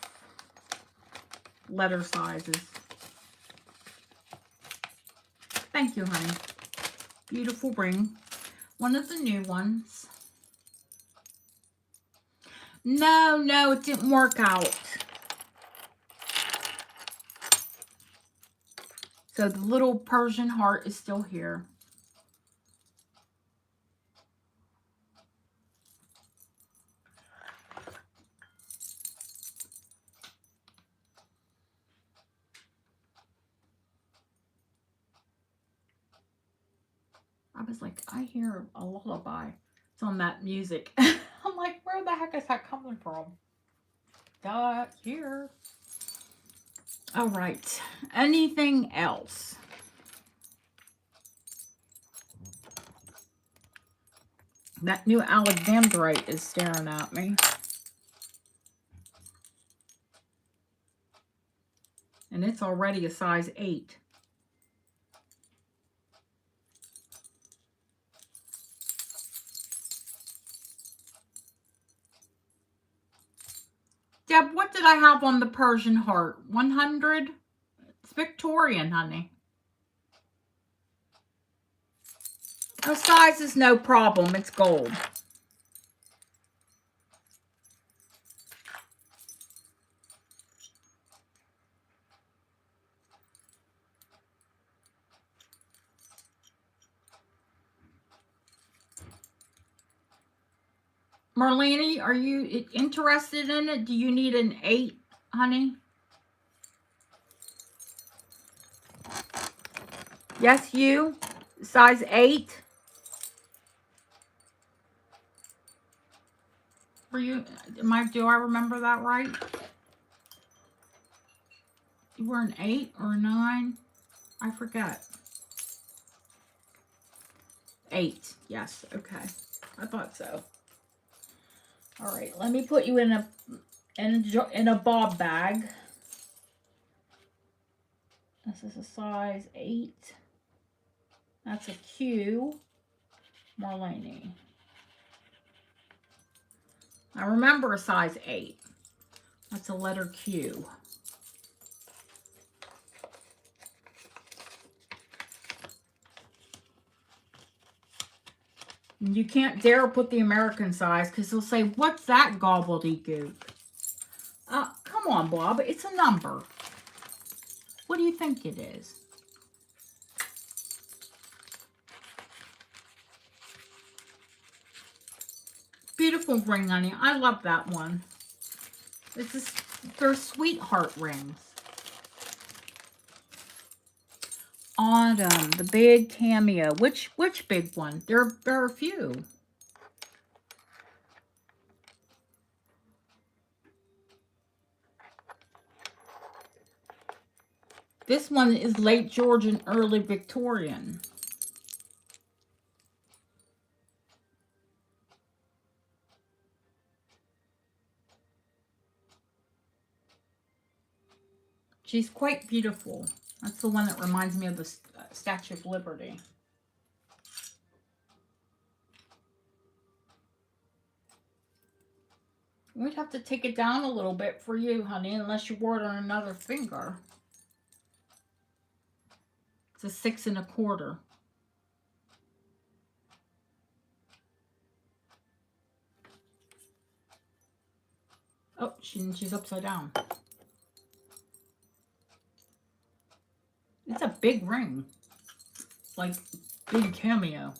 letter sizes. Thank you, honey. Beautiful ring. One of the new ones. No, it didn't work out. So the little Persian heart is still here. I was like, I hear a lullaby. It's on that music. I'm like, where the heck is that coming from? Here. All right. Anything else? That new Alexandrite is staring at me. And it's already a size 8. Deb, what did I have on the Persian heart? 100? It's Victorian, honey. Oh, size is no problem. It's gold. Marlene, are you interested in it? Do you need an 8, honey? Yes, you? Size 8? For you? Do I remember that right? You were an 8 or a 9? I forget. 8. Yes, okay. I thought so. All right, let me put you in a bob bag. This is a size 8. That's a Q. Marlene. I remember a size 8. That's a letter Q. You can't dare put the American size because they'll say, what's that gobbledygook? Come on, Bob. It's a number. What do you think it is? Beautiful ring, honey. I love that one. They're sweetheart rings. Autumn, the big cameo. Which big one? There are a few. This one is late Georgian, early Victorian. She's quite beautiful. That's the one that reminds me of the Statue of Liberty. We'd have to take it down a little bit for you, honey, unless you wore it on another finger. It's a 6 1/4. Oh, she's upside down. It's a big ring. Like, big cameo.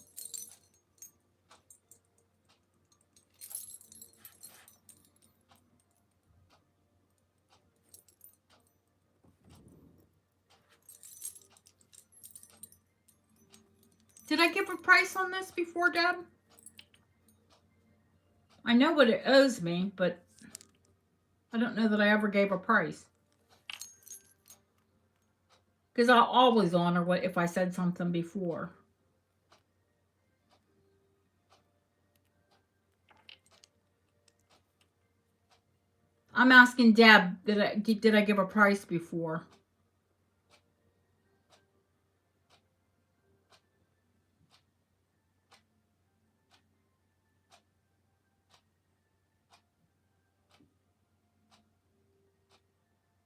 Did I give a price on this before, Deb? I know what it owes me, but I don't know that I ever gave a price. Because I'll always honor what if I said something before. I'm asking Deb, did I give a price before?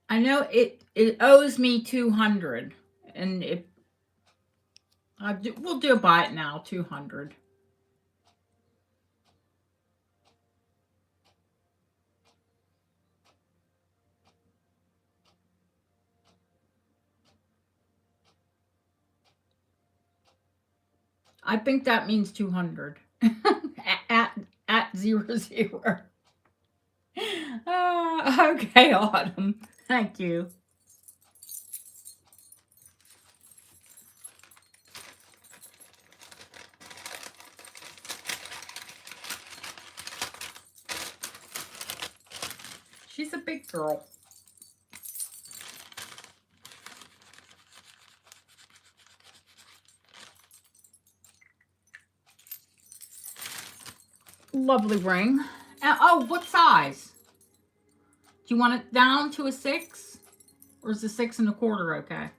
I know it owes me 200, and we'll do buy it now, 200. I think that means 200 at 00. Okay, Autumn. Thank you. She's a big girl. Lovely ring. Oh, what size? Do you want it down to a 6? Or is the 6 1/4 okay?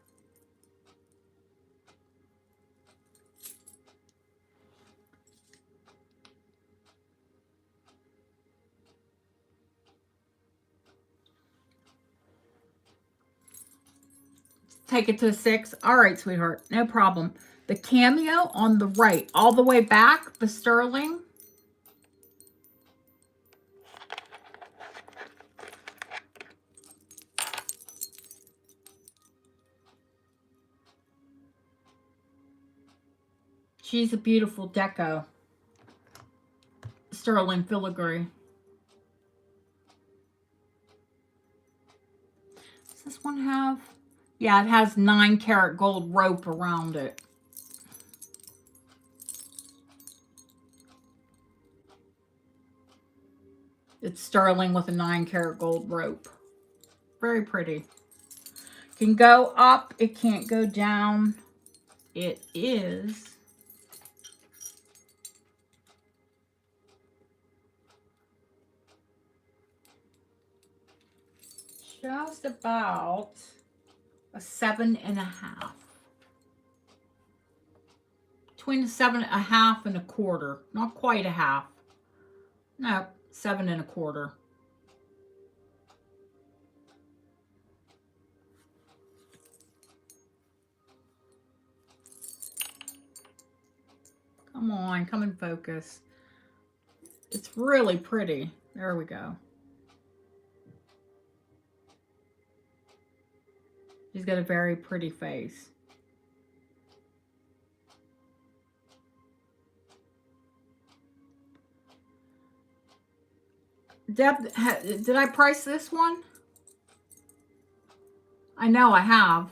Take it to a 6. All right, sweetheart. No problem. The cameo on the right, all the way back, the sterling. She's a beautiful deco. Sterling filigree. Does this one have? Yeah, it has 9-karat gold rope around it. It's sterling with a 9-karat gold rope. Very pretty. Can go up. It can't go down. It is just about a 7 1/2. Between a 7 1/2 and a quarter. Not quite a half. No, 7 1/4. Come on, come in focus. It's really pretty. There we go. She's got a very pretty face. Deb, did I price this one? I know I have.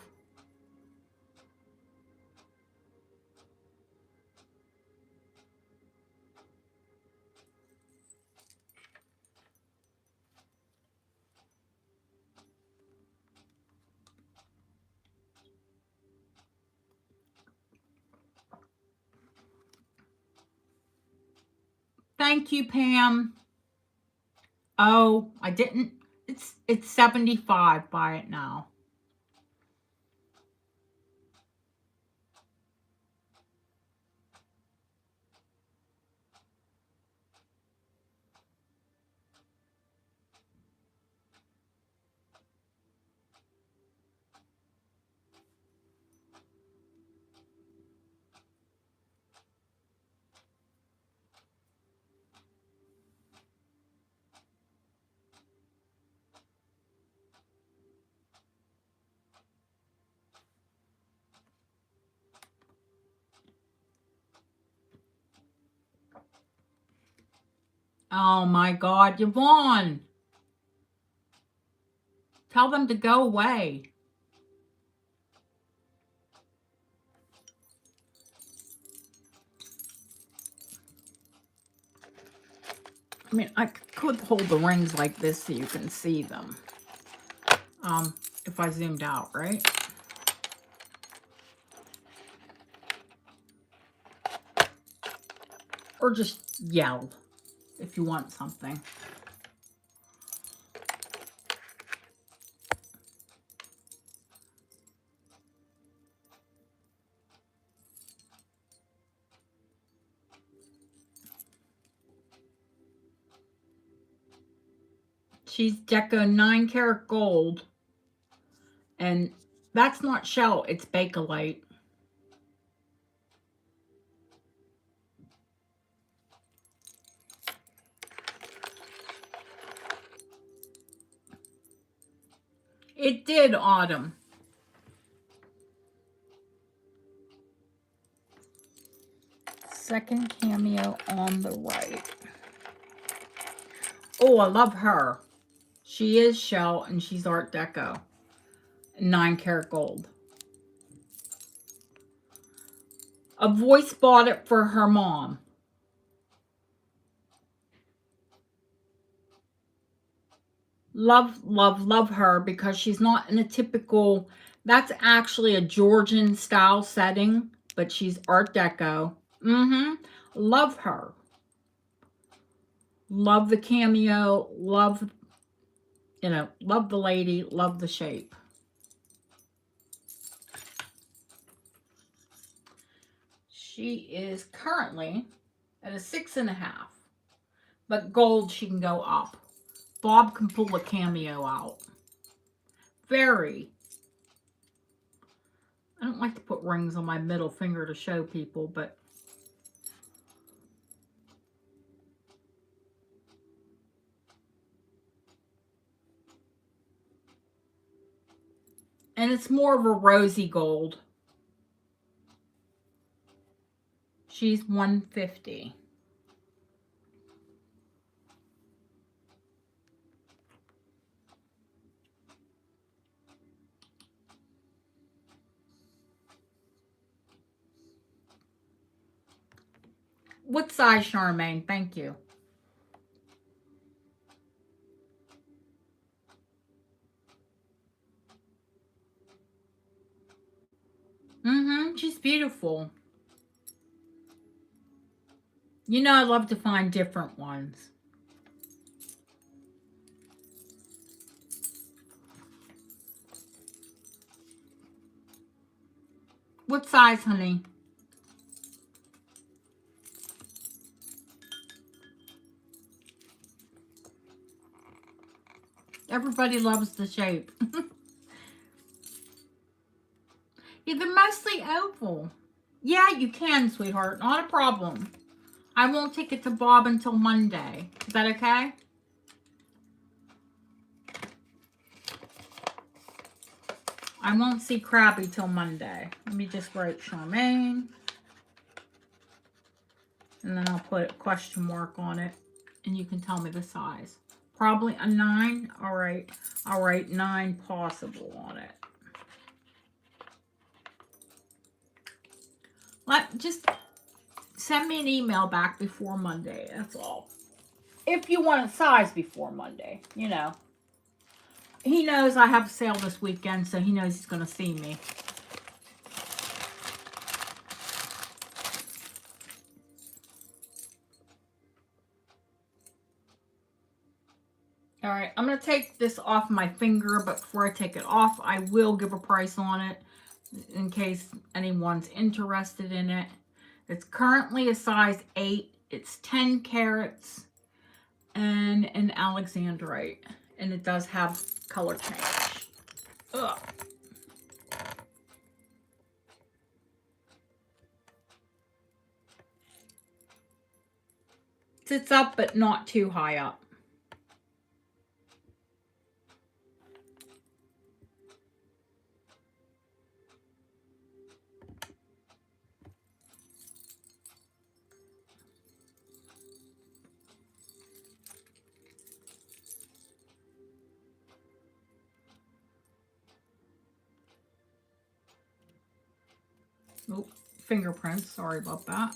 Thank you, Pam. Oh, I didn't. It's 75. Buy it now. Oh my God, Yvonne. Tell them to go away. I mean, I could hold the rings like this so you can see them. If I zoomed out, right? Or just yell if you want something. She's Deco 9 karat gold. And that's not shell, it's Bakelite. It did, Autumn. Second cameo on the right. Oh, I love her. She is shell and she's Art Deco. 9 karat gold. A voice bought it for her mom. Love, love, love her because she's not in a typical, that's actually a Georgian style setting, but she's Art Deco. Love her. Love the cameo. Love, you know, love the lady. Love the shape. She is currently at a 6.5. But gold, she can go up. Bob can pull a cameo out. Very. I don't like to put rings on my middle finger to show people, but and it's more of a rosy gold. She's $150. What size, Charmaine? Thank you. She's beautiful. You know I love to find different ones. What size, honey? Everybody loves the shape. Yeah, they're mostly oval. Yeah, you can, sweetheart. Not a problem. I won't take it to Bob until Monday. Is that okay? I won't see Krabby till Monday. Let me just write Charmaine. And then I'll put a question mark on it. And you can tell me the size. Probably a 9. All right. I'll write 9 possible on it. Just send me an email back before Monday. That's all. If you want a size before Monday, you know. He knows I have a sale this weekend, so he knows he's going to see me. All right, I'm going to take this off my finger, but before I take it off, I will give a price on it in case anyone's interested in it. It's currently a size 8. It's 10 carats and an alexandrite, and it does have color change. Ugh. Sits up, but not too high up. Oh, fingerprints. Sorry about that.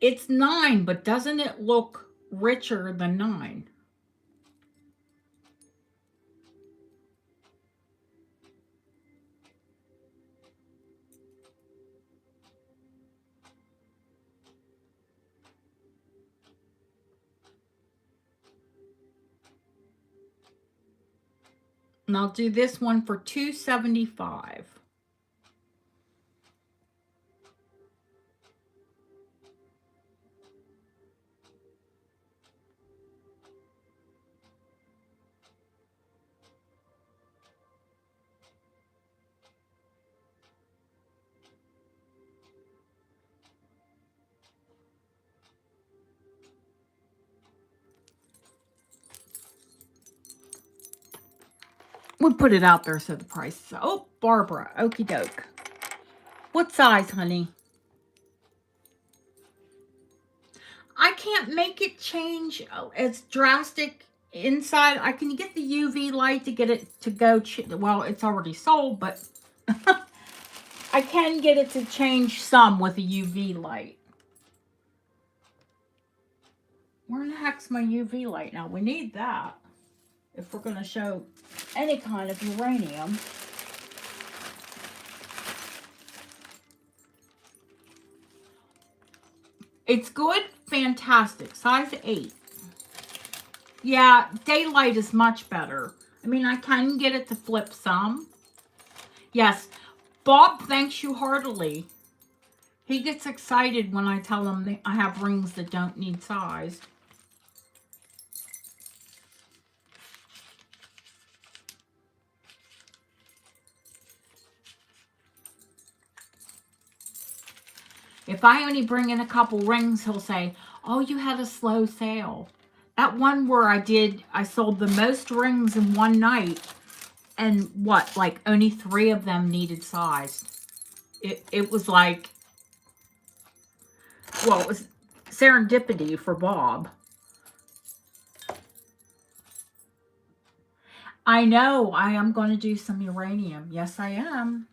It's 9, but doesn't it look richer than 9? And I'll do this one for $2.75. We put it out there so the price is... Oh, Barbara. Okie doke. What size, honey? I can't make it change as drastic inside. I can get the UV light to get it to go... Well, it's already sold, but... I can get it to change some with a UV light. Where in the heck's my UV light now? We need that if we're going to show any kind of uranium. It's good, fantastic. Size 8. Yeah, daylight is much better. I mean, I can get it to flip some. Yes, Bob thanks you heartily. He gets excited when I tell him that I have rings that don't need size. If I only bring in a couple rings, he'll say, oh, you had a slow sale. That one where I sold the most rings in one night, and what, like only 3 of them needed size. It was like, well, it was serendipity for Bob. I know, I am going to do some uranium. Yes, I am.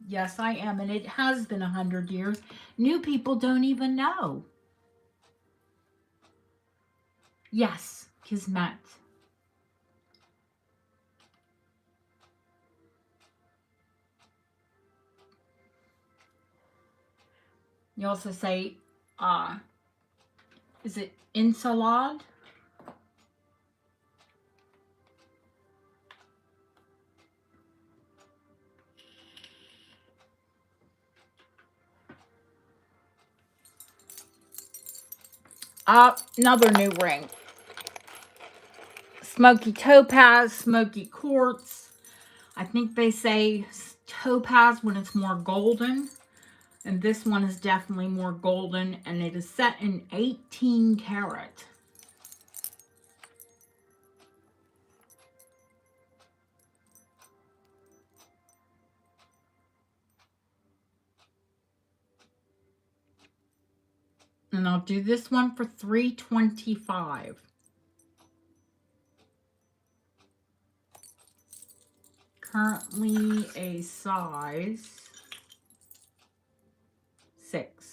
Yes, I am. And it has been 100 years. New people don't even know. Yes, Kismet. You also say, is it ensalade? Another new ring. Smoky topaz, smoky quartz. I think they say topaz when it's more golden. And this one is definitely more golden. And it is set in 18 karat. And I'll do this one for $3.25. Currently a size 6.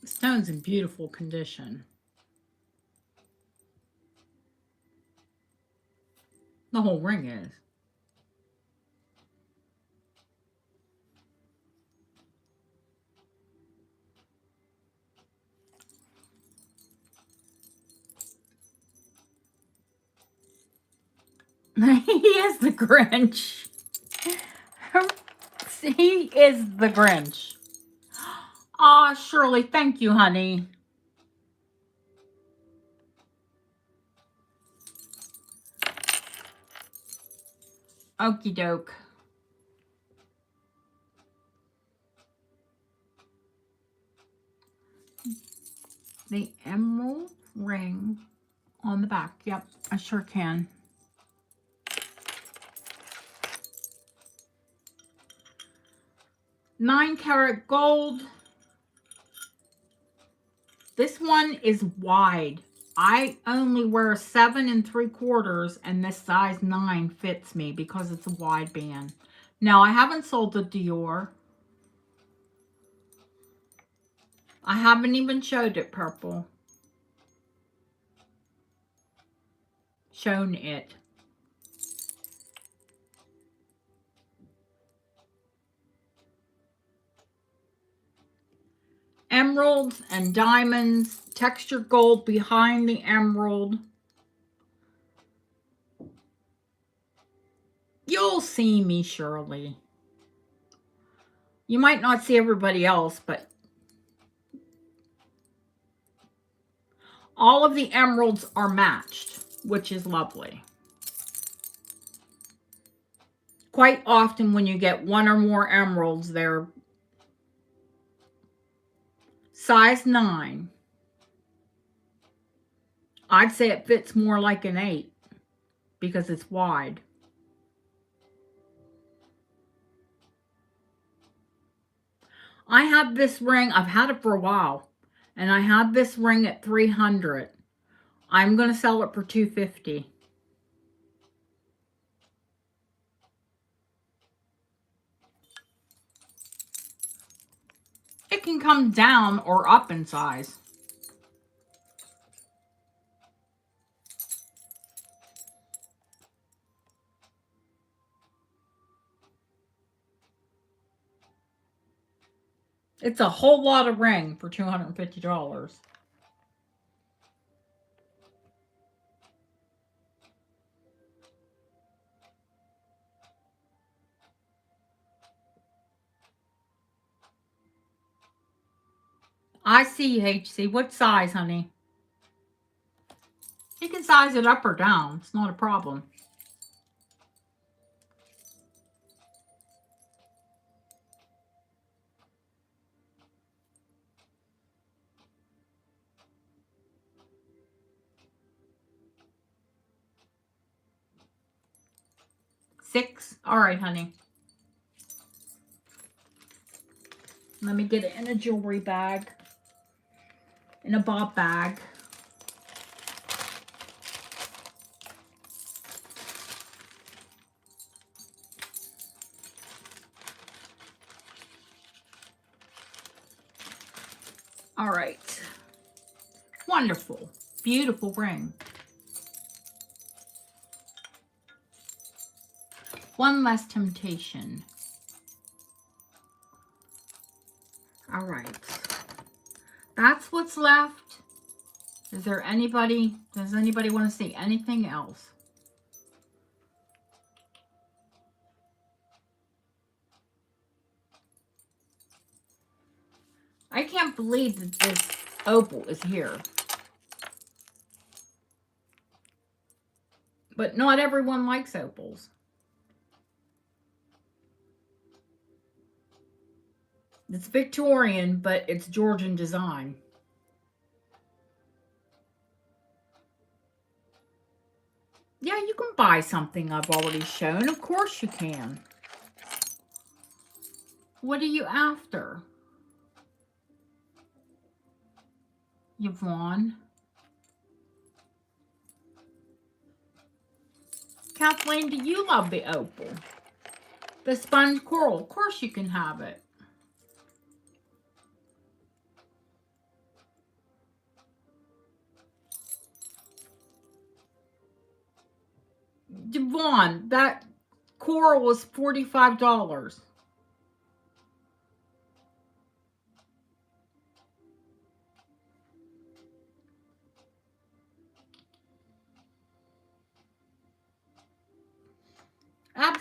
The stone's in beautiful condition. The whole ring is. He is the Grinch. He is the Grinch. Aw, Shirley, thank you, honey. Okie doke. The emerald ring on the back. Yep, I sure can. $9-karat gold. This one is wide. I only wear 7 3/4, and this size 9 fits me because it's a wide band. Now, I haven't sold the Dior. I haven't even showed it purple. Shown it. Emeralds and diamonds, texture gold behind the emerald. You'll see me, Shirley. You might not see everybody else, but all of the emeralds are matched, which is lovely. Quite often when you get one or more emeralds, they're size 9. I'd say it fits more like an 8 because it's wide. I have this ring. I've had it for a while, and I have this ring at $300. I'm going to sell it for $250. It can come down or up in size. It's a whole lot of ring for $250. I see you, HC. What size, honey? You can size it up or down. It's not a problem. $6. All right, honey. Let me get it in a jewelry bag. In a bob bag. All right. Wonderful. Beautiful ring. One less temptation. All right. That's what's left. Is there anybody, does anybody want to see anything else? I can't believe that this opal is here. But not everyone likes opals. It's Victorian, but it's Georgian design. Yeah, you can buy something I've already shown. Of course you can. What are you after? Yvonne? Kathleen, do you love the opal? The sponge coral? Of course you can have it. Yvonne, that coral was $45.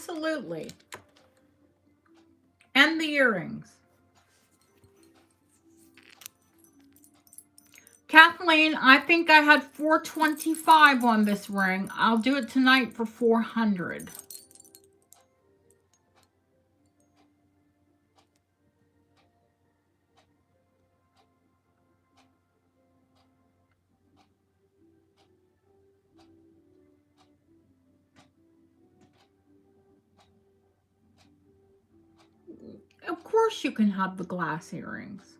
Absolutely. And the earrings. Kathleen, I think I had $425 on this ring. I'll do it tonight for $400. Of course you can have the glass earrings.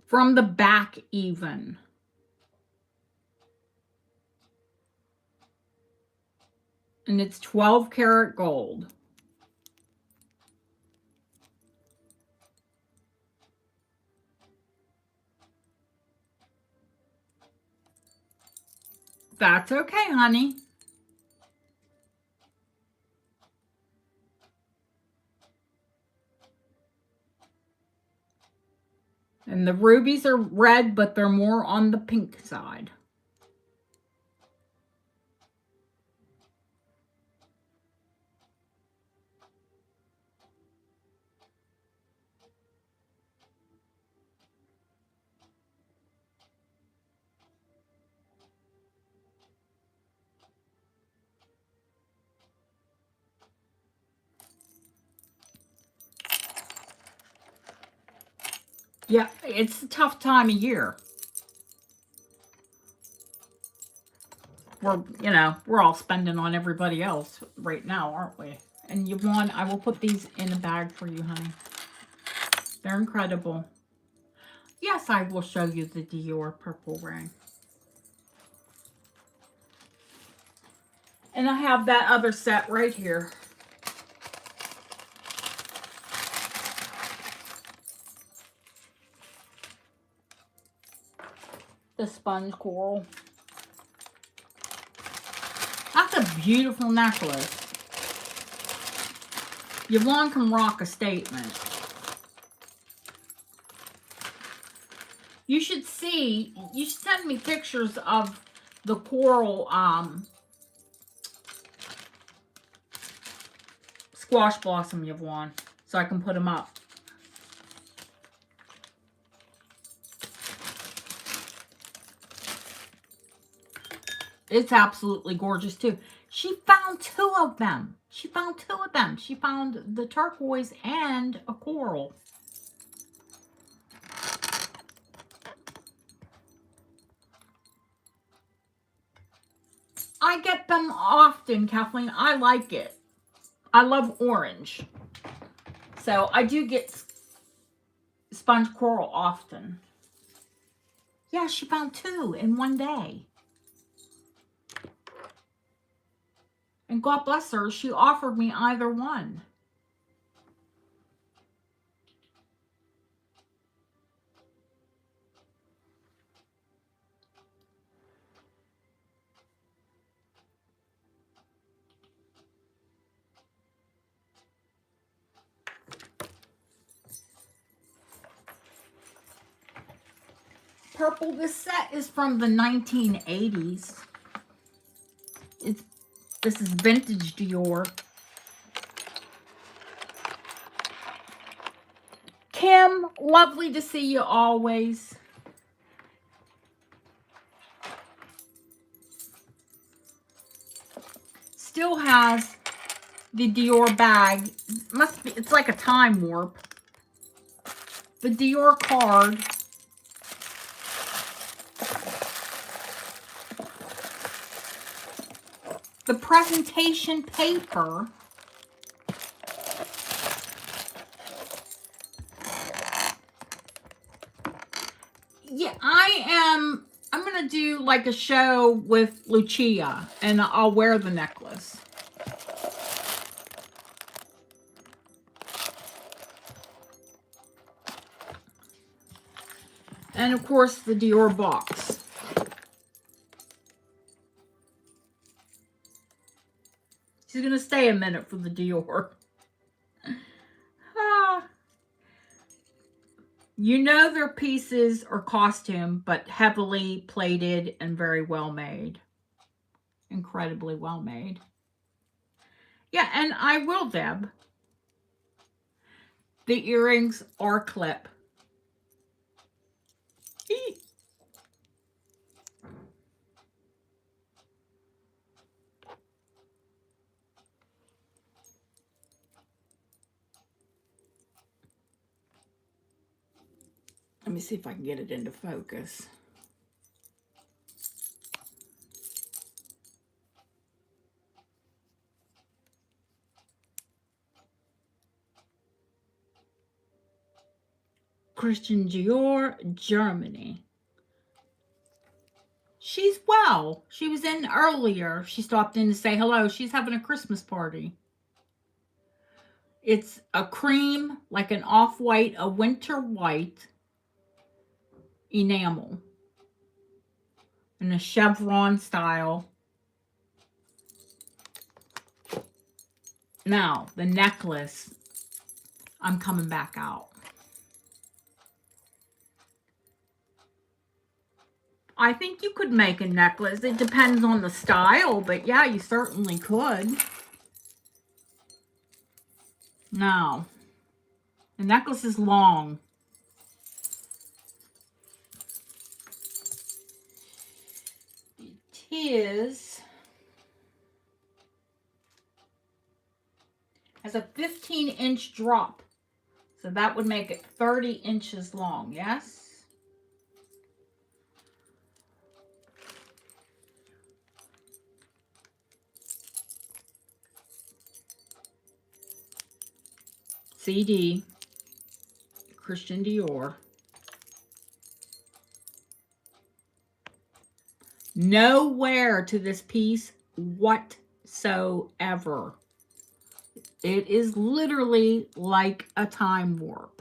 From the back even. And it's 12 karat gold. That's okay, honey. And the rubies are red, but they're more on the pink side. Yeah, it's a tough time of year. We're all spending on everybody else right now, aren't we? And Yvonne, I will put these in a bag for you, honey. They're incredible. Yes, I will show you the Dior purple ring. And I have that other set right here. The sponge coral. That's a beautiful necklace. Yvonne can rock a statement. You should send me pictures of the coral squash blossom, Yvonne, so I can put them up. It's absolutely gorgeous too. She found two of them. She found the turquoise and a coral. I get them often, Kathleen. I like it. I love orange. So I do get sponge coral often. Yeah, she found two in one day. And God bless her, she offered me either one. Purple, this set is from the 1980s. This is vintage Dior. Kim, lovely to see you always. Still has the Dior bag. It's like a time warp. The Dior card. The presentation paper. Yeah, I'm going to do like a show with Lucia, and I'll wear the necklace. And of course, the Dior box. She's going to stay a minute for the Dior. You know their pieces are costume, but heavily plated and very well made. Incredibly well made. Yeah, and I will, Deb. The earrings are clip. Eee. Let me see if I can get it into focus. Christian Dior, Germany. She's well. She was in earlier. She stopped in to say hello. She's having a Christmas party. It's a cream, like an off-white, a winter white enamel. In a chevron style. Now, the necklace, I'm coming back out. I think you could make a necklace. It depends on the style, but yeah, you certainly could. Now, the necklace is long. It is, has a 15-inch drop. So that would make it 30 inches long, yes? CD, Christian Dior. No wear to this piece whatsoever. It is literally like a time warp.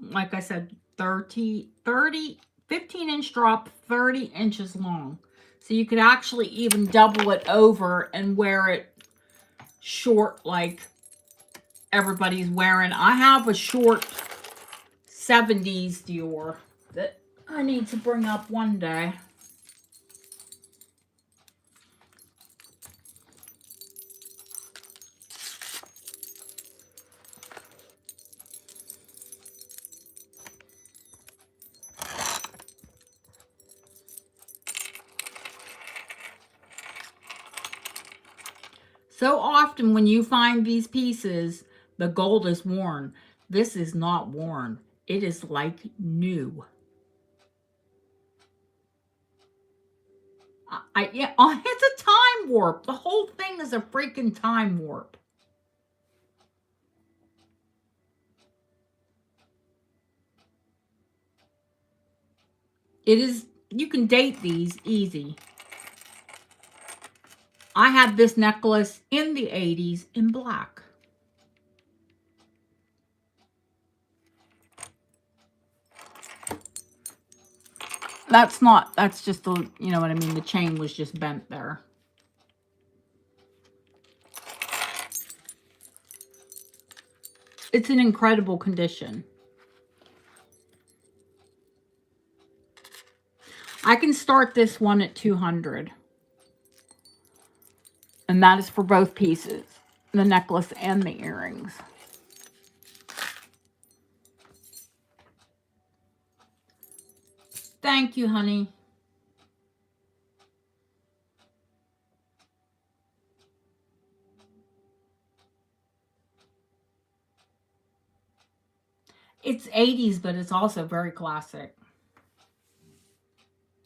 Like I said, 15-inch drop, 30 inches long. So you could actually even double it over and wear it short like everybody's wearing. I have a short 70s Dior that I need to bring up one day. So often when you find these pieces, the gold is worn. This is not worn. It is like new. Yeah, it's a time warp. The whole thing is a freaking time warp. It is, you can date these easy. I had this necklace in the 80s in black. That's just the, you know what I mean? The chain was just bent there. It's in incredible condition. I can start this one at $200. And that is for both pieces, the necklace and the earrings. Thank you, honey. It's 80s, but it's also very classic.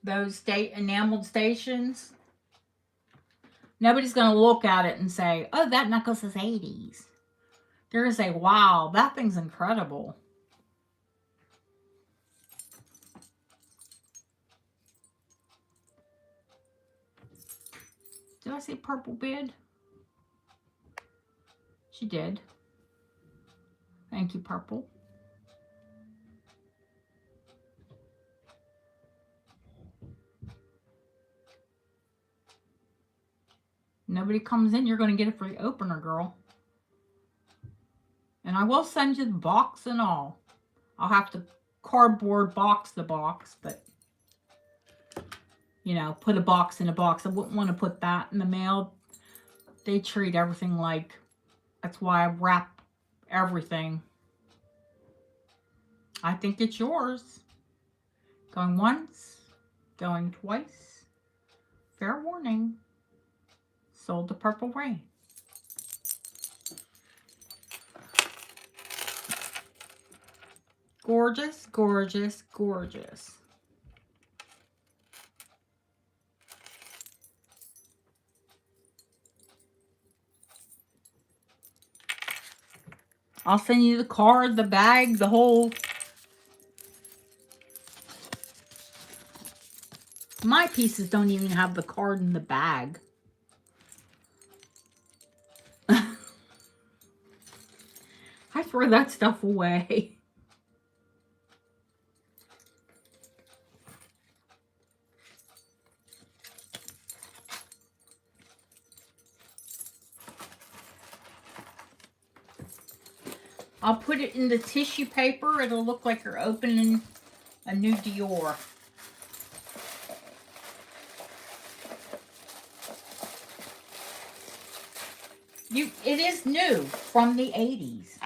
Those enameled stations, nobody's going to look at it and say, oh, that necklace is 80s. They're going to say, wow, that thing's incredible. Did I say purple bid? She did. Thank you, purple. Nobody comes in, you're going to get a free opener, girl. And I will send you the box and all. I'll have to cardboard box the box, but, you know, put a box in a box. I wouldn't want to put that in the mail. They treat everything like, that's why I wrap everything. I think it's yours. Going once, going twice. Fair warning. Sold the Purple Rain. Gorgeous, gorgeous, gorgeous. I'll send you the card, the bag, the whole. My pieces don't even have the card in the bag. I throw that stuff away. I'll put it in the tissue paper. It'll look like you're opening a new Dior. It is new from the 80s.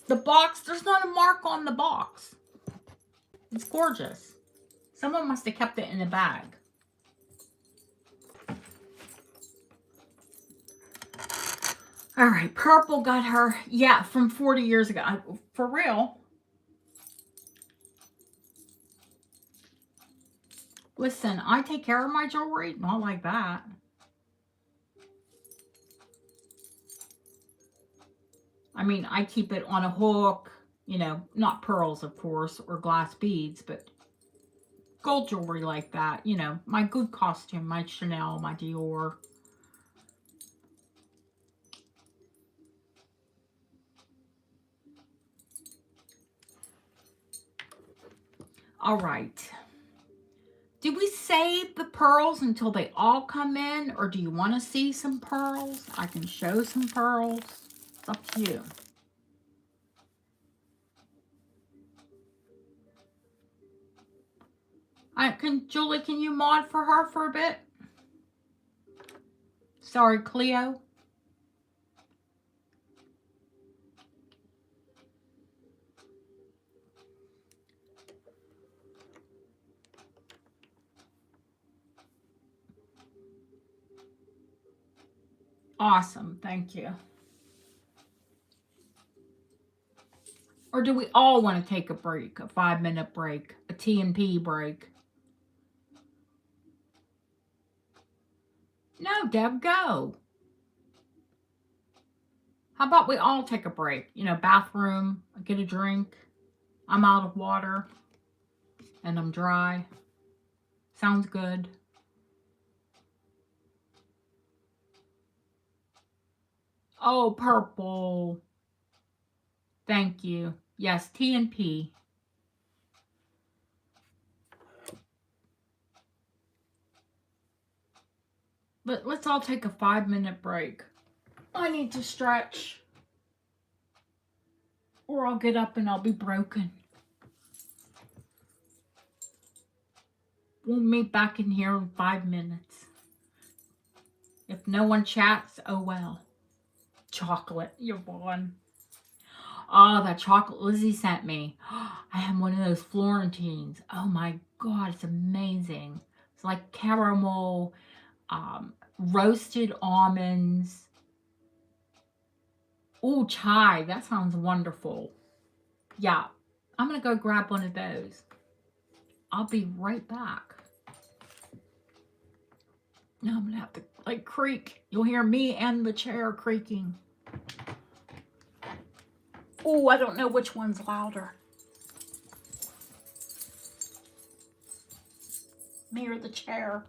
The box, there's not a mark on the box. It's gorgeous. Someone must have kept it in a bag. All right, purple got her, yeah, from 40 years ago. For real. Listen, I take care of my jewelry. Not like that. I mean, I keep it on a hook, you know, not pearls, of course, or glass beads, but gold jewelry like that. You know, my good costume, my Chanel, my Dior. All right. Do we save the pearls until they all come in, or do you want to see some pearls? I can show some pearls. It's up to you. Julie, can you mod for her for a bit? Sorry, Cleo. Awesome, thank you. Or do we all want to take a break, a 5-minute break, a T&P break? No, Deb, go. How about we all take a break? You know, bathroom, get a drink. I'm out of water and I'm dry. Sounds good. Oh, purple. Thank you. Yes, T&P. But let's all take a 5-minute break. I need to stretch, or I'll get up and I'll be broken. We'll meet back in here in 5 minutes. If no one chats, oh well. Chocolate, Yvonne. Oh, that chocolate Lizzie sent me. I have one of those Florentines. Oh my God, it's amazing. It's like caramel, roasted almonds. Oh, chai. That sounds wonderful. Yeah, I'm going to go grab one of those. I'll be right back. Now I'm going to have to, like, creak. You'll hear me and the chair creaking. Oh, I don't know which one's louder. mirror the chair.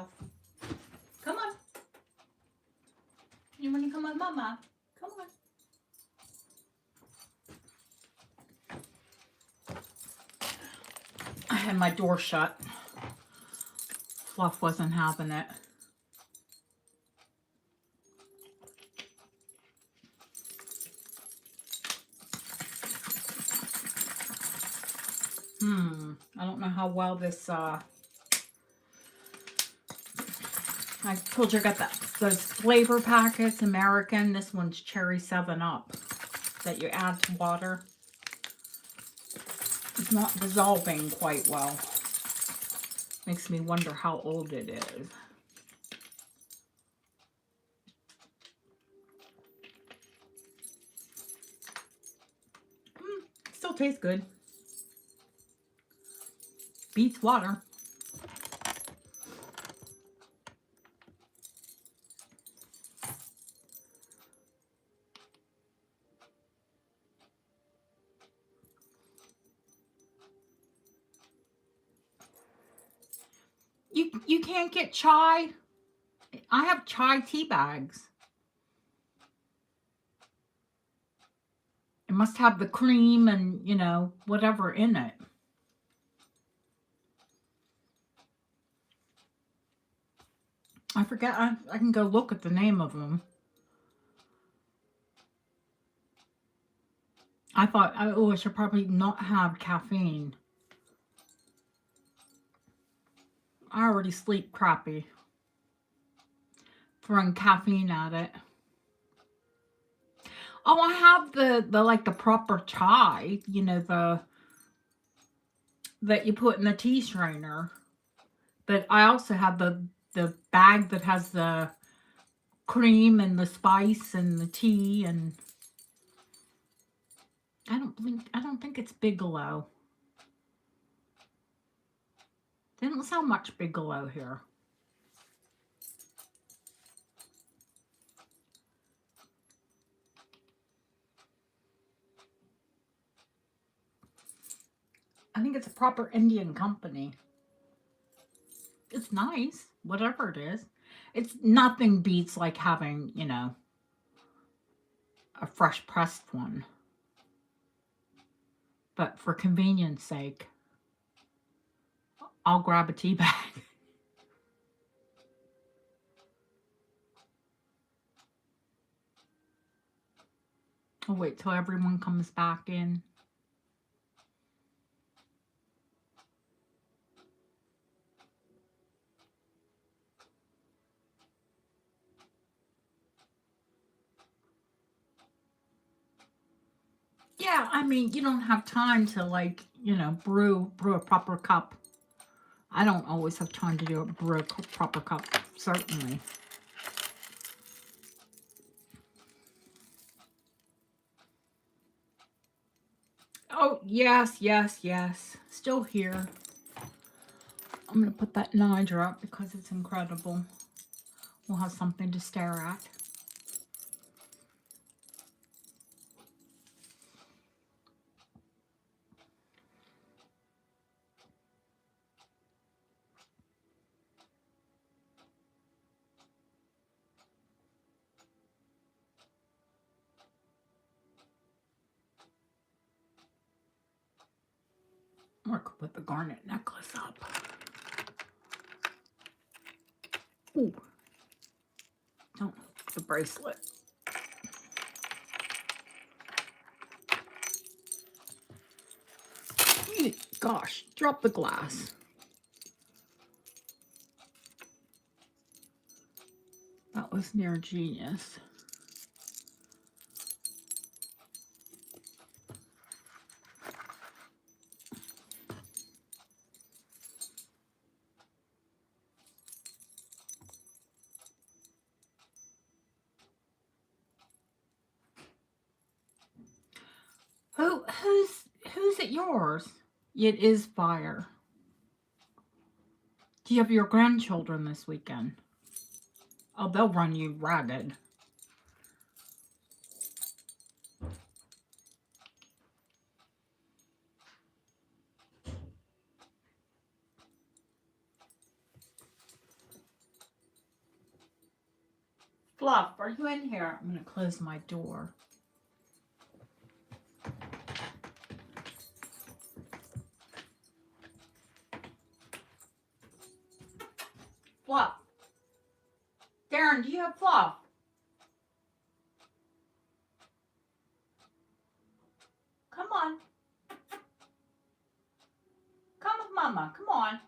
Fluff. Come on. You want to come with Mama? Come on. I had my door shut. Fluff wasn't having it. I don't know how well this, I told you I got those flavor packets, American. This one's Cherry 7-Up that you add to water. It's not dissolving quite well. Makes me wonder how old it is. Still tastes good. Beats water. You can't get chai. I have chai tea bags. It must have the cream and, you know, whatever in it. I forget. I can go look at the name of them. I thought, oh, I should probably not have caffeine. I already sleep crappy. Throwing caffeine at it. Oh, I have the proper chai, you know, that you put in the tea strainer. But I also have the bag that has the cream and the spice and the tea, and I don't think it's Bigelow. Didn't sound much Bigelow here. I think it's a proper Indian company. It's nice, whatever it is. It's nothing beats like having, you know, a fresh pressed one. But for convenience sake, I'll grab a tea bag. I'll wait till everyone comes back in. Yeah, I mean, you don't have time to, like, you know, brew a proper cup. I don't always have time to brew a proper cup, certainly. Oh, yes, yes, yes. Still here. I'm going to put that Niger up because it's incredible. We'll have something to stare at. Or I could put the garnet necklace up. Ooh. Oh, the bracelet. Gosh, drop the glass. That was near genius. Who's it yours? It is fire. Do you have your grandchildren this weekend? Oh, they'll run you ragged. Fluff, are you in here? I'm going to close my door. Fluff. Darren, do you have Fluff? Come on. Come with Mama. Come on.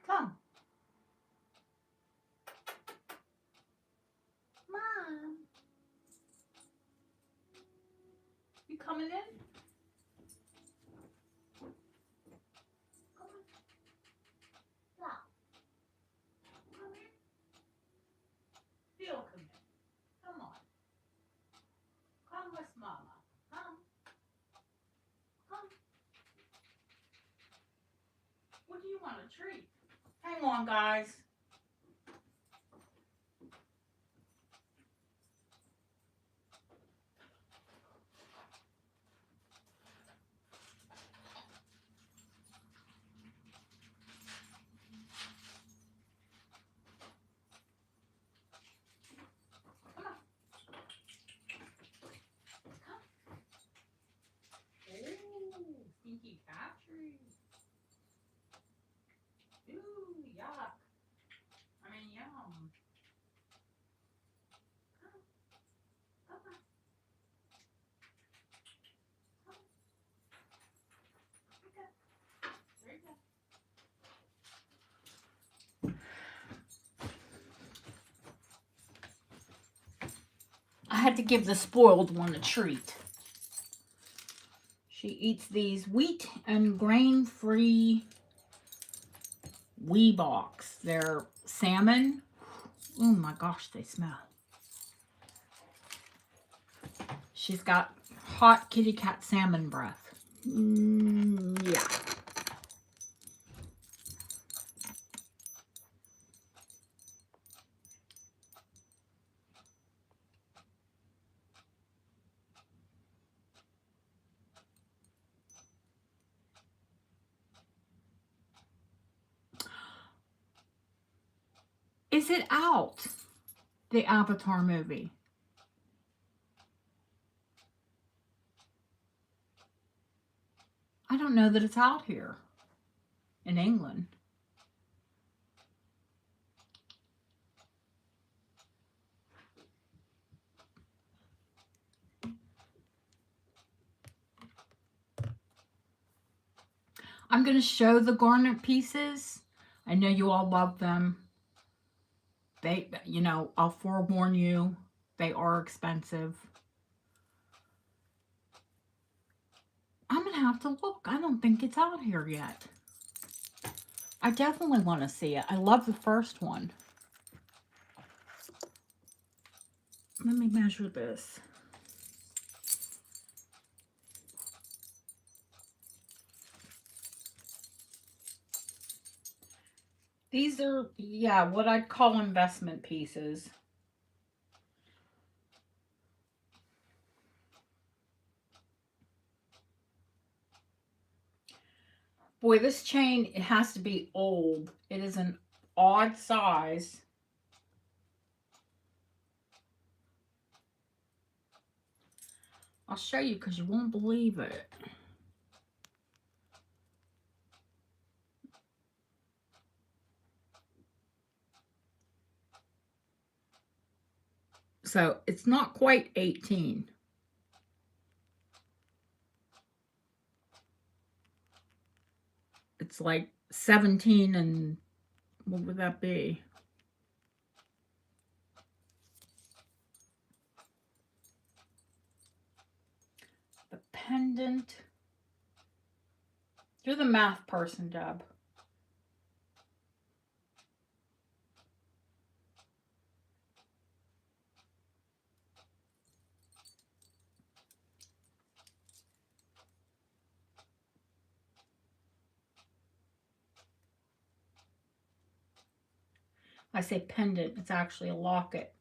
Come. Mom. You coming in? Come on. Fluff. Come in. Phil, come in. Come on. Come with Mama. Come. Come. What do you want, a treat? Hang on, guys. Come on. Come. Ooh, stinky Patrick. Ooh, yuck. I mean, yum. Come. Come on. Come. There you go. I had to give the spoiled one a treat. She eats these wheat and grain-free wee box. They're salmon. Oh my gosh, they smell. She's got hot kitty cat salmon breath. Yeah. Is it out? The Avatar movie. I don't know that it's out here in England. I'm going to show the Garnet pieces. I know you all love them. They, you know, I'll forewarn you, they are expensive. I'm going to have to look. I don't think it's out here yet. I definitely want to see it. I love the first one. Let me measure this. These are, yeah, what I'd call investment pieces. Boy, this chain, it has to be old. It is an odd size. I'll show you because you won't believe it. So it's not quite 18. It's like 17 and what would that be? The pendant. You're the math person, Deb. I say pendant, it's actually a locket.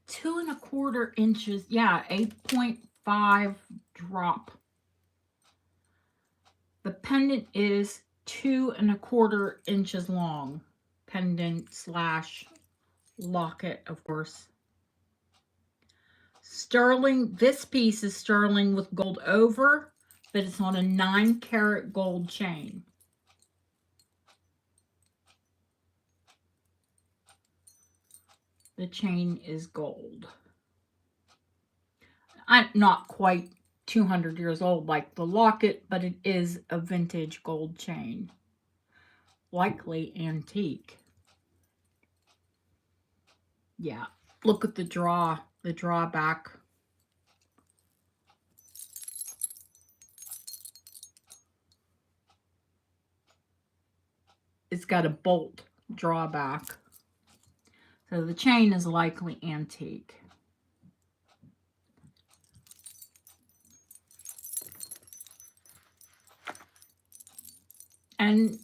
2 1/4 inches, yeah, 8.5 drop. The pendant is 2 1/4 inches long. Pendant slash locket, of course. Sterling, this piece is sterling with gold over, but it's on a 9-carat gold chain. The chain is gold. I'm not quite 200 years old like the locket, but it is a vintage gold chain. Likely antique. Yeah, look at the drawback. It's got a bolt drawback. So the chain is likely antique. And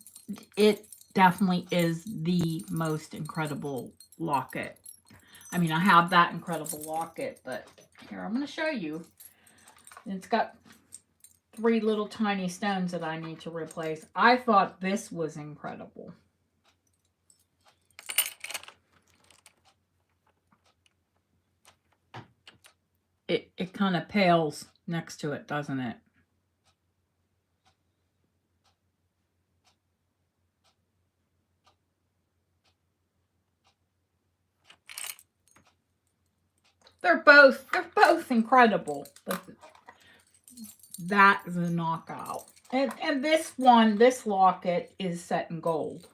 it definitely is the most incredible locket. I mean, I have that incredible locket, but here, I'm going to show you. It's got 3 little tiny stones that I need to replace. I thought this was incredible. It kind of pales next to it, doesn't it? They're both incredible, but that is a knockout. And this locket is set in gold.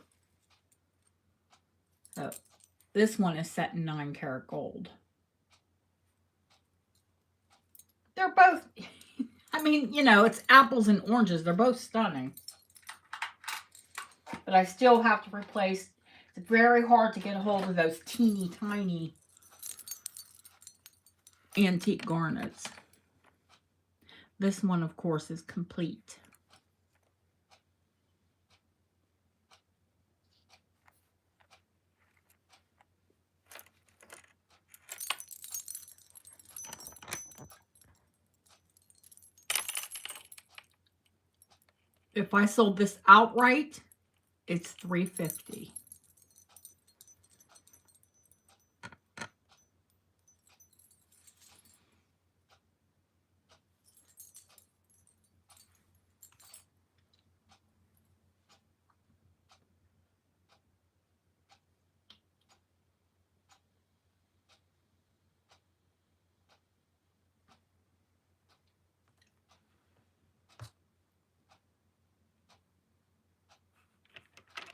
So this one is set in 9-carat gold. They're both, I mean, you know, it's apples and oranges. They're both stunning. But I still have to replace, it's very hard to get a hold of those teeny tiny antique garnets. This one, of course, is complete. If I sold this outright, it's $350.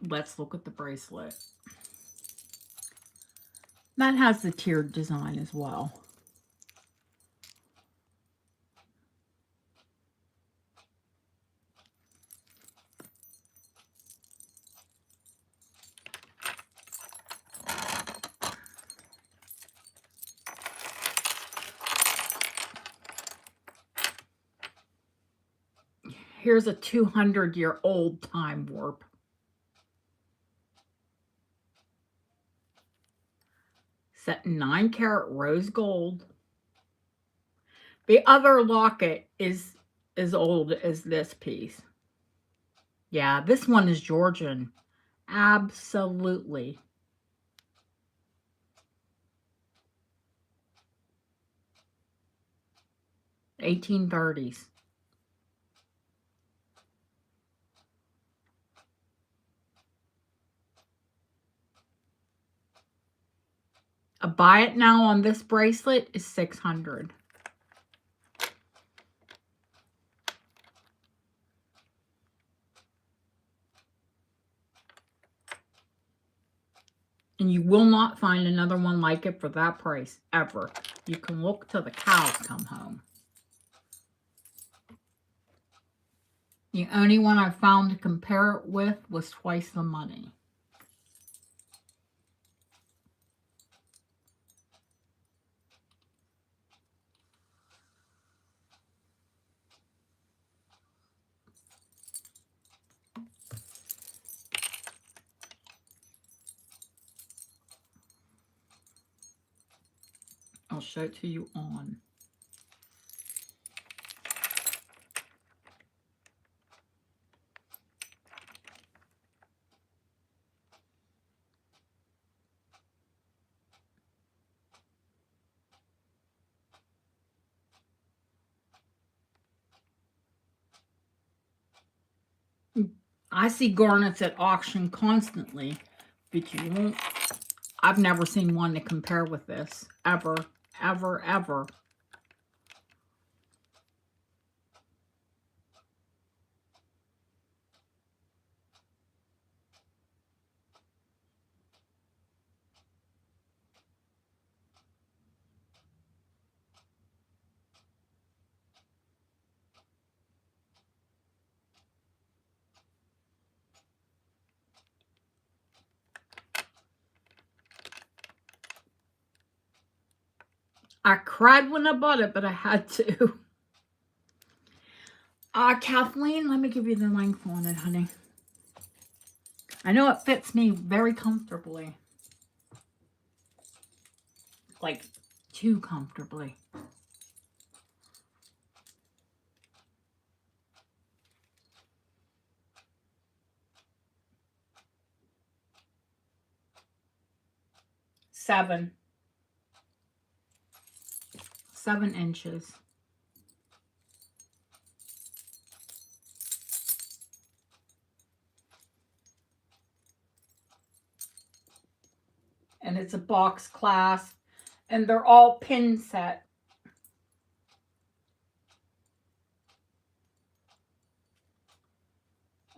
Let's look at the bracelet. That has the tiered design as well. Here's a 200-year-old time warp. Set in 9-carat rose gold. The other locket is as old as this piece. Yeah, this one is Georgian. Absolutely. $1830s. A buy it now on this bracelet is $600. And you will not find another one like it for that price, ever. You can look till the cows come home. The only one I found to compare it with was twice the money. I'll show it to you on. I see garnets at auction constantly, but you won't. I've never seen one to compare with this. Ever, ever, ever. I cried when I bought it, but I had to. Kathleen, let me give you the length on it, honey. I know it fits me very comfortably. Like, too comfortably. Seven. 7 inches. And it's a box clasp. And they're all pin set.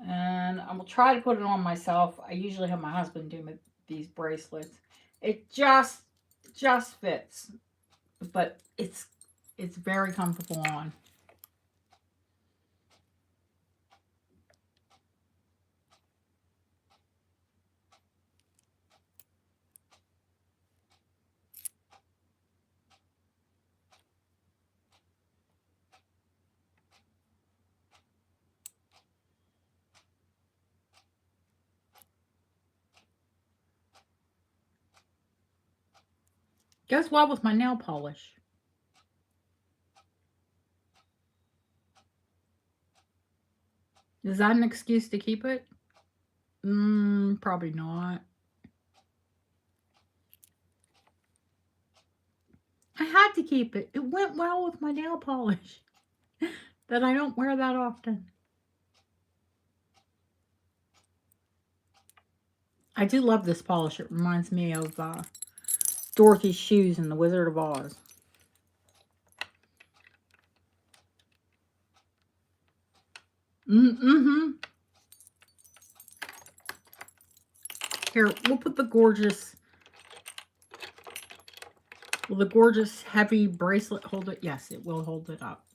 And I will try to put it on myself. I usually have my husband do these bracelets. It just fits. But it's very comfortable on. Goes well with my nail polish. Is that an excuse to keep it? Probably not. I had to keep it. It went well with my nail polish. That I don't wear that often. I do love this polish. It reminds me of Dorothy's shoes in The Wizard of Oz. Mm-hmm. Here, we'll put the gorgeous... Will the gorgeous heavy bracelet hold it? Yes, it will hold it up.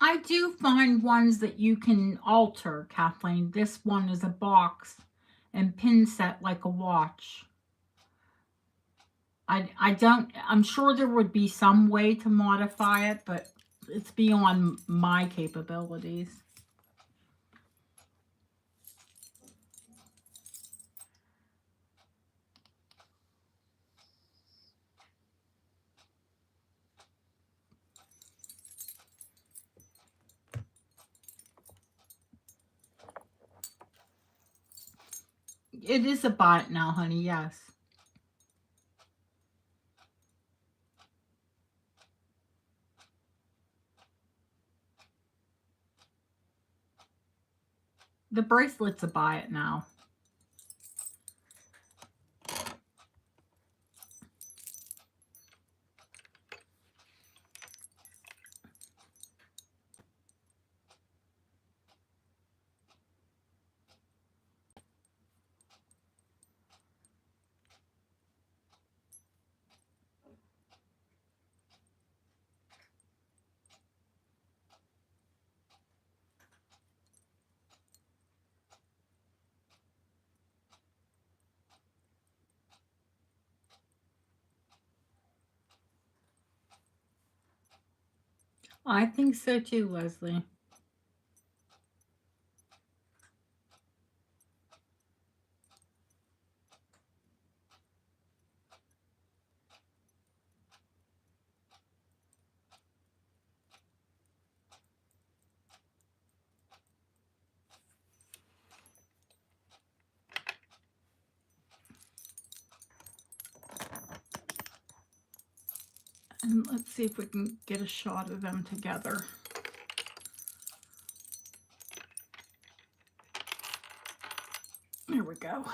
I do find ones that you can alter, Kathleen. This one is a box and pin set like a watch. I'm sure there would be some way to modify it, but it's beyond my capabilities. It is a bite now, honey, yes. The bracelet's a buy it now. I think so too, Leslie. And let's see if we can get a shot of them together. There we go.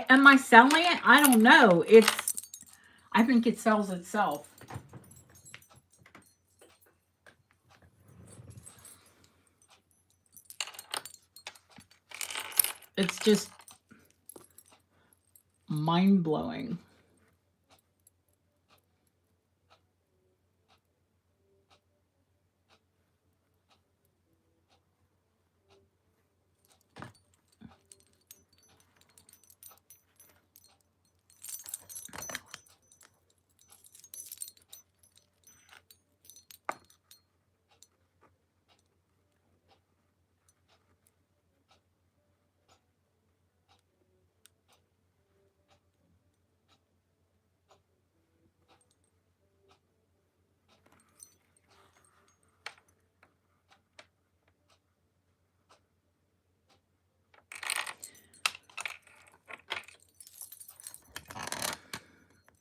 Am I selling it? I don't know. I think it sells itself. It's just mind-blowing.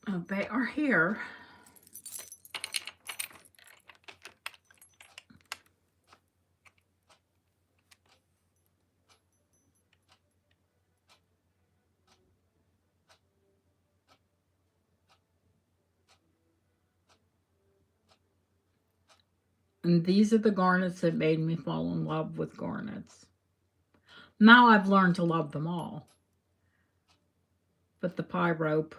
Oh, they are here. And these are the garnets that made me fall in love with garnets. Now I've learned to love them all. But the pie rope.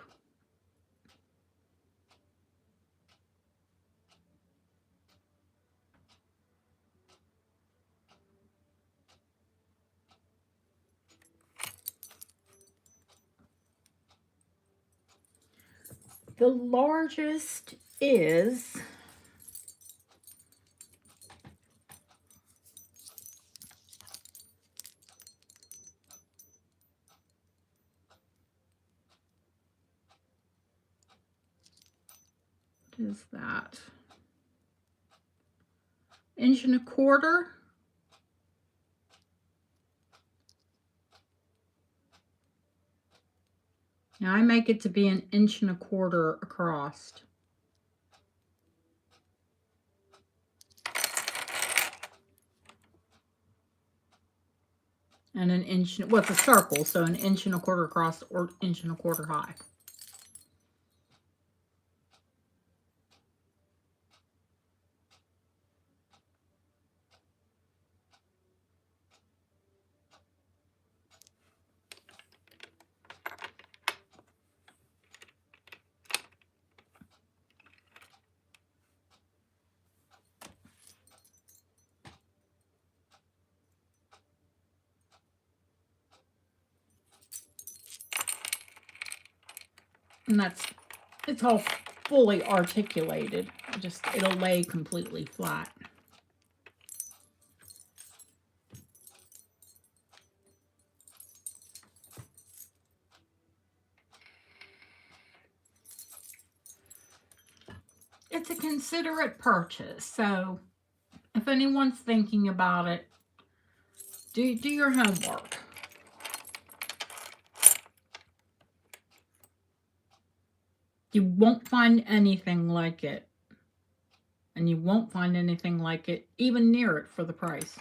The largest is what is that? 1.25 inches. Now I make it to be 1.25 inches across. And 1 inch, well, it's a circle, so 1.25 inches across or 1.25 inches high. And it's all fully articulated. It'll lay completely flat. It's a considerate purchase, so if anyone's thinking about it, do your homework. You won't find anything like it. And you won't find anything like it, even near it, for the price.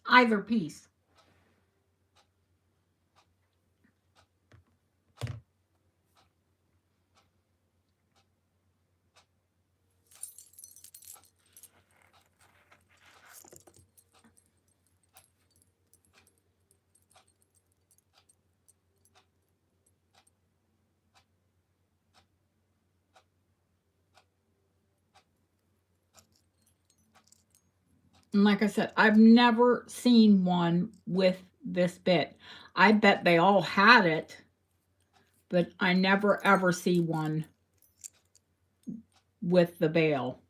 Either piece. And like I said, I've never seen one with this bit. I bet they all had it, but I never ever see one with the veil.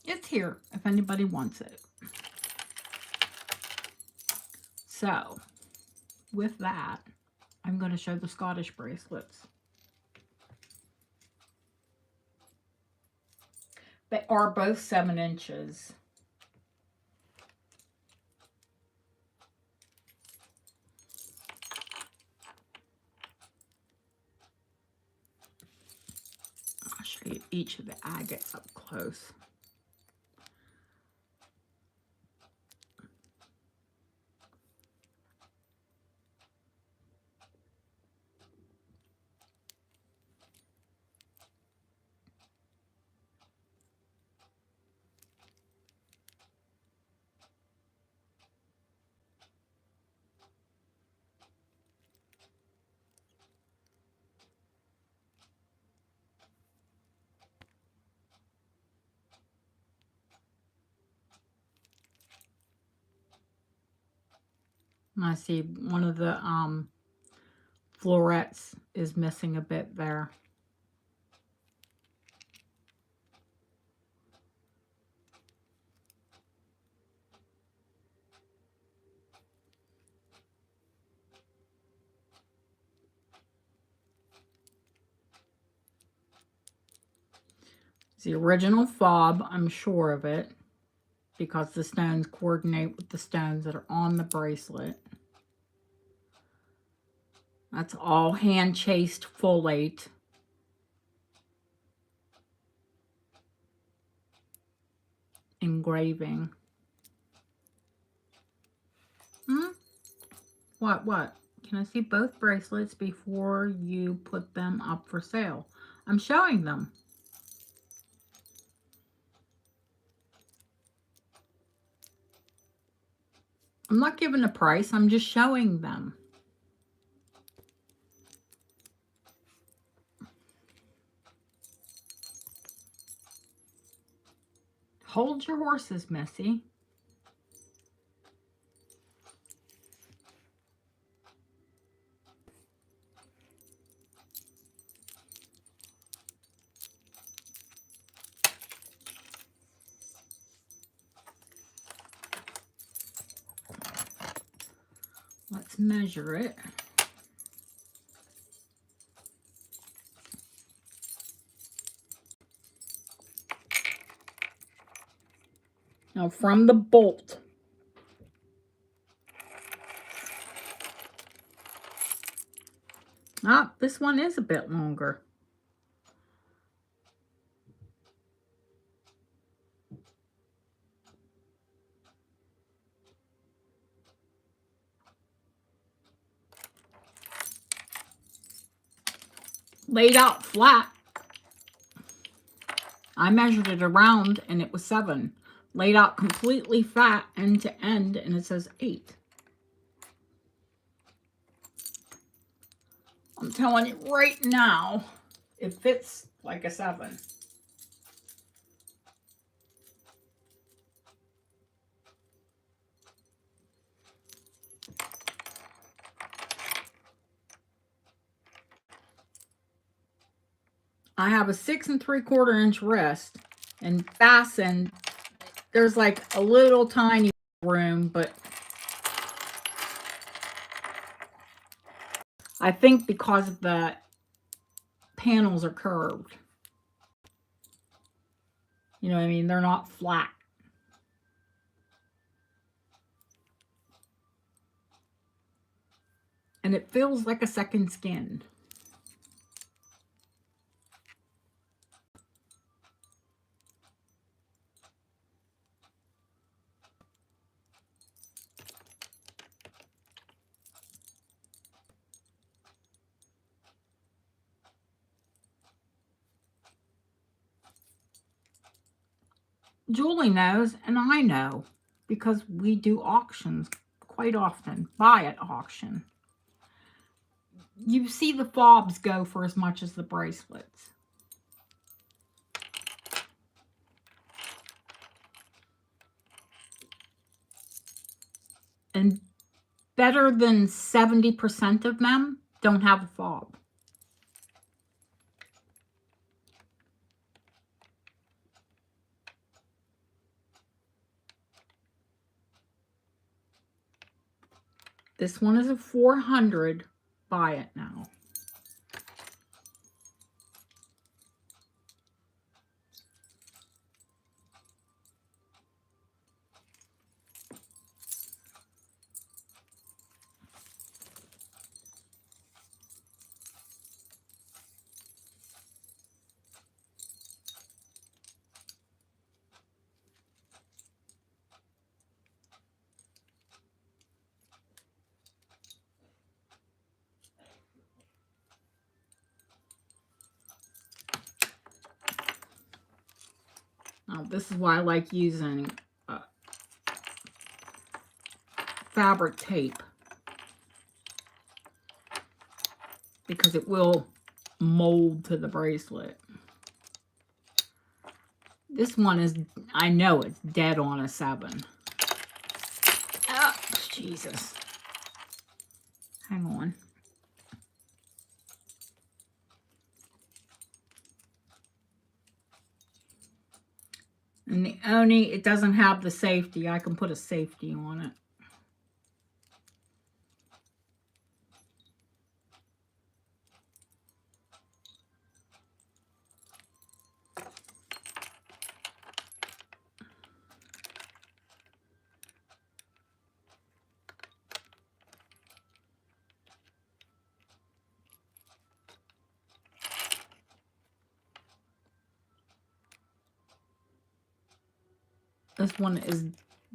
It's here if anybody wants it. So, with that, I'm going to show the Scottish bracelets. They are both 7 inches. I'll show you each of the agates up close. I see one of the florets is missing a bit there. It's the original fob, I'm sure of it, because the stones coordinate with the stones that are on the bracelet. That's all hand-chased folate. Engraving. What? Can I see both bracelets before you put them up for sale? I'm showing them. I'm not giving a price. I'm just showing them. Hold your horses, Missy. Let's measure it. Now from the bolt, this one is a bit longer. Laid out flat. I measured it around and it was 7. Laid out completely flat end to end and it says 8. I'm telling you right now, it fits like a 7. I have a 6 3/4 inch wrist and fastened. There's like a little tiny room, but I think because the panels are curved. You know what I mean? They're not flat. And it feels like a second skin. Julie knows, and I know, because we do auctions quite often, buy at auction. you see the fobs go for as much as the bracelets. And better than 70% of them don't have a fob. This one is a 400. Buy it now. Now, this is why I like using fabric tape, because it will mold to the bracelet. This one is, I know it's dead on a 7. Oh, Jesus. Hang on. And the Oni, it doesn't have the safety. I can put a safety on it. This one is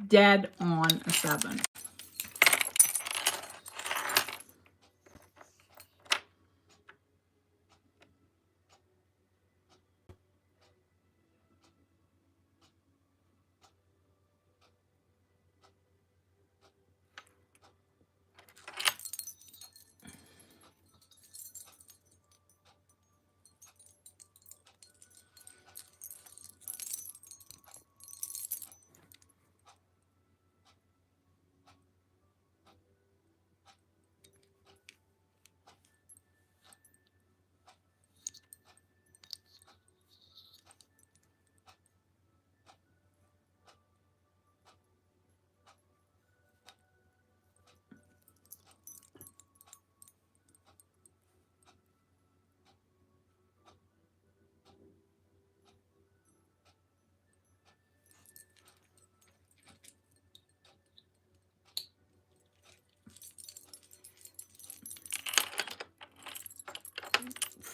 dead on a 7.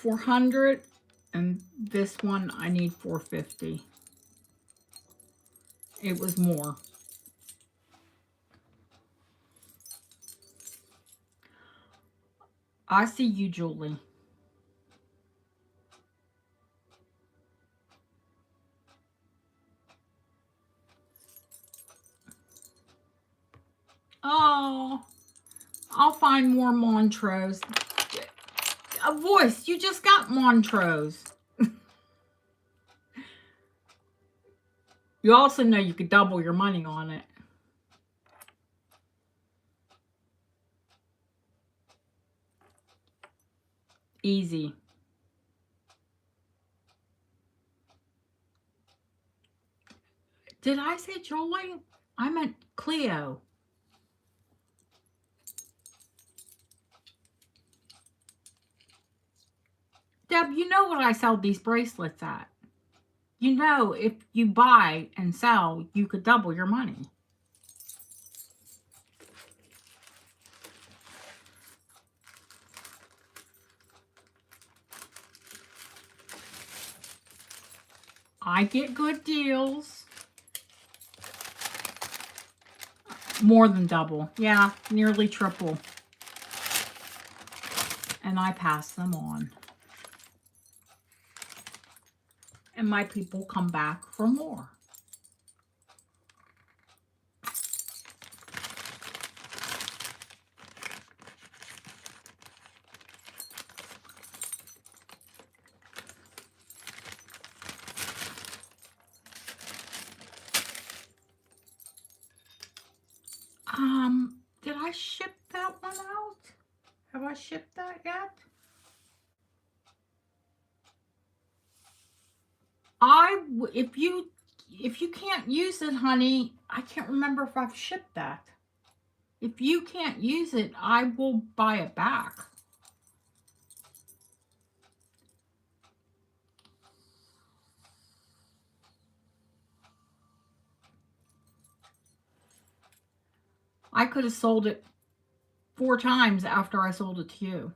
$400, and this one I need $450. It was more. I see you, Julie. Oh, I'll find more Montrose. A voice, you just got Montrose. You also know you could double your money on it. Easy. Did I say Julie? I meant Cleo. Deb, you know what I sell these bracelets at. You know, if you buy and sell, you could double your money. I get good deals. More than double. Yeah, nearly triple. And I pass them on. And my people come back for more. shipped that yet? If you can't use it, honey, I can't remember if I've shipped that. If you can't use it, I will buy it back. I could have sold it 4 times after I sold it to you.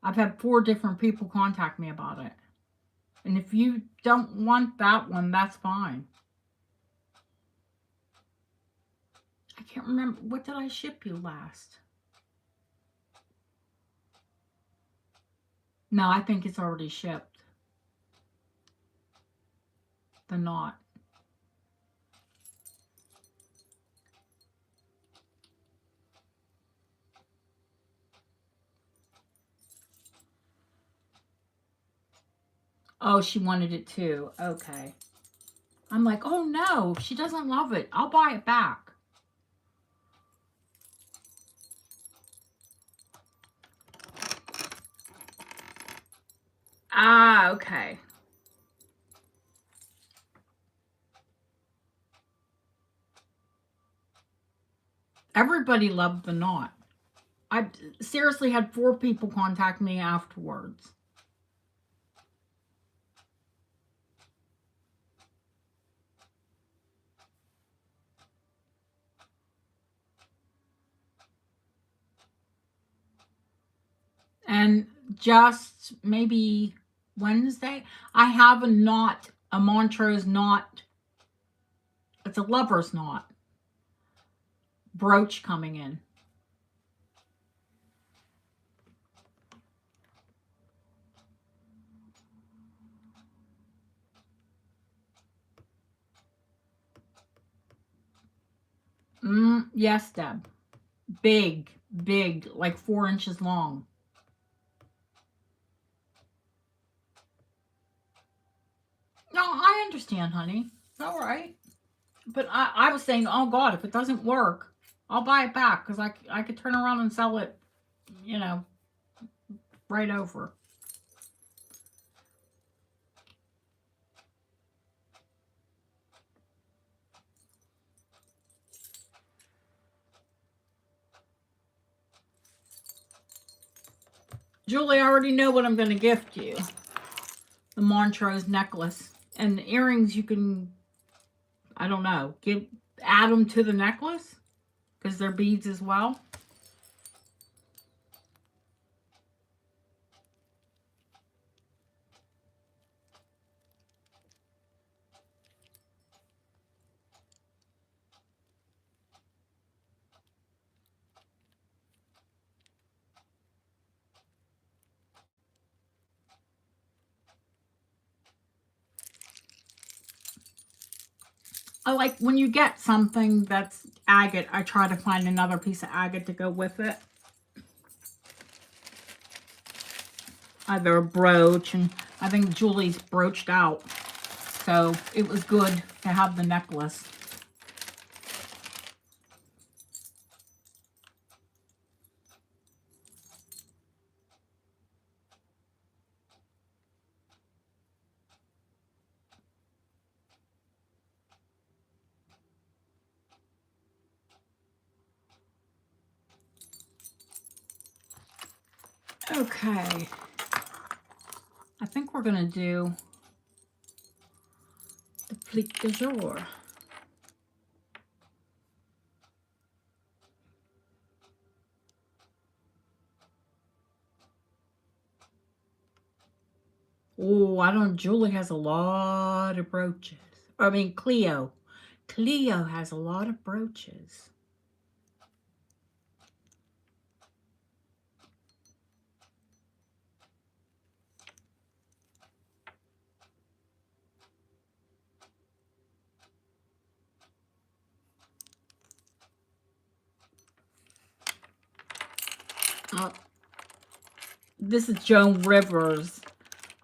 I've had 4 different people contact me about it. And if you don't want that one, that's fine. I can't remember. What did I ship you last? No, I think it's already shipped. The knot. Oh, she wanted it too. Okay. I'm like, oh no, she doesn't love it. I'll buy it back. Ah, okay. Everybody loved the knot. I seriously had 4 people contact me afterwards. And just maybe Wednesday, I have a knot, a Montrose knot. It's a lover's knot brooch coming in. Yes, Deb. Big, big, like 4 inches long. No, I understand, honey. It's all right. But I was saying, oh God, if it doesn't work, I'll buy it back because I could turn around and sell it, you know, right over. Julie, I already know what I'm going to gift you. The Montrose necklace. And the earrings you can, I don't know, add them to the necklace because they're beads as well. I like when you get something that's agate, I try to find another piece of agate to go with it. Either a brooch, and I think Julie's broached out. So it was good to have the necklace. Okay. I think we're going to do the plique de jour. Oh, I don't, Julie has a lot of brooches. I mean, Cleo. Cleo has a lot of brooches. This is Joan Rivers.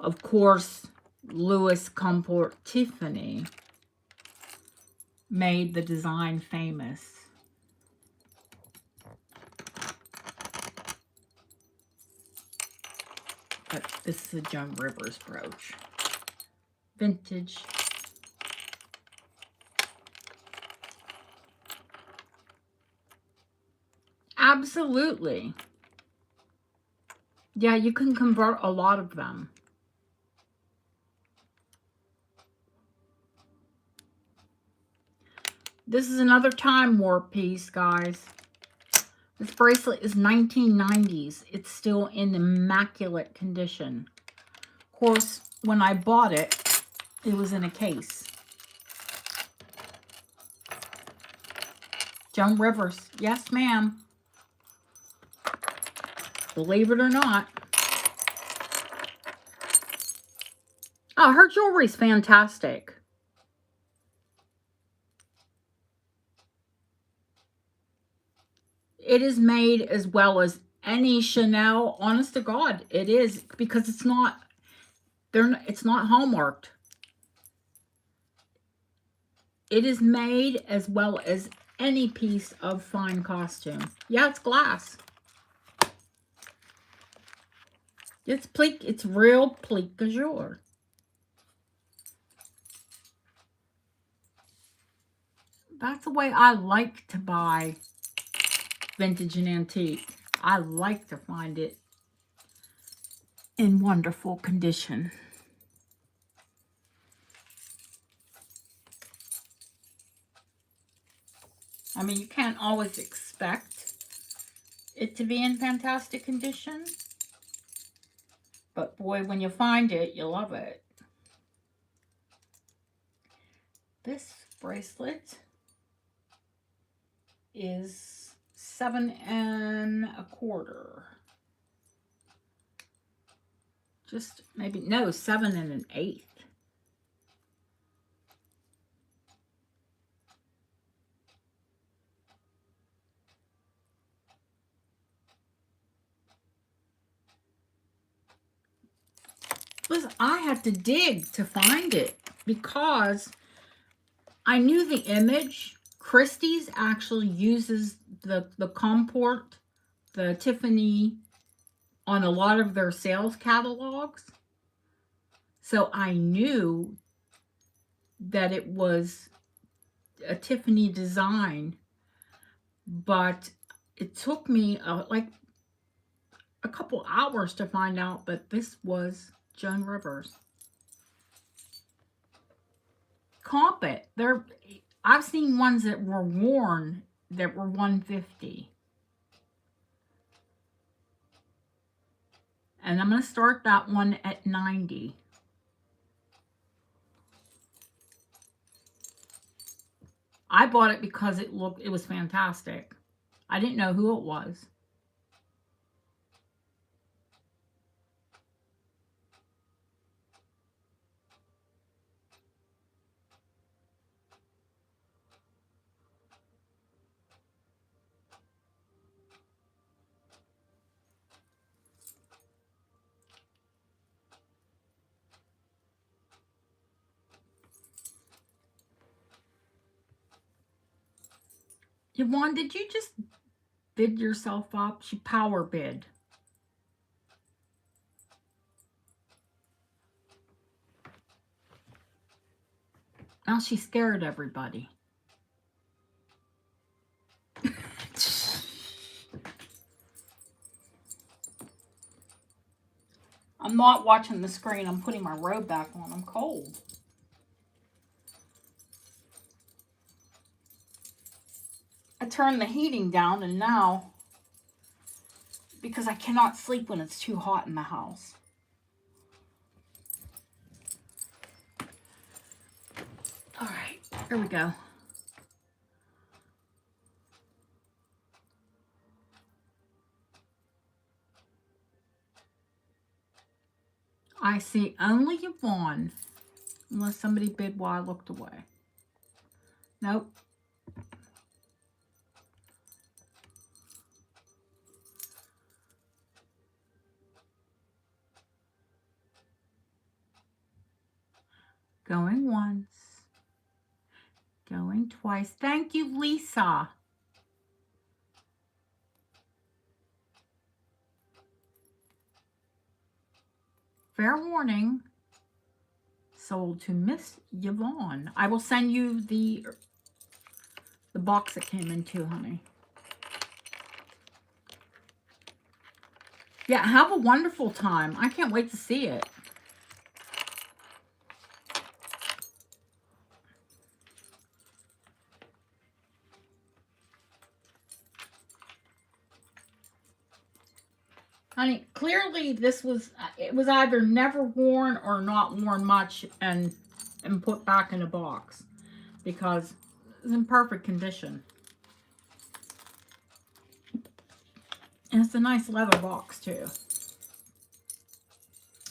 Of course, Louis Comport Tiffany made the design famous. but this is a Joan Rivers brooch. Vintage. Absolutely. Yeah, you can convert a lot of them. This is another time warp piece, guys. This bracelet is 1990s. It's still in immaculate condition. Of course, when I bought it, it was in a case. Joan Rivers. Yes, ma'am. Believe it or not. Oh, her jewelry's fantastic. It is made as well as any Chanel. Honest to God, it is, because it's not hallmarked. It is made as well as any piece of fine costume. Yeah, it's glass. It's plique. It's real plique couture. That's the way I like to buy vintage and antique. I like to find it in wonderful condition. I mean, you can't always expect it to be in fantastic condition. But boy, when you find it, you love it. This bracelet is 7 1/4. Just maybe, no, 7 1/8. Listen, I had to dig to find it because I knew the image. Christie's actually uses the comport, the Tiffany, on a lot of their sales catalogs. So I knew that it was a Tiffany design, but it took me like a couple hours to find out that this was Joan Rivers. Comp it. I've seen ones that were worn that were $150. And I'm going to start that one at $90. I bought it because it was fantastic. I didn't know who it was. Yvonne, did you just bid yourself up? She power bid. Now she scared everybody. I'm not watching the screen. I'm putting my robe back on. I'm cold. I turned the heating down, and now, because I cannot sleep when it's too hot in the house. All right, here we go. I see only Yvonne, unless somebody bid while I looked away. Nope. Going once. Going twice. Thank you, Lisa. fair warning, sold to Miss Yvonne. I will send you the box it came in too, honey. Yeah, have a wonderful time. I can't wait to see it. Honey, clearly this was, it was either never worn or not worn much and put back in a box because it's in perfect condition. And it's a nice leather box too.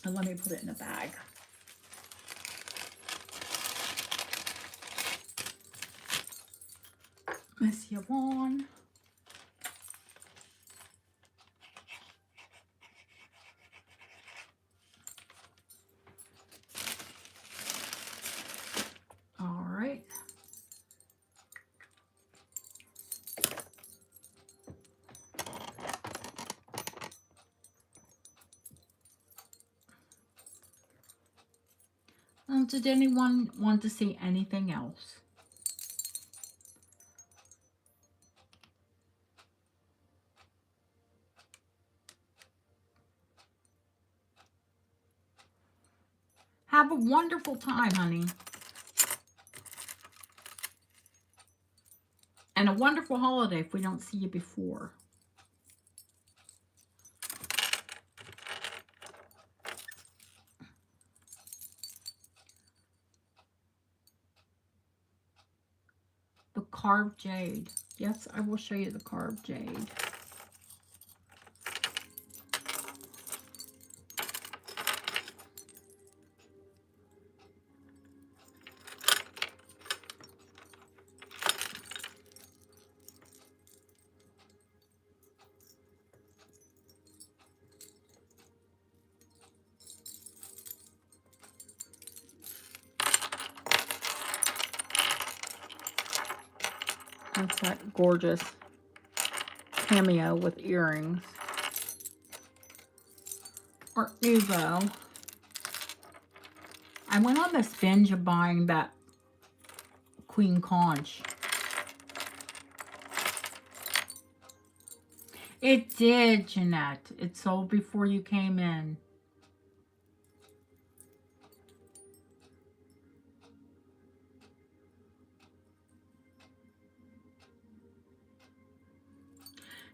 And let me put it in a bag. Miss Yvonne. All right. Did anyone want to see anything else? Have a wonderful time, honey. And a wonderful holiday if we don't see you before. The carved jade. Yes, I will show you the carved jade. That's that gorgeous cameo with earrings. Art Nouveau. I went on this binge of buying that Queen Conch. It did, Jeanette. It sold before you came in.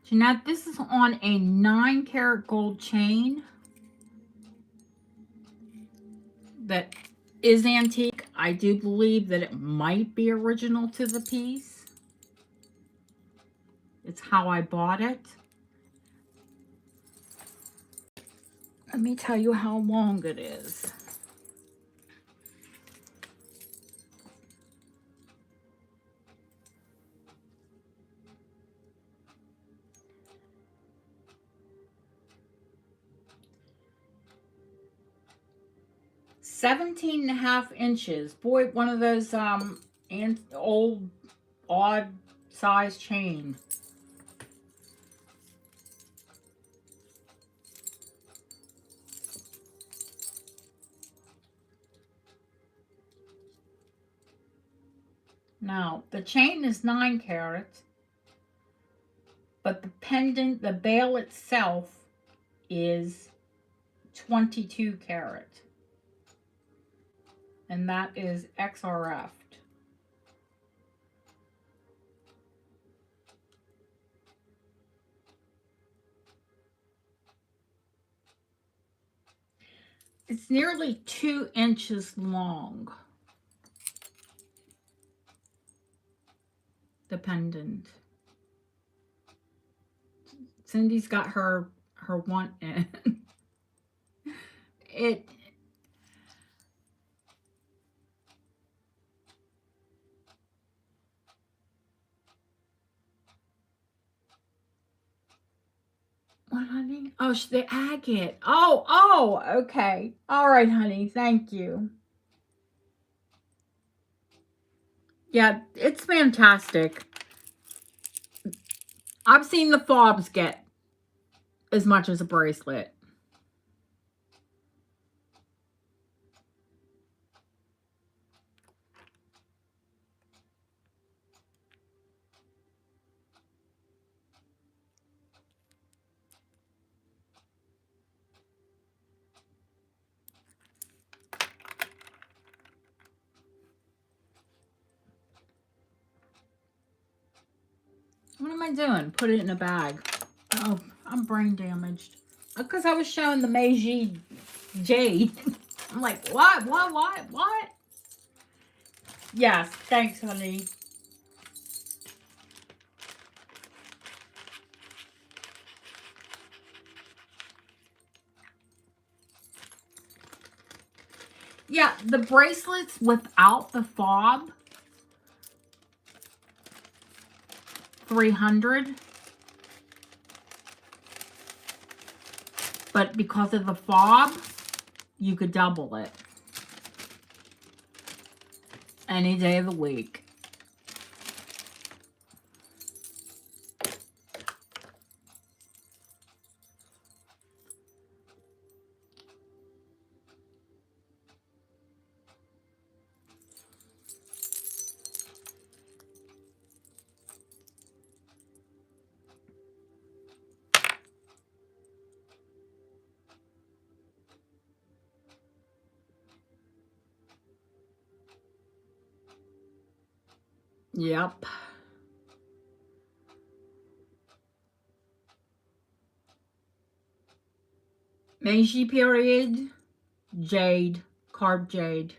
Jeanette, this is on a 9-karat gold chain that is antique. I do believe that it might be original to the piece. It's how I bought it. Let me tell you how long it is. "17.5 inches. Boy, one of those old odd size chain. Now, the chain is 9 carat, but the pendant, the bail itself is 22 carat. And that is XRF'd. It's nearly 2 inches long. The pendant. Cindy's got her one in. It what, honey? Oh, the agate. Oh, okay. All right, honey. Thank you. Yeah, it's fantastic. I've seen the fobs get as much as a bracelet. I doing? Put it in a bag. Oh, I'm brain damaged. Because I was showing the Meiji Jade. I'm like, what? Yes, thanks, honey. Yeah, the bracelets without the fob, 300. But because of the fob, you could double it. Any day of the week. Yep. Meiji period, jade, carved jade.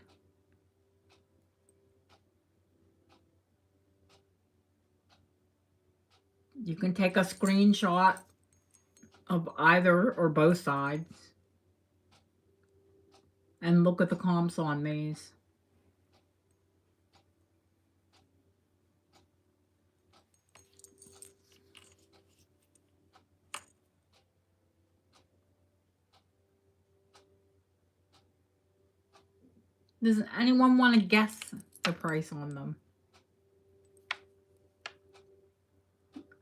You can take a screenshot of either or both sides and look at the comps on these. Does anyone want to guess the price on them?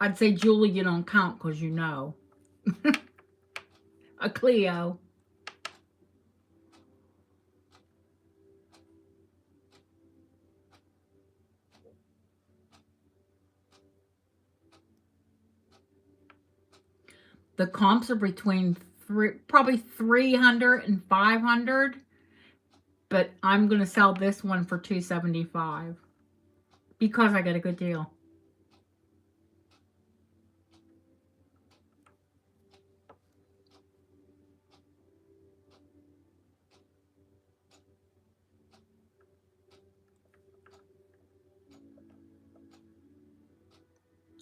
I'd say Julie, you don't count because you know. A Clio. The comps are between probably 300 and 500, but I'm going to sell this one for $275 because I got a good deal.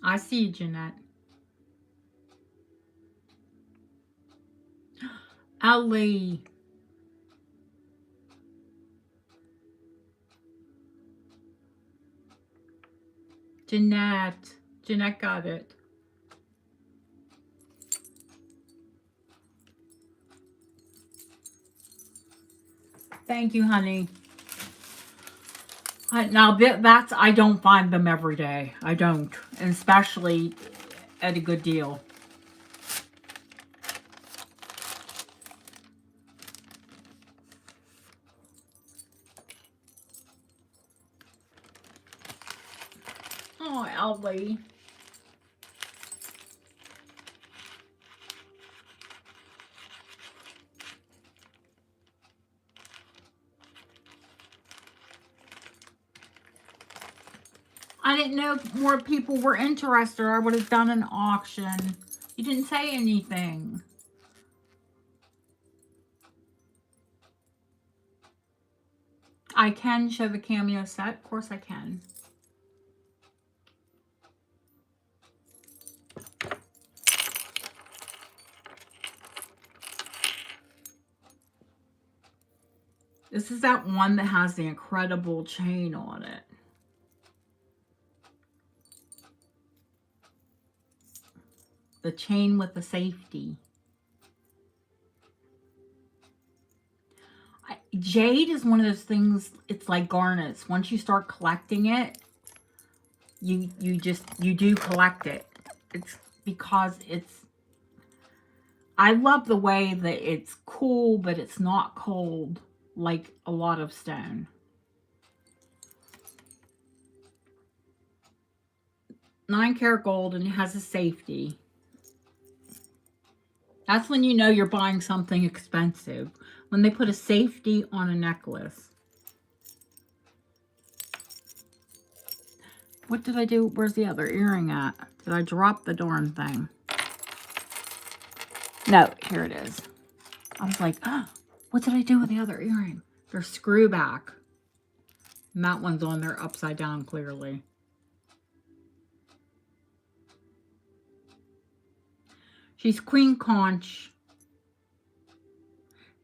I see you, Jeanette. Ellie. Jeanette. Jeanette got it. Thank you, honey. Now, that's, I don't find them every day. I don't. And especially at a good deal. Oh, Ellie. I didn't know if more people were interested, or I would have done an auction. You didn't say anything. I can show the cameo set. Of course I can. This is that one that has the incredible chain on it. The chain with the safety. Jade is one of those things, it's like garnets. Once you start collecting it, you do collect it. It's because I love the way that it's cool, but it's not cold like a lot of stone. $9 gold, and it has a safety. That's when you know you're buying something expensive. When they put a safety on a necklace. What did I do? Where's the other earring at? Did I drop the darn thing? No, here it is. I was like, oh, what did I do with the other earring? They're screw back. And that one's on there upside down clearly. She's queen conch.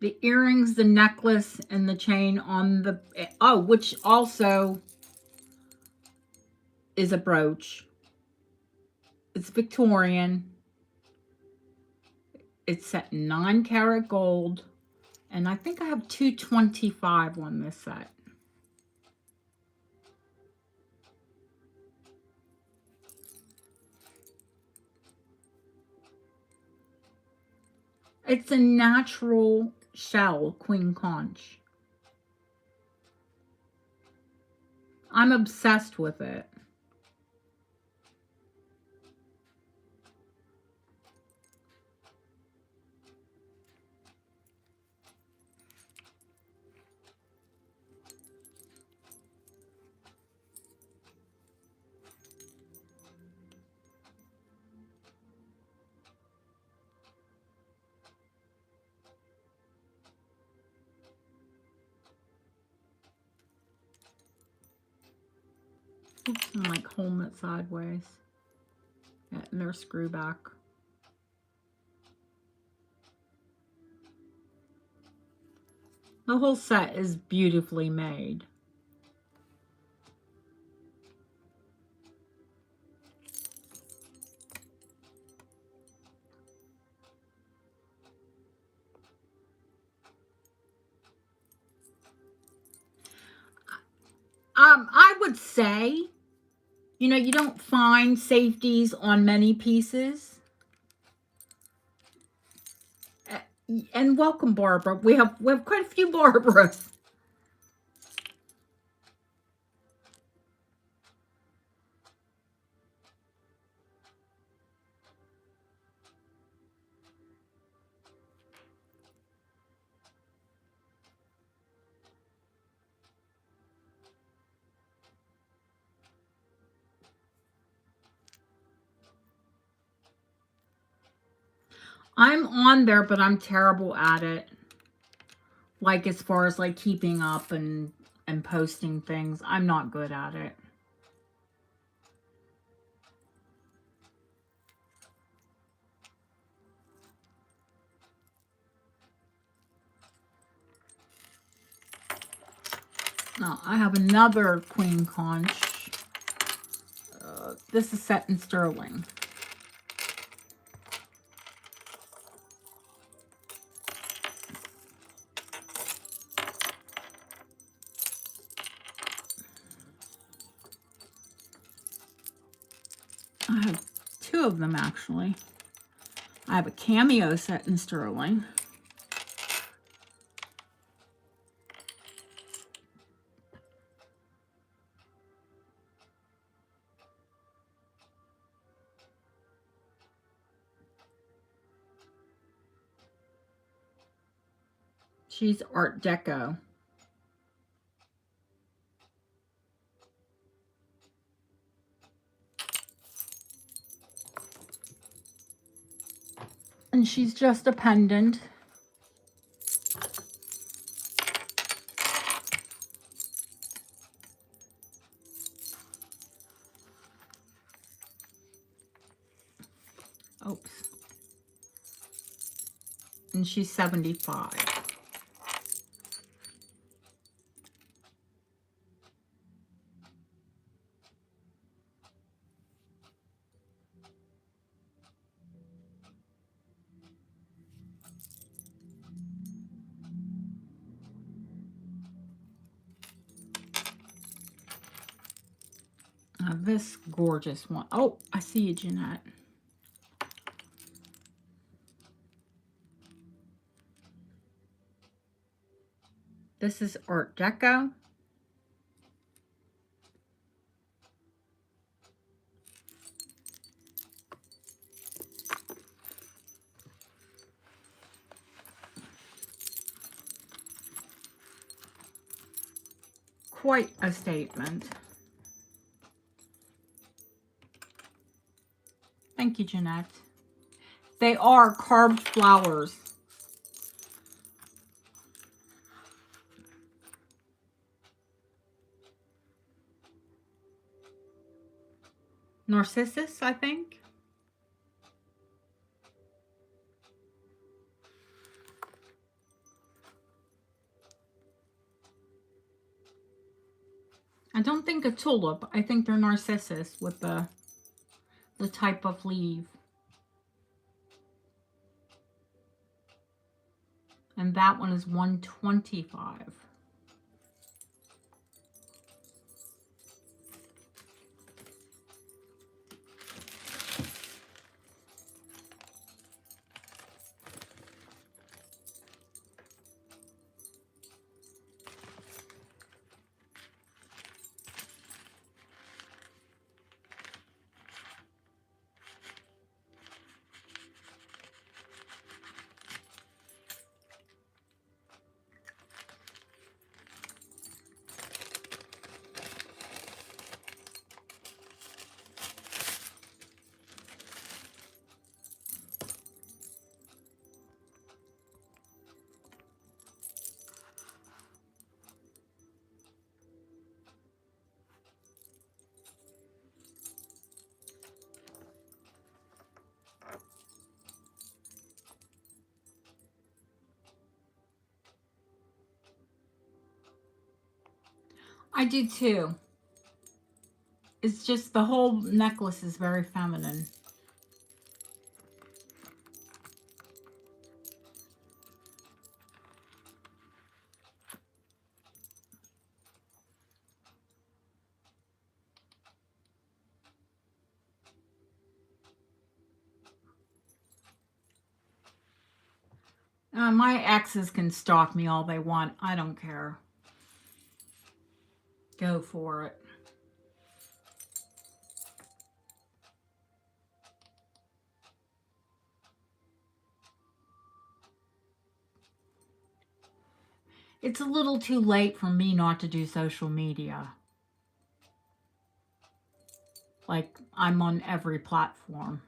The earrings, the necklace, and the chain on the... Oh, which also is a brooch. It's Victorian. It's set in 9-karat gold. And I think I have 225 on this set. It's a natural shell, queen conch. I'm obsessed with it. Oops, I'm like holding it sideways. Yeah, and they're screw back. The whole set is beautifully made. I would say, you know, you don't find safeties on many pieces. And welcome, Barbara. We have quite a few Barbaras. I'm on there, but I'm terrible at it. Like, as far as like keeping up and posting things, I'm not good at it. Now, I have another queen conch. This is set in sterling. I have two of them, actually. I have a cameo set in sterling. She's Art Deco. And she's just a pendant. Oops. And she's 75. Now this gorgeous one. Oh, I see you, Jeanette. This is Art Deco. Quite a statement. Thank you, Jeanette. They are carved flowers. Narcissus, I think. I don't think a tulip. I think they're narcissus with the type of leaf. And that one is $125. I do too. It's just the whole necklace is very feminine. My exes can stalk me all they want. I don't care. Go for it. It's a little too late for me not to do social media. Like, I'm on every platform.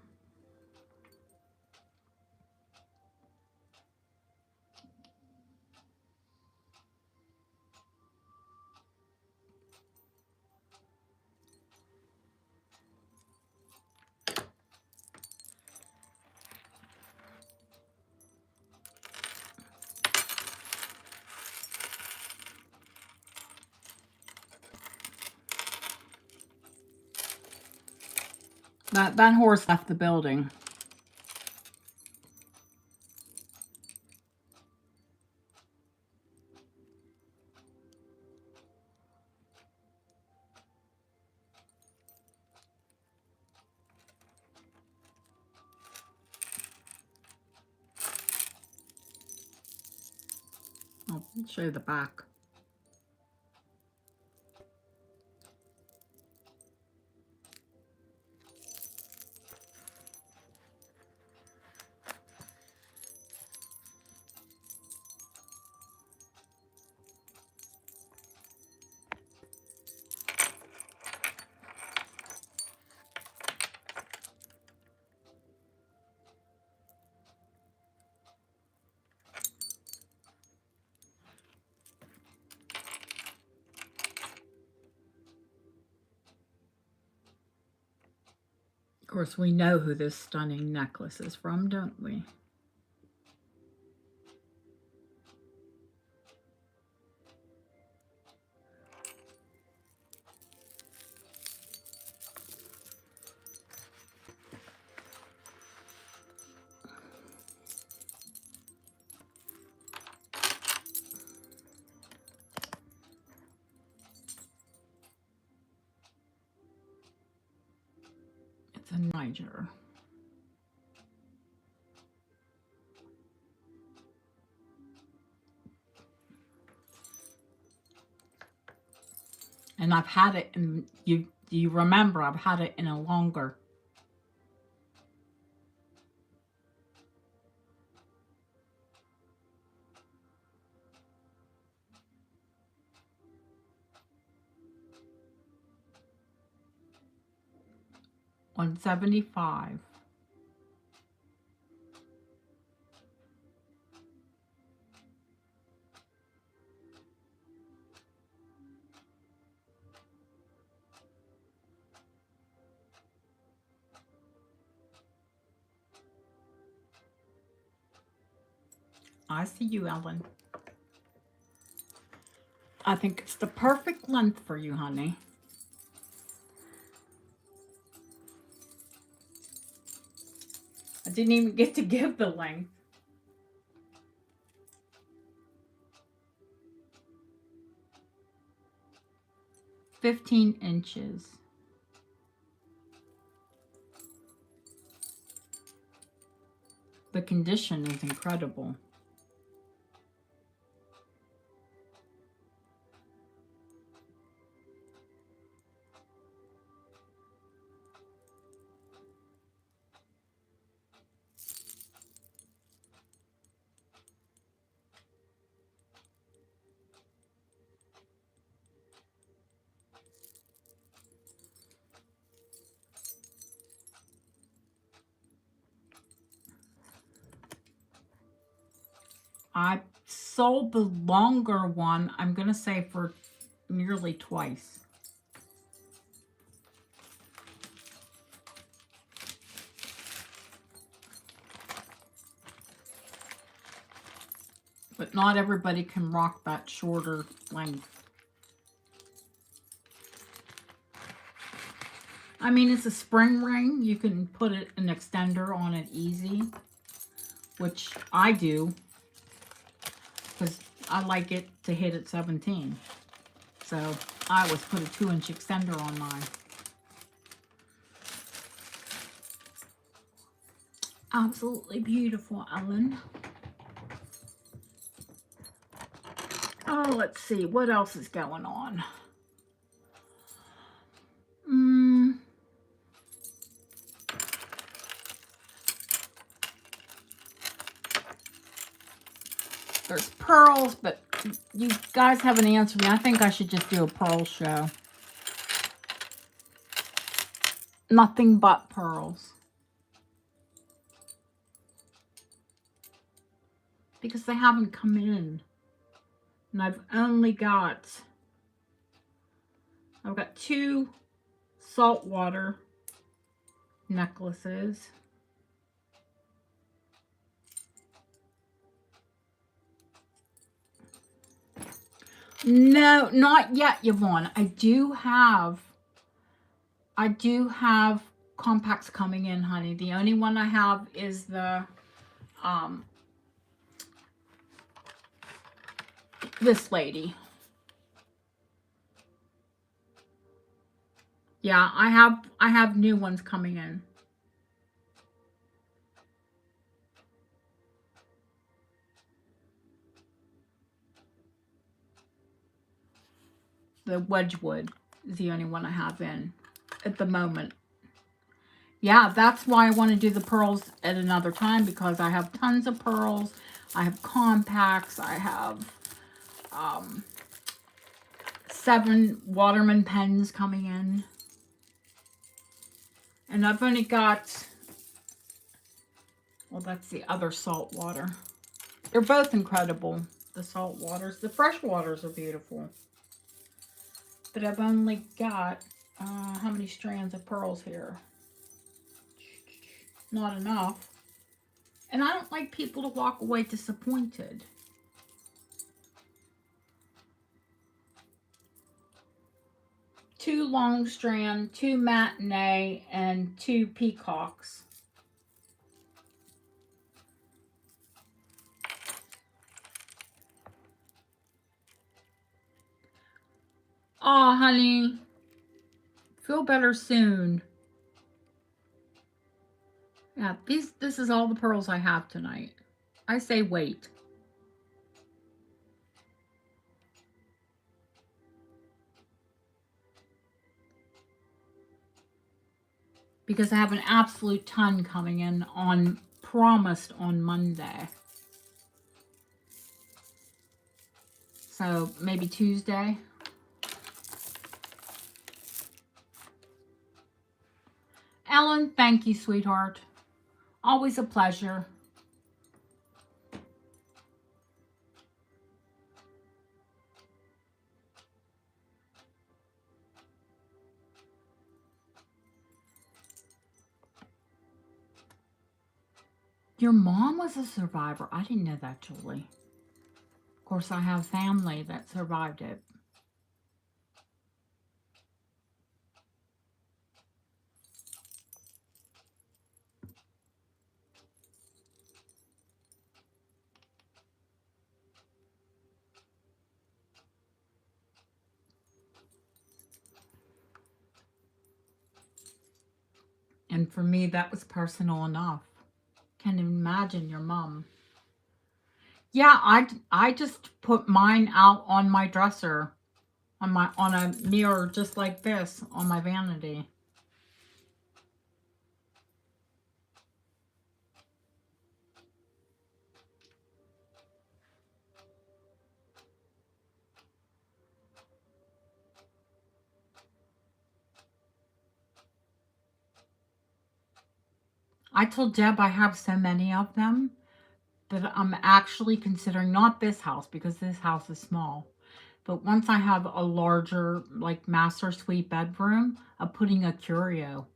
That horse left the building. I'll show you the back. Of course, we know who this stunning necklace is from, don't we? It's a Niger. And I've had it in, you remember, I've had it in a longer. $175. I see you, Ellen. I think it's the perfect length for you, honey. I didn't even get to give the length. $15 inches. The condition is incredible. I sold the longer one, I'm going to say, for nearly twice. But not everybody can rock that shorter length. I mean, it's a spring ring. You can put an extender on it easy, which I do, because I like it to hit at 17. So I always put a 2-inch extender on mine. Absolutely beautiful, Ellen. Oh, let's see. What else is going on? There's pearls, but you guys haven't answered me. I think I should just do a pearl show. Nothing but pearls. Because they haven't come in. And I've got 2 saltwater necklaces. No, not yet, Yvonne. I do have compacts coming in, honey. The only one I have is the this lady. Yeah, I have new ones coming in. The Wedgwood is the only one I have in at the moment. Yeah, that's why I want to do the pearls at another time, because I have tons of pearls. I have compacts. I have 7 Waterman pens coming in. And I've only got, well, that's the other salt water. They're both incredible, the salt waters. The fresh waters are beautiful. But I've only got, how many strands of pearls here? Not enough. And I don't like people to walk away disappointed. Two long strand, 2 matinee, and 2 peacocks. Aw, honey. Feel better soon. Yeah, this is all the pearls I have tonight. I say wait. Because I have an absolute ton coming in promised on Monday. So maybe Tuesday. Ellen, thank you, sweetheart. Always a pleasure. Your mom was a survivor. I didn't know that, Julie. Of course, I have family that survived it. And for me, that was personal enough. Can you imagine your mom? Yeah, I just put mine out on my dresser, on a mirror just like this on my vanity. I told Deb I have so many of them that I'm actually considering, not this house because this house is small, but once I have a larger, like, master suite bedroom, of putting a curio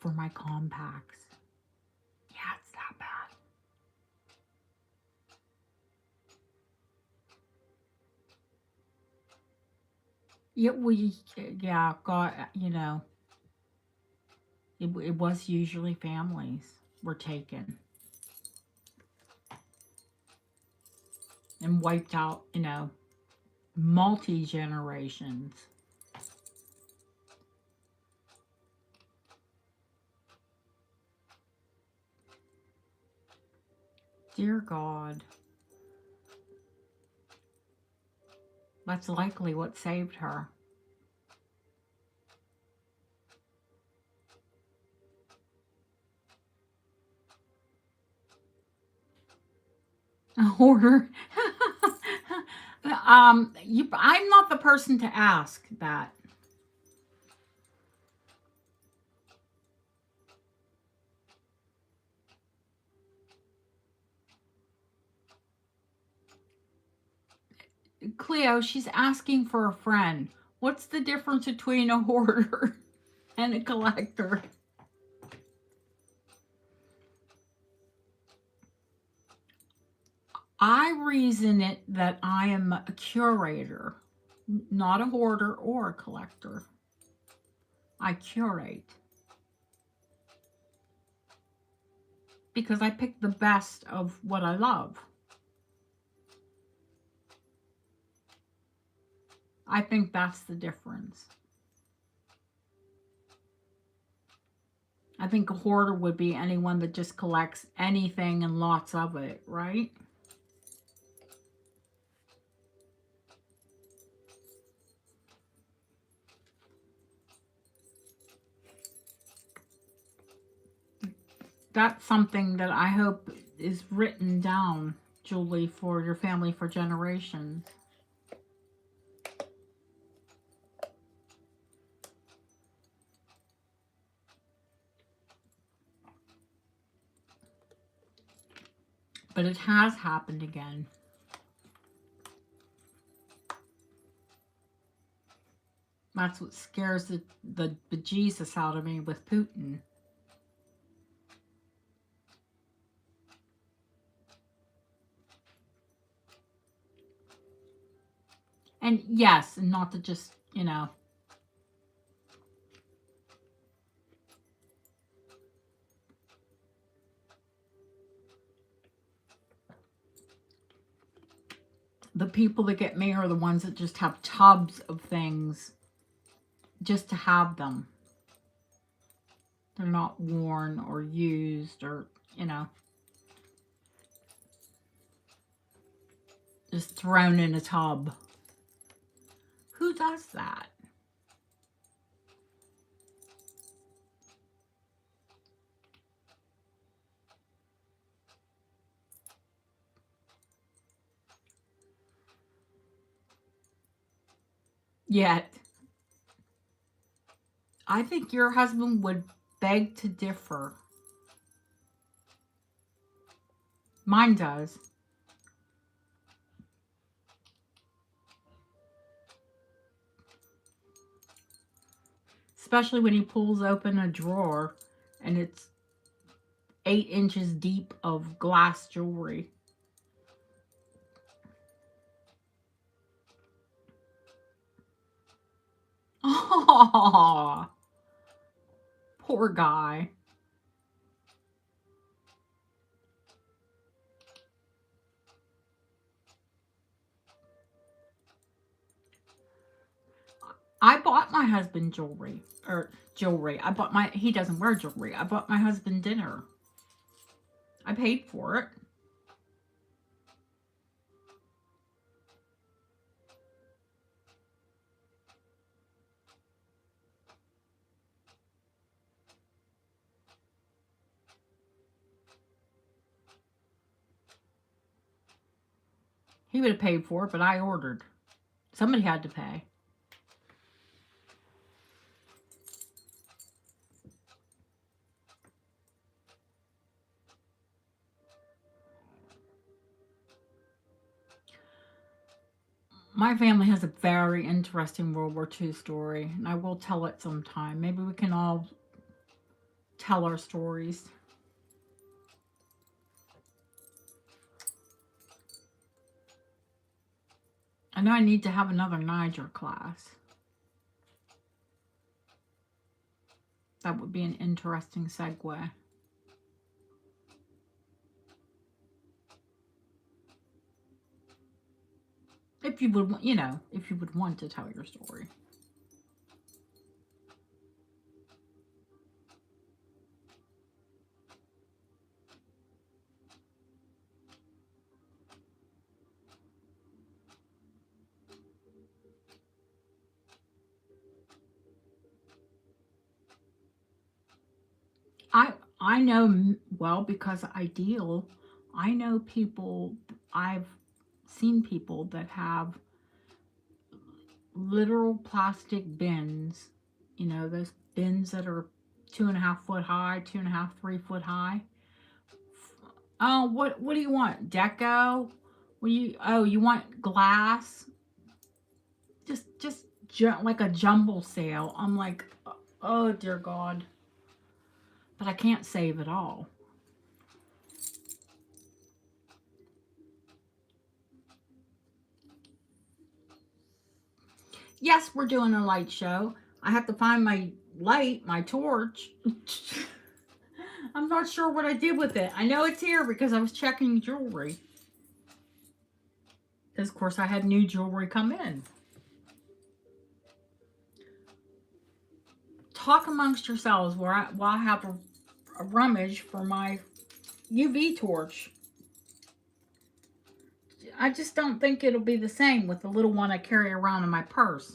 for my compacts. Yeah, it's that bad. Yeah, God, it was usually families were taken and wiped out, multi generations. Dear God, that's likely what saved her. A hoarder. I'm not the person to ask that. Cleo, she's asking for a friend. What's the difference between a hoarder and a collector? I reason it that I am a curator, not a hoarder or a collector. I curate because I pick the best of what I love. I think that's the difference. I think a hoarder would be anyone that just collects anything and lots of it, right? That's something that I hope is written down, Julie, for your family for generations. But it has happened again. That's what scares the bejesus out of me with Putin. And yes, and not to just, the people that get me are the ones that just have tubs of things just to have them. They're not worn or used or, just thrown in a tub. Who does that? Yet, I think your husband would beg to differ. Mine does. Especially when he pulls open a drawer and it's 8 inches deep of glass jewelry. Oh, poor guy. I bought my husband jewelry. Or jewelry. He doesn't wear jewelry. I bought my husband dinner. I paid for it. He would have paid for it, but I ordered. Somebody had to pay. My family has a very interesting World War II story, and I will tell it sometime. Maybe we can all tell our stories. I know I need to have another Niger class. That would be an interesting segue. If you would, if you would want to tell your story. I know, well, because I deal, I know people, I've seen people that have literal plastic bins, those bins that are 2.5 foot high, 2.5, 3 foot high. Oh, what do you want? Deco? You want glass? Just like a jumble sale. I'm like, oh dear God. But I can't save it all. Yes, we're doing a light show. I have to find my light, my torch. I'm not sure what I did with it. I know it's here because I was checking jewelry. Because, of course, I had new jewelry come in. Talk amongst yourselves while I have a rummage for my UV torch. I just don't think it'll be the same with the little one I carry around in my purse.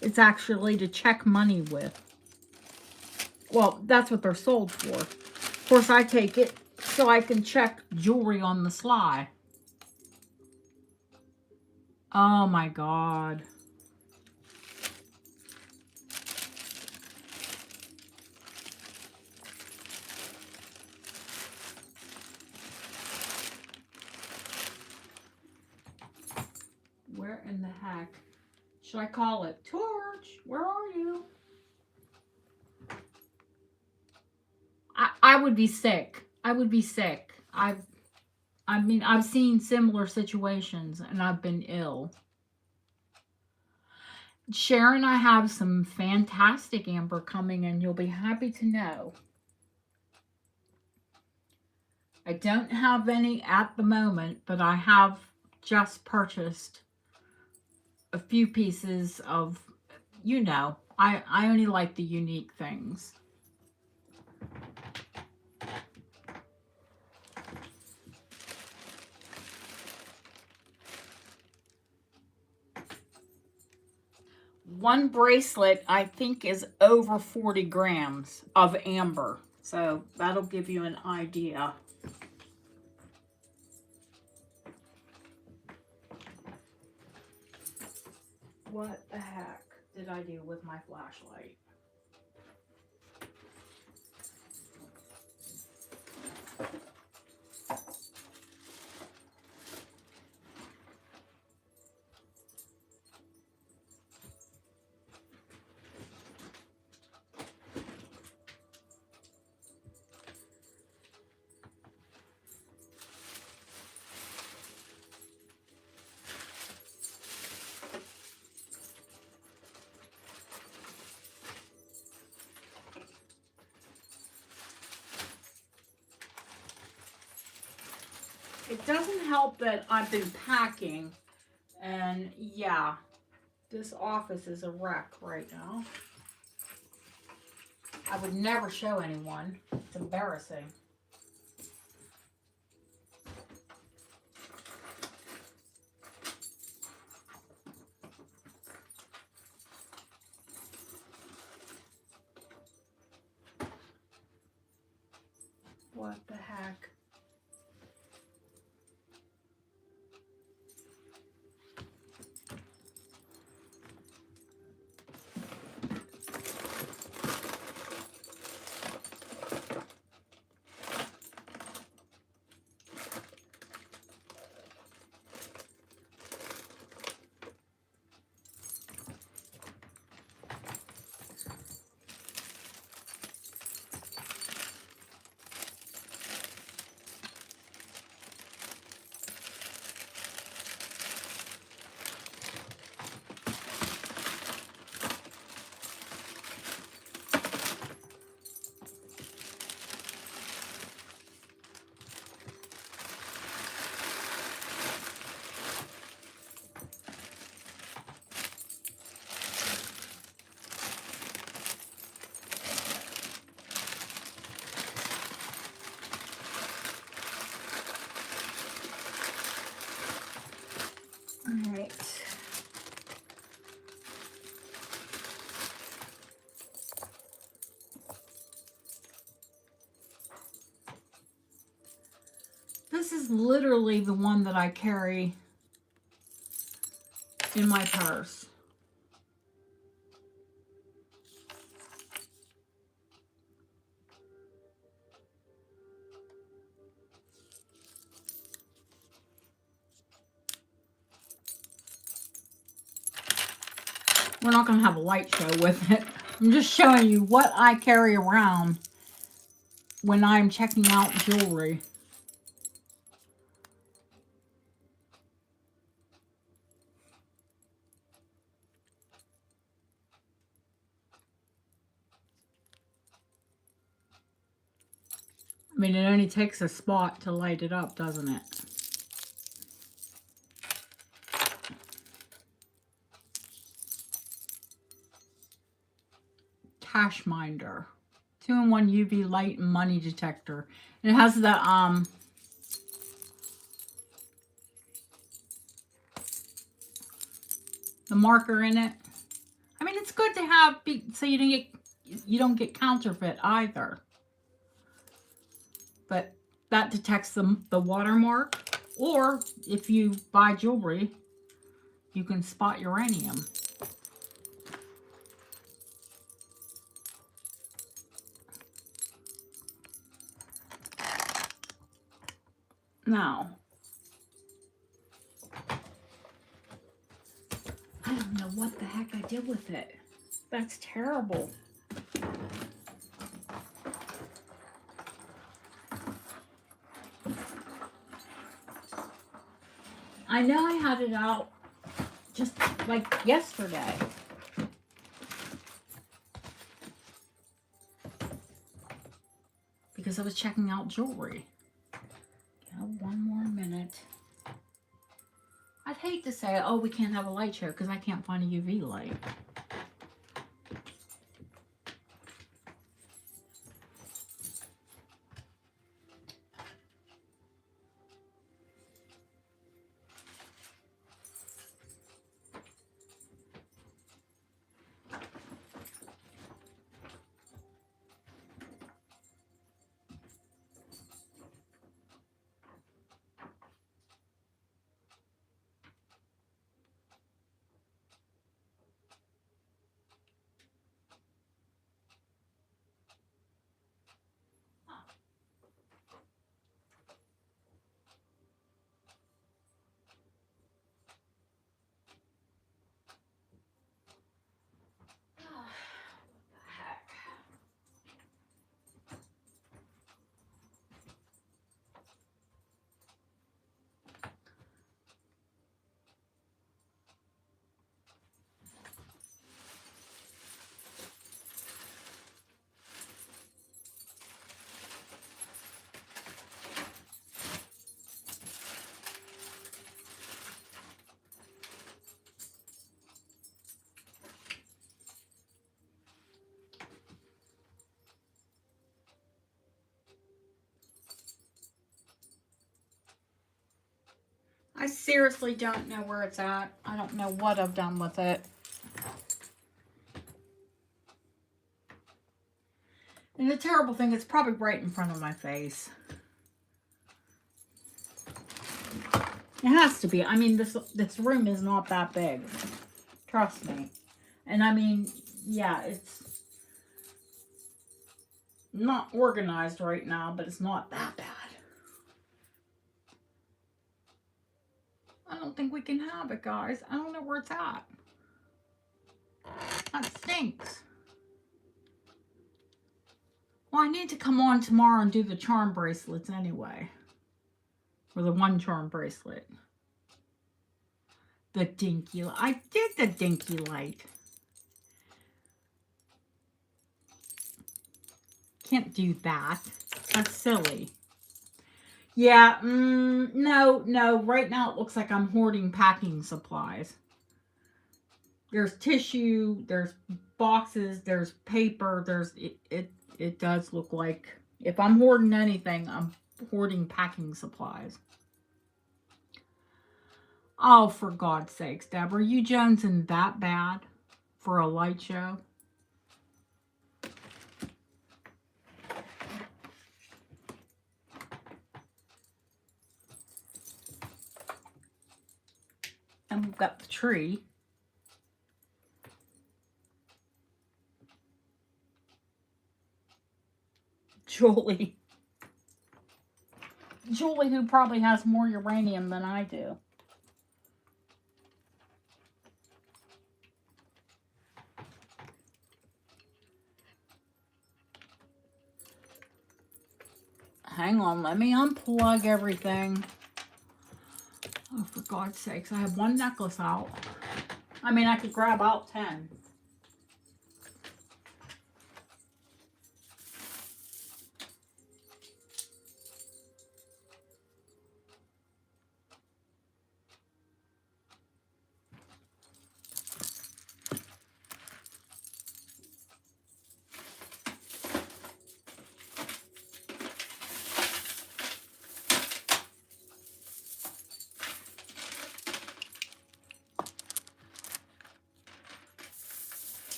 It's actually to check money with. Well, that's what they're sold for. Of course, I take it so I can check jewelry on the sly. Oh my God. Where in the heck should I call it? Torch, where are you? I would be sick. I would be sick. I mean, I've seen similar situations and I've been ill. Sharon, I have some fantastic amber coming in. You'll be happy to know. I don't have any at the moment, but I have just purchased a few pieces of, I only like the unique things. One bracelet, I think, is over 40 grams of amber. So that'll give you an idea. What the heck did I do with my flashlight? It doesn't help that I've been packing, and yeah, this office is a wreck right now. I would never show anyone. It's embarrassing. What the heck? All right. This is literally the one that I carry in my purse. We're not going to have a light show with it. I'm just showing you what I carry around when I'm checking out jewelry. I mean, it only takes a spot to light it up, doesn't it? Cash minder. 2-in-1 UV light and money detector. And it has the marker in it. I mean, it's good to have so you don't get counterfeit either. But that detects the watermark, or if you buy jewelry, you can spot uranium. Now, I don't know what the heck I did with it. That's terrible. I know I had it out just like yesterday. Because I was checking out jewelry. One more minute. I'd hate to say, oh, we can't have a light show because I can't find a UV light. I seriously don't know where it's at. I don't know what I've done with it. And the terrible thing, it's probably right in front of my face. It has to be. I mean, this room is not that big. Trust me. And I mean, yeah, it's not organized right now, but it's not that bad. I don't think we can have it, guys. I don't know where it's at. That stinks. Well, I need to come on tomorrow and do the charm bracelets anyway. Or the one charm bracelet. The dinky light. I did the dinky light. Can't do that. That's silly. Yeah, no. Right now it looks like I'm hoarding packing supplies. There's tissue, there's boxes, there's paper, it does look like, if I'm hoarding anything, I'm hoarding packing supplies. Oh, for God's sakes, Deb, are you jonesing that bad for a light show? And we've got the tree. Julie, who probably has more uranium than I do. Hang on, let me unplug everything. Oh, for God's sakes, I have one necklace out. I mean, I could grab out 10.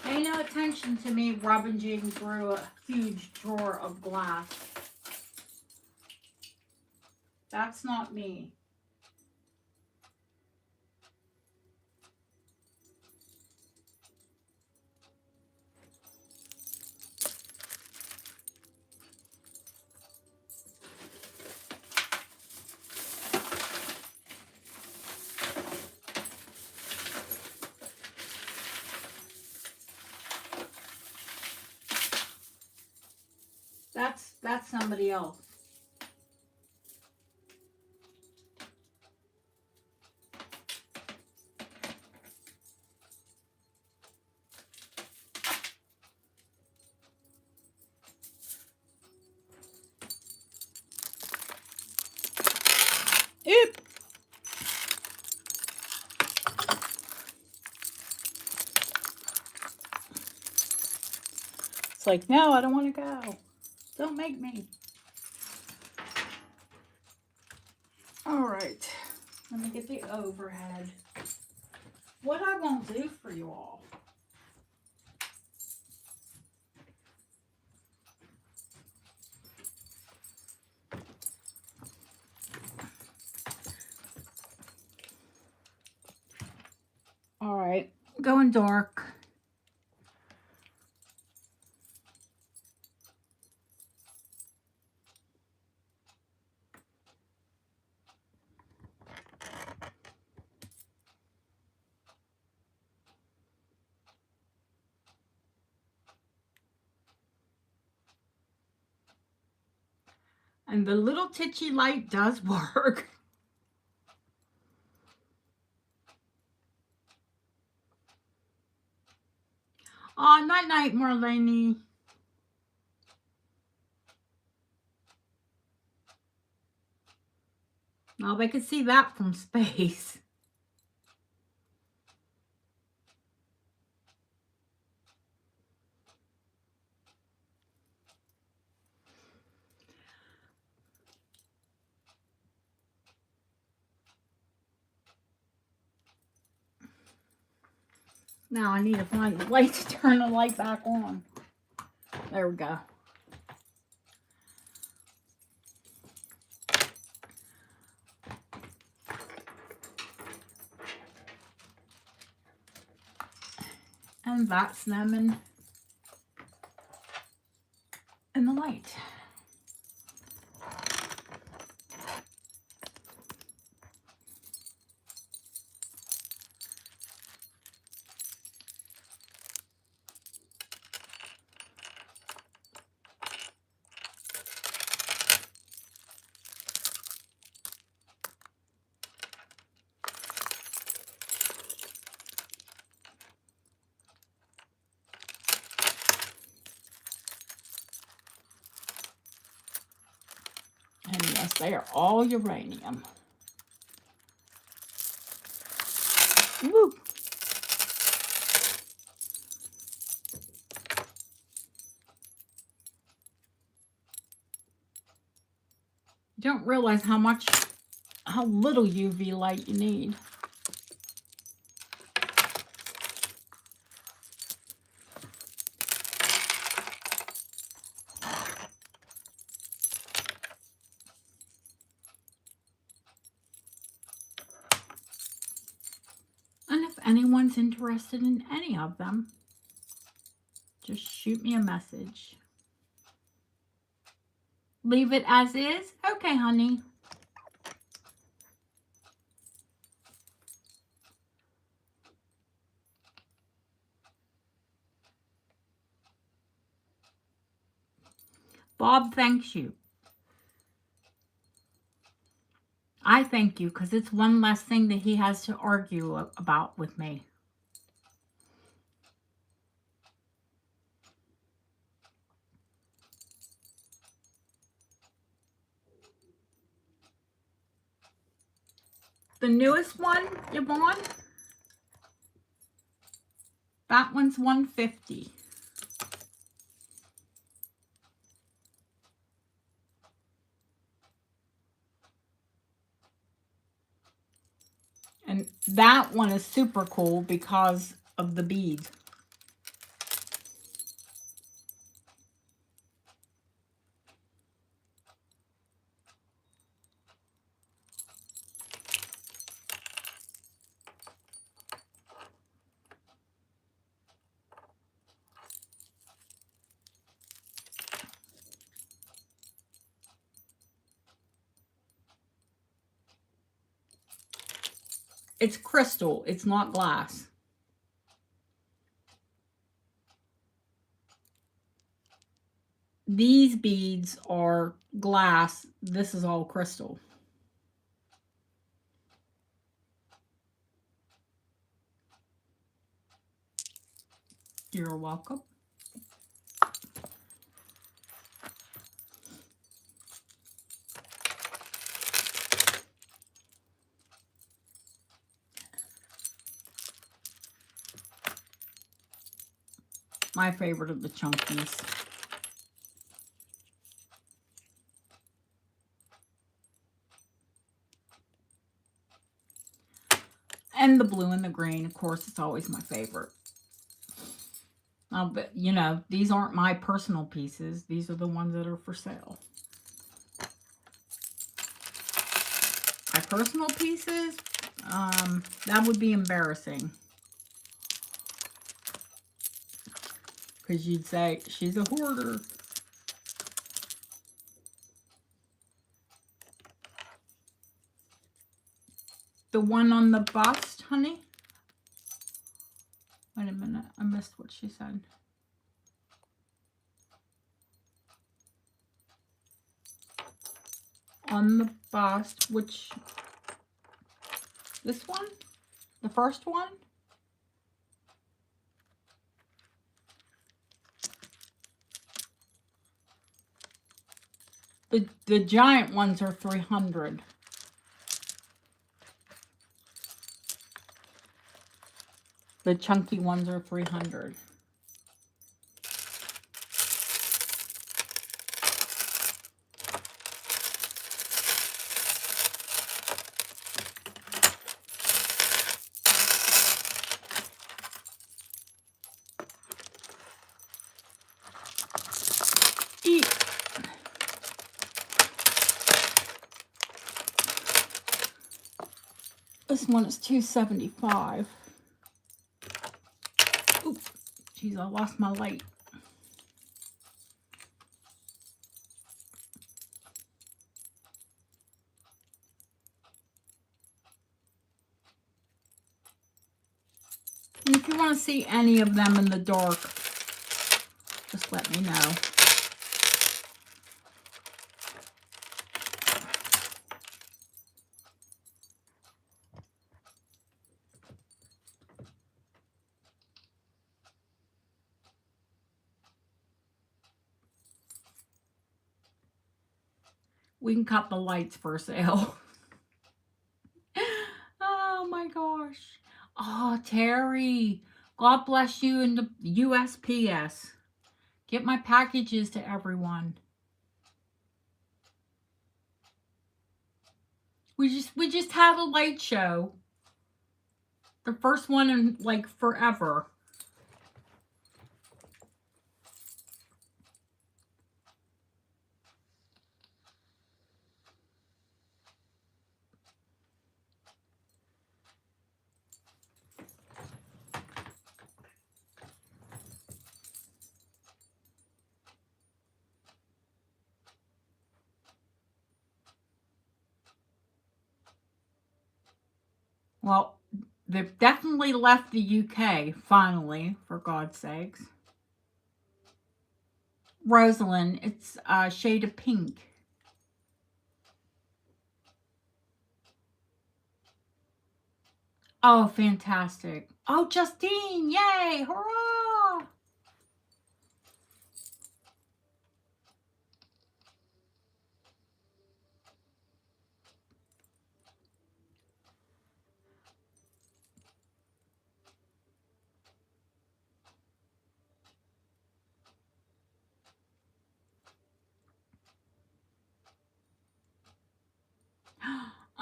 Pay no attention to me rummaging through a huge drawer of glass. That's not me. That's somebody else. It's like, no, I don't want to go. Don't make me. All right. Let me get the overhead. What I won't do for you all. All right, going dark. And the little titchy light does work. Oh, night night, Marlene. Oh, they could see that from space. Now I need to find the light to turn the light back on. There we go. And that's them in the light. And yes, they are all uranium. Woo! You don't realize how little UV light you need. And if anyone's interested in any of them, just shoot me a message. Leave it as is? Okay, honey. Bob thanks you. I thank you because it's one less thing that he has to argue about with me. The newest one, Yvonne, that one's $150. And that one is super cool because of the beads. It's crystal, it's not glass. These beads are glass. This is all crystal. You're welcome. My favorite of the chunkies. And the blue and the green, of course, it's always my favorite. But, you know, these aren't my personal pieces. These are the ones that are for sale. My personal pieces, that would be embarrassing. Because you'd say, she's a hoarder. The one on the bust, honey? Wait a minute, I missed what she said. On the bust, which, this one? The first one? The giant ones are $300. The chunky ones are $300. Eat. This one is $275. Oop, jeez, I lost my light. And if you want to see any of them in the dark, just let me know. We can cut the lights for sale. Oh my gosh. Oh, Terry. God bless you and the USPS. Get my packages to everyone. We just had a light show. The first one in like forever. Well, they've definitely left the UK, finally, for God's sakes. Rosalind, it's a shade of pink. Oh, fantastic. Oh, Justine, yay, hurrah!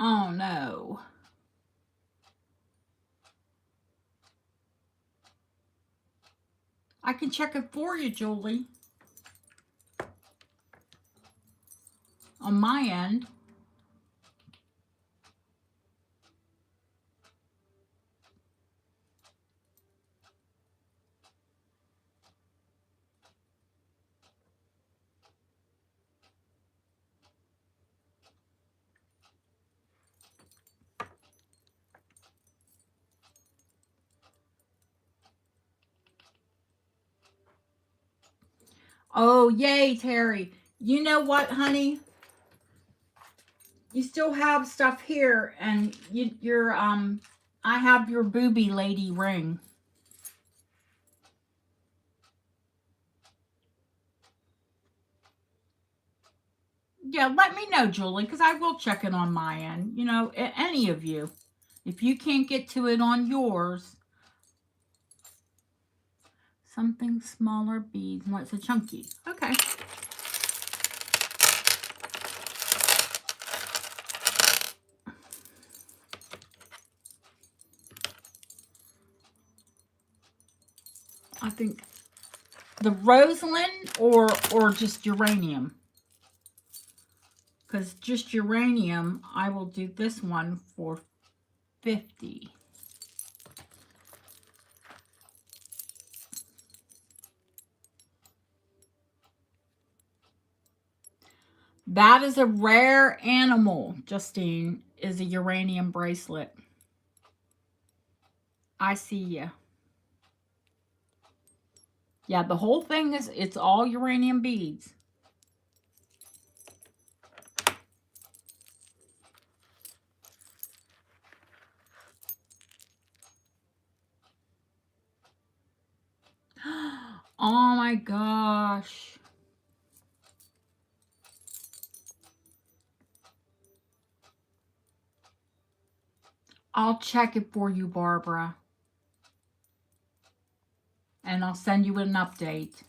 Oh, no. I can check it for you, Julie. On my end. Oh, yay, Terry. You know what, honey? You still have stuff here, and I have your booby lady ring. Yeah, let me know, Julie, because I will check it on my end. You know, any of you. If you can't get to it on yours. Something smaller beads. What's a chunky? Okay. I think the Rosalind or just uranium. Because just uranium, I will do this one for 50. That is a rare animal, Justine, is a uranium bracelet. I see you. Yeah, the whole thing is, it's all uranium beads. Oh my gosh. I'll check it for you, Barbara. And I'll send you an update.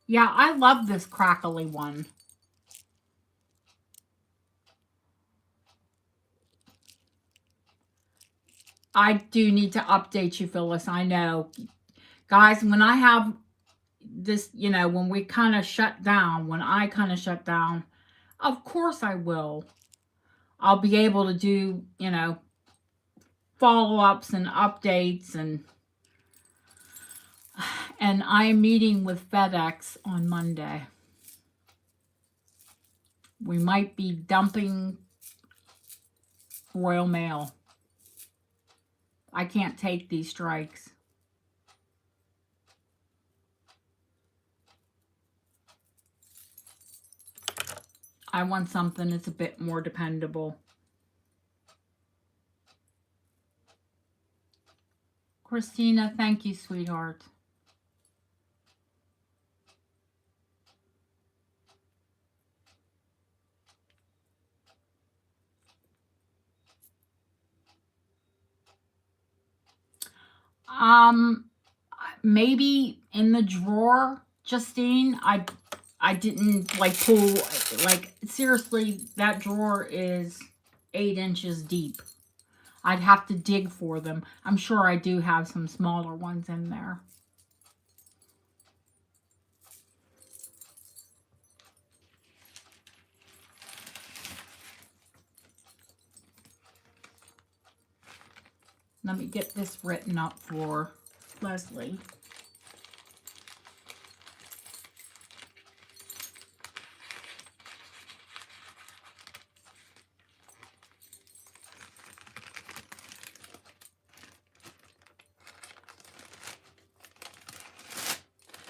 Yeah, I love this crackly one. I do need to update you, Phyllis. I know. Guys, when I have this, you know, when we kind of shut down, when I kind of shut down, of course I will. I'll be able to do, you know, follow-ups and updates, and I am meeting with FedEx on Monday. We might be dumping Royal Mail. I can't take these strikes. I want something that's a bit more dependable. Christina, thank you, sweetheart. Maybe in the drawer, Justine. I didn't like pull, like, seriously, that drawer is 8 inches deep. I'd have to dig for them. I'm sure I do have some smaller ones in there. Let me get this written up for Leslie.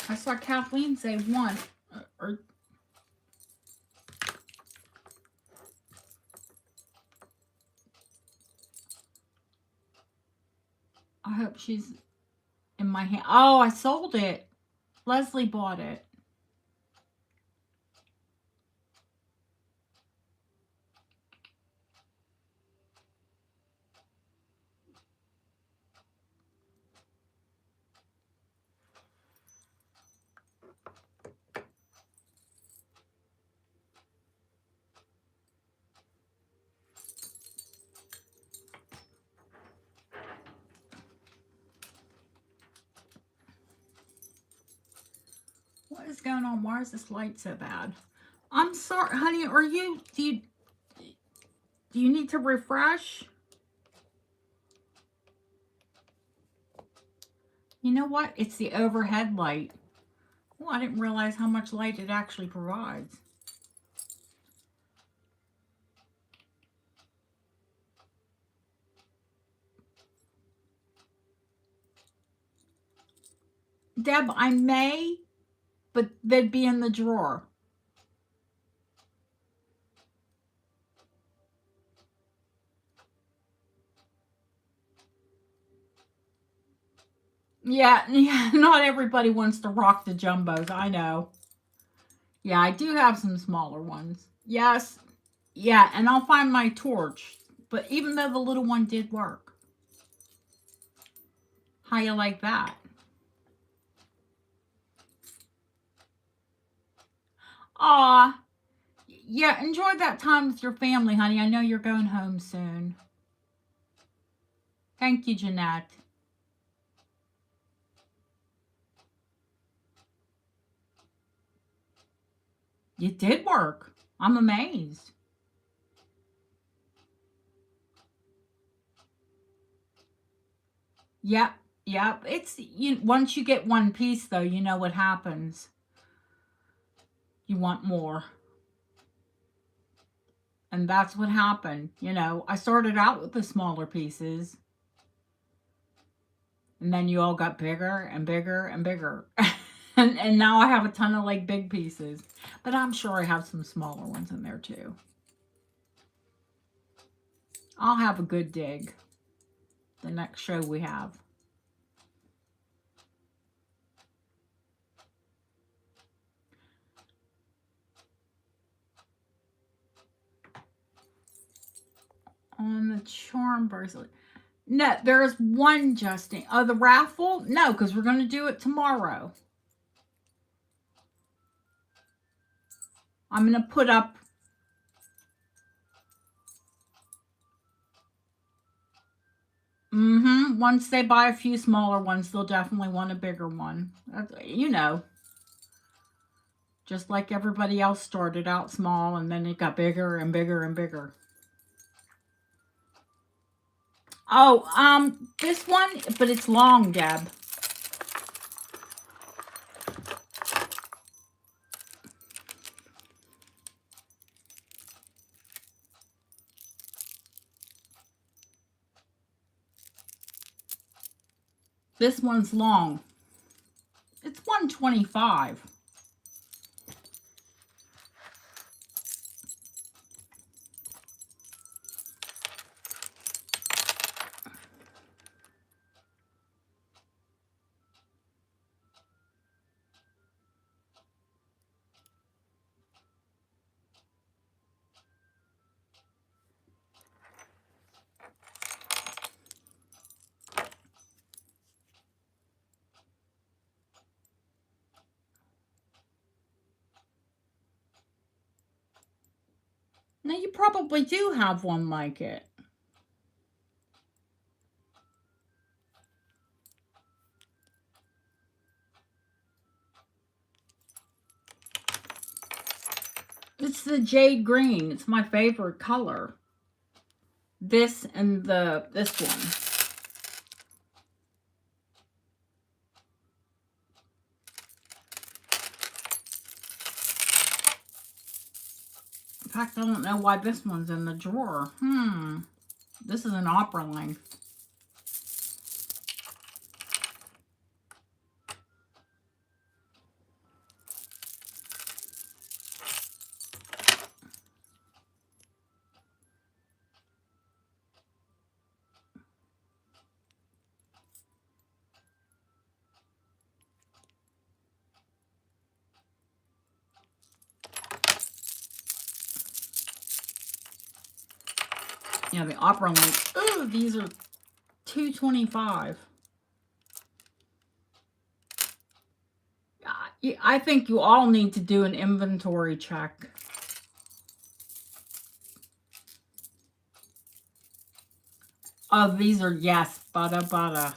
I saw Kathleen say one, or I hope she's in my hand. Oh, I sold it. Leslie bought it. What is going on? Why is this light so bad? I'm sorry, honey. Do you need to refresh? You know what? It's the overhead light. Oh, I didn't realize how much light it actually provides. Deb, I may, but they'd be in the drawer. Yeah, not everybody wants to rock the jumbos, I know. Yeah, I do have some smaller ones. Yes. Yeah, and I'll find my torch. But even though the little one did work. How you like that? Aw. Yeah, enjoy that time with your family, honey. I know you're going home soon. Thank you, Jeanette. It did work. I'm amazed. Yep, yep. It's once you get one piece though, you know what happens. You want more. And that's what happened. I started out with the smaller pieces. And then you all got bigger and bigger and bigger. and now I have a ton of like big pieces. But I'm sure I have some smaller ones in there too. I'll have a good dig the next show we have. On the charm bracelet. No, there's one, Justin. Oh, the raffle? No, because we're going to do it tomorrow. I'm going to put up... Once they buy a few smaller ones, they'll definitely want a bigger one. Just like everybody else started out small and then it got bigger and bigger and bigger. Oh, this one, but it's long, Deb. This one's long. It's $125. Now, you probably do have one like it. It's the jade green. It's my favorite color. This and this one. In fact, I don't know why this one's in the drawer. This is an opera length. Yeah, the opera length. Ooh, these are $225. I think you all need to do an inventory check. Oh, these are, yes, butter.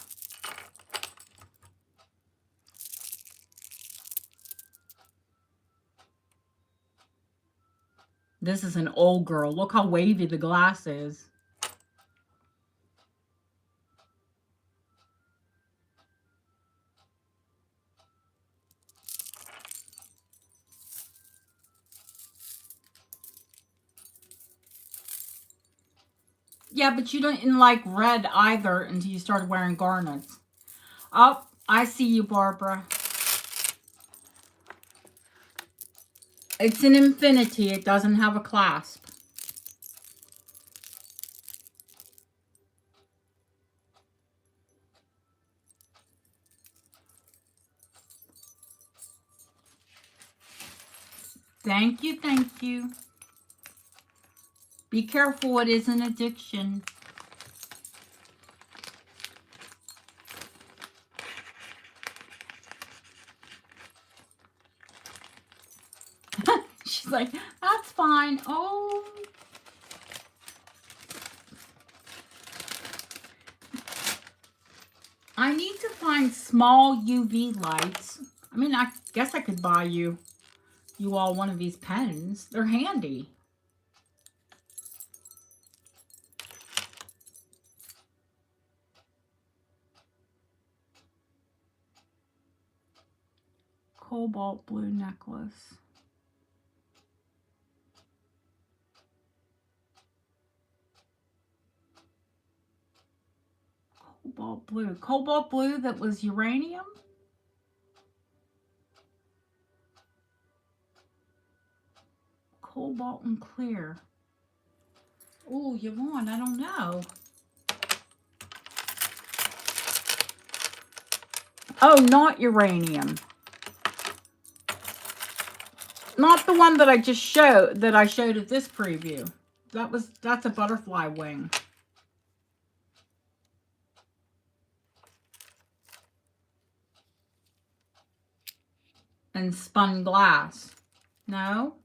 This is an old girl. Look how wavy the glass is. Yeah, but you didn't like red either until you started wearing garnets. Oh, I see you, Barbara. It's an infinity. It doesn't have a clasp. Thank you, thank you. Be careful, it is an addiction. She's like, that's fine. Oh. I need to find small UV lights. I mean, I guess I could buy you all one of these pens. They're handy. Cobalt blue necklace. Cobalt blue. Cobalt blue that was uranium? Cobalt and clear. Oh, Yvonne, I don't know. Oh, not uranium. Not the one that I just showed, that I showed at this preview. That's a butterfly wing. And spun glass. No?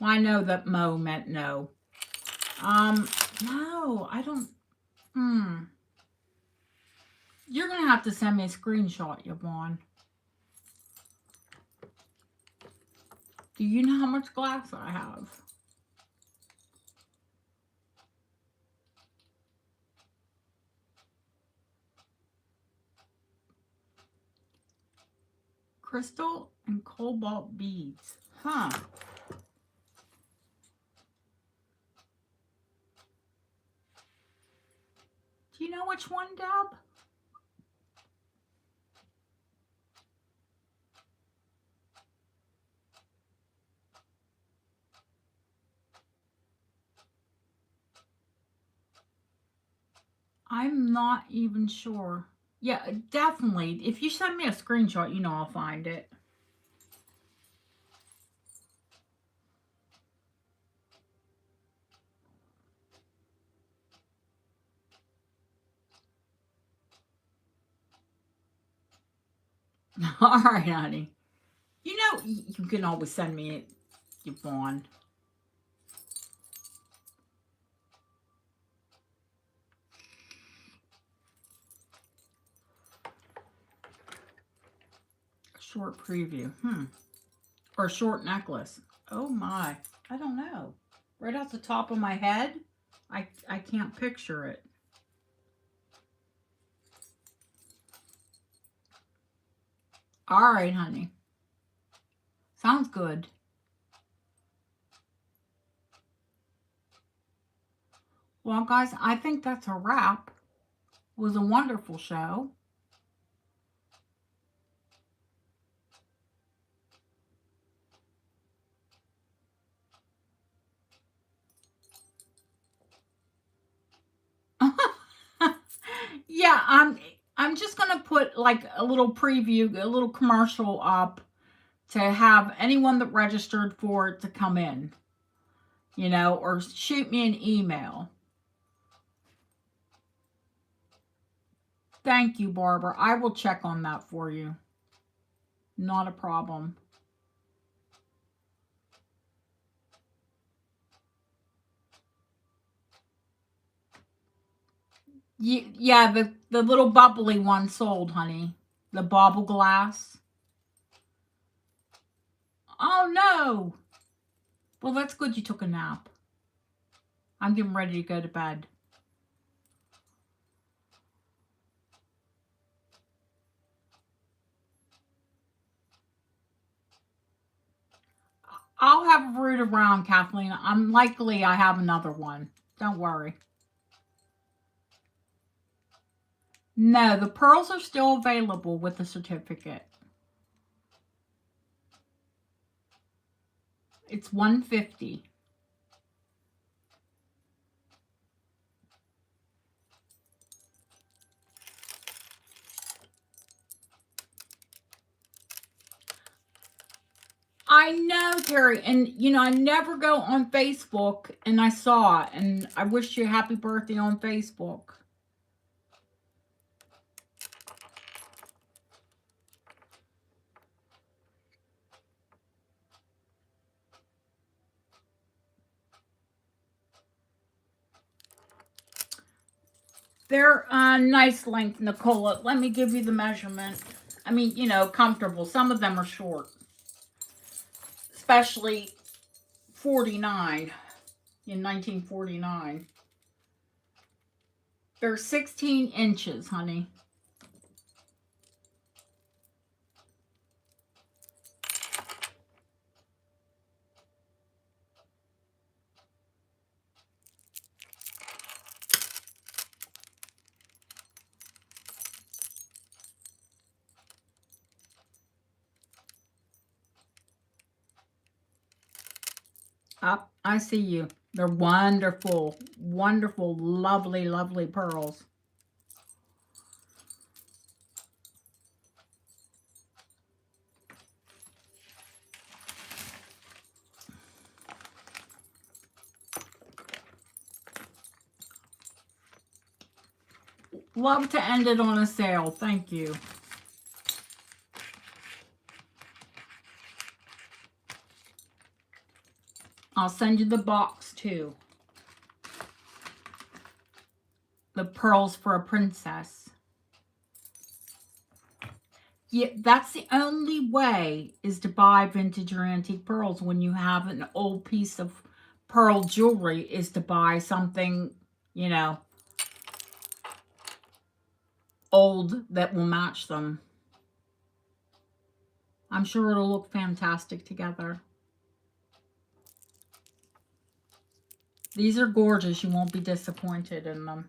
Well, I know that Mo meant no. No, I don't. You're going to have to send me a screenshot, Yvonne. Do you know how much glass I have? Crystal and cobalt beads. Huh. Do you know which one, Deb? I'm not even sure. Yeah, definitely. If you send me a screenshot, you know I'll find it. All right, honey. You know, you can always send me it, Yvonne. Short preview. Or a short necklace. Oh my. I don't know. Right off the top of my head, I can't picture it. All right, honey. Sounds good. Well, guys, I think that's a wrap. It was a wonderful show. Yeah, I'm just gonna put like a little preview, a little commercial up to have anyone that registered for it to come in, you know, or shoot me an email. Thank you, Barbara. I will check on that for you. Not a problem. Yeah, the little bubbly one sold, honey. The bauble glass. Oh, no. Well, that's good you took a nap. I'm getting ready to go to bed. I'll have a root around, Kathleen. I'm likely I have another one. Don't worry. No, the pearls are still available with the certificate. It's $150. I know, Terry, and you know, I never go on Facebook, and I saw it, and I wish you a happy birthday on Facebook. They're a nice length, Nicola. Let me give you the measurement. I mean, you know, comfortable. Some of them are short, especially 49 in 1949. They're 16 inches, honey. Up, I see you. They're wonderful, wonderful, lovely, lovely pearls. Love to end it on a sale. Thank you. I'll send you the box too. The pearls for a princess. Yeah, that's the only way, is to buy vintage or antique pearls when you have an old piece of pearl jewelry, is to buy something, you know, old that will match them. I'm sure it'll look fantastic together. These are gorgeous. You won't be disappointed in them.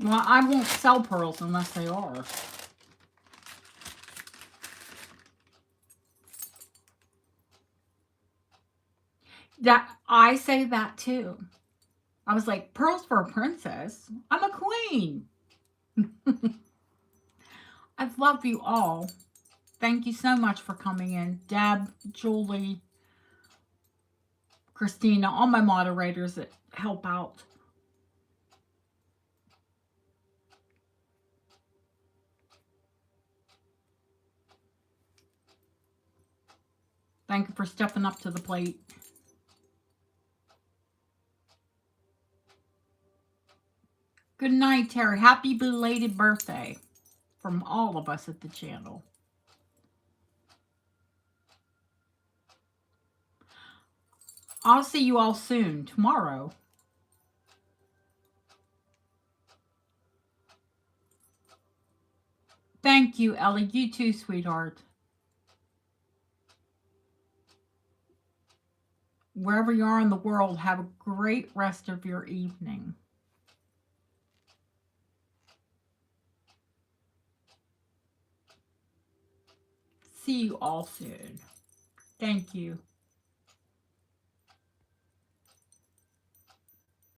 Well, I won't sell pearls unless they are. That, I say that too. I was like, pearls for a princess? I'm a queen. I love you all. Thank you so much for coming in. Deb, Julie, Christina, all my moderators that help out. Thank you for stepping up to the plate. Good night, Terry. Happy belated birthday from all of us at the channel. I'll see you all soon, tomorrow. Thank you, Ellie. You too, sweetheart. Wherever you are in the world, have a great rest of your evening. See you all soon. Thank you.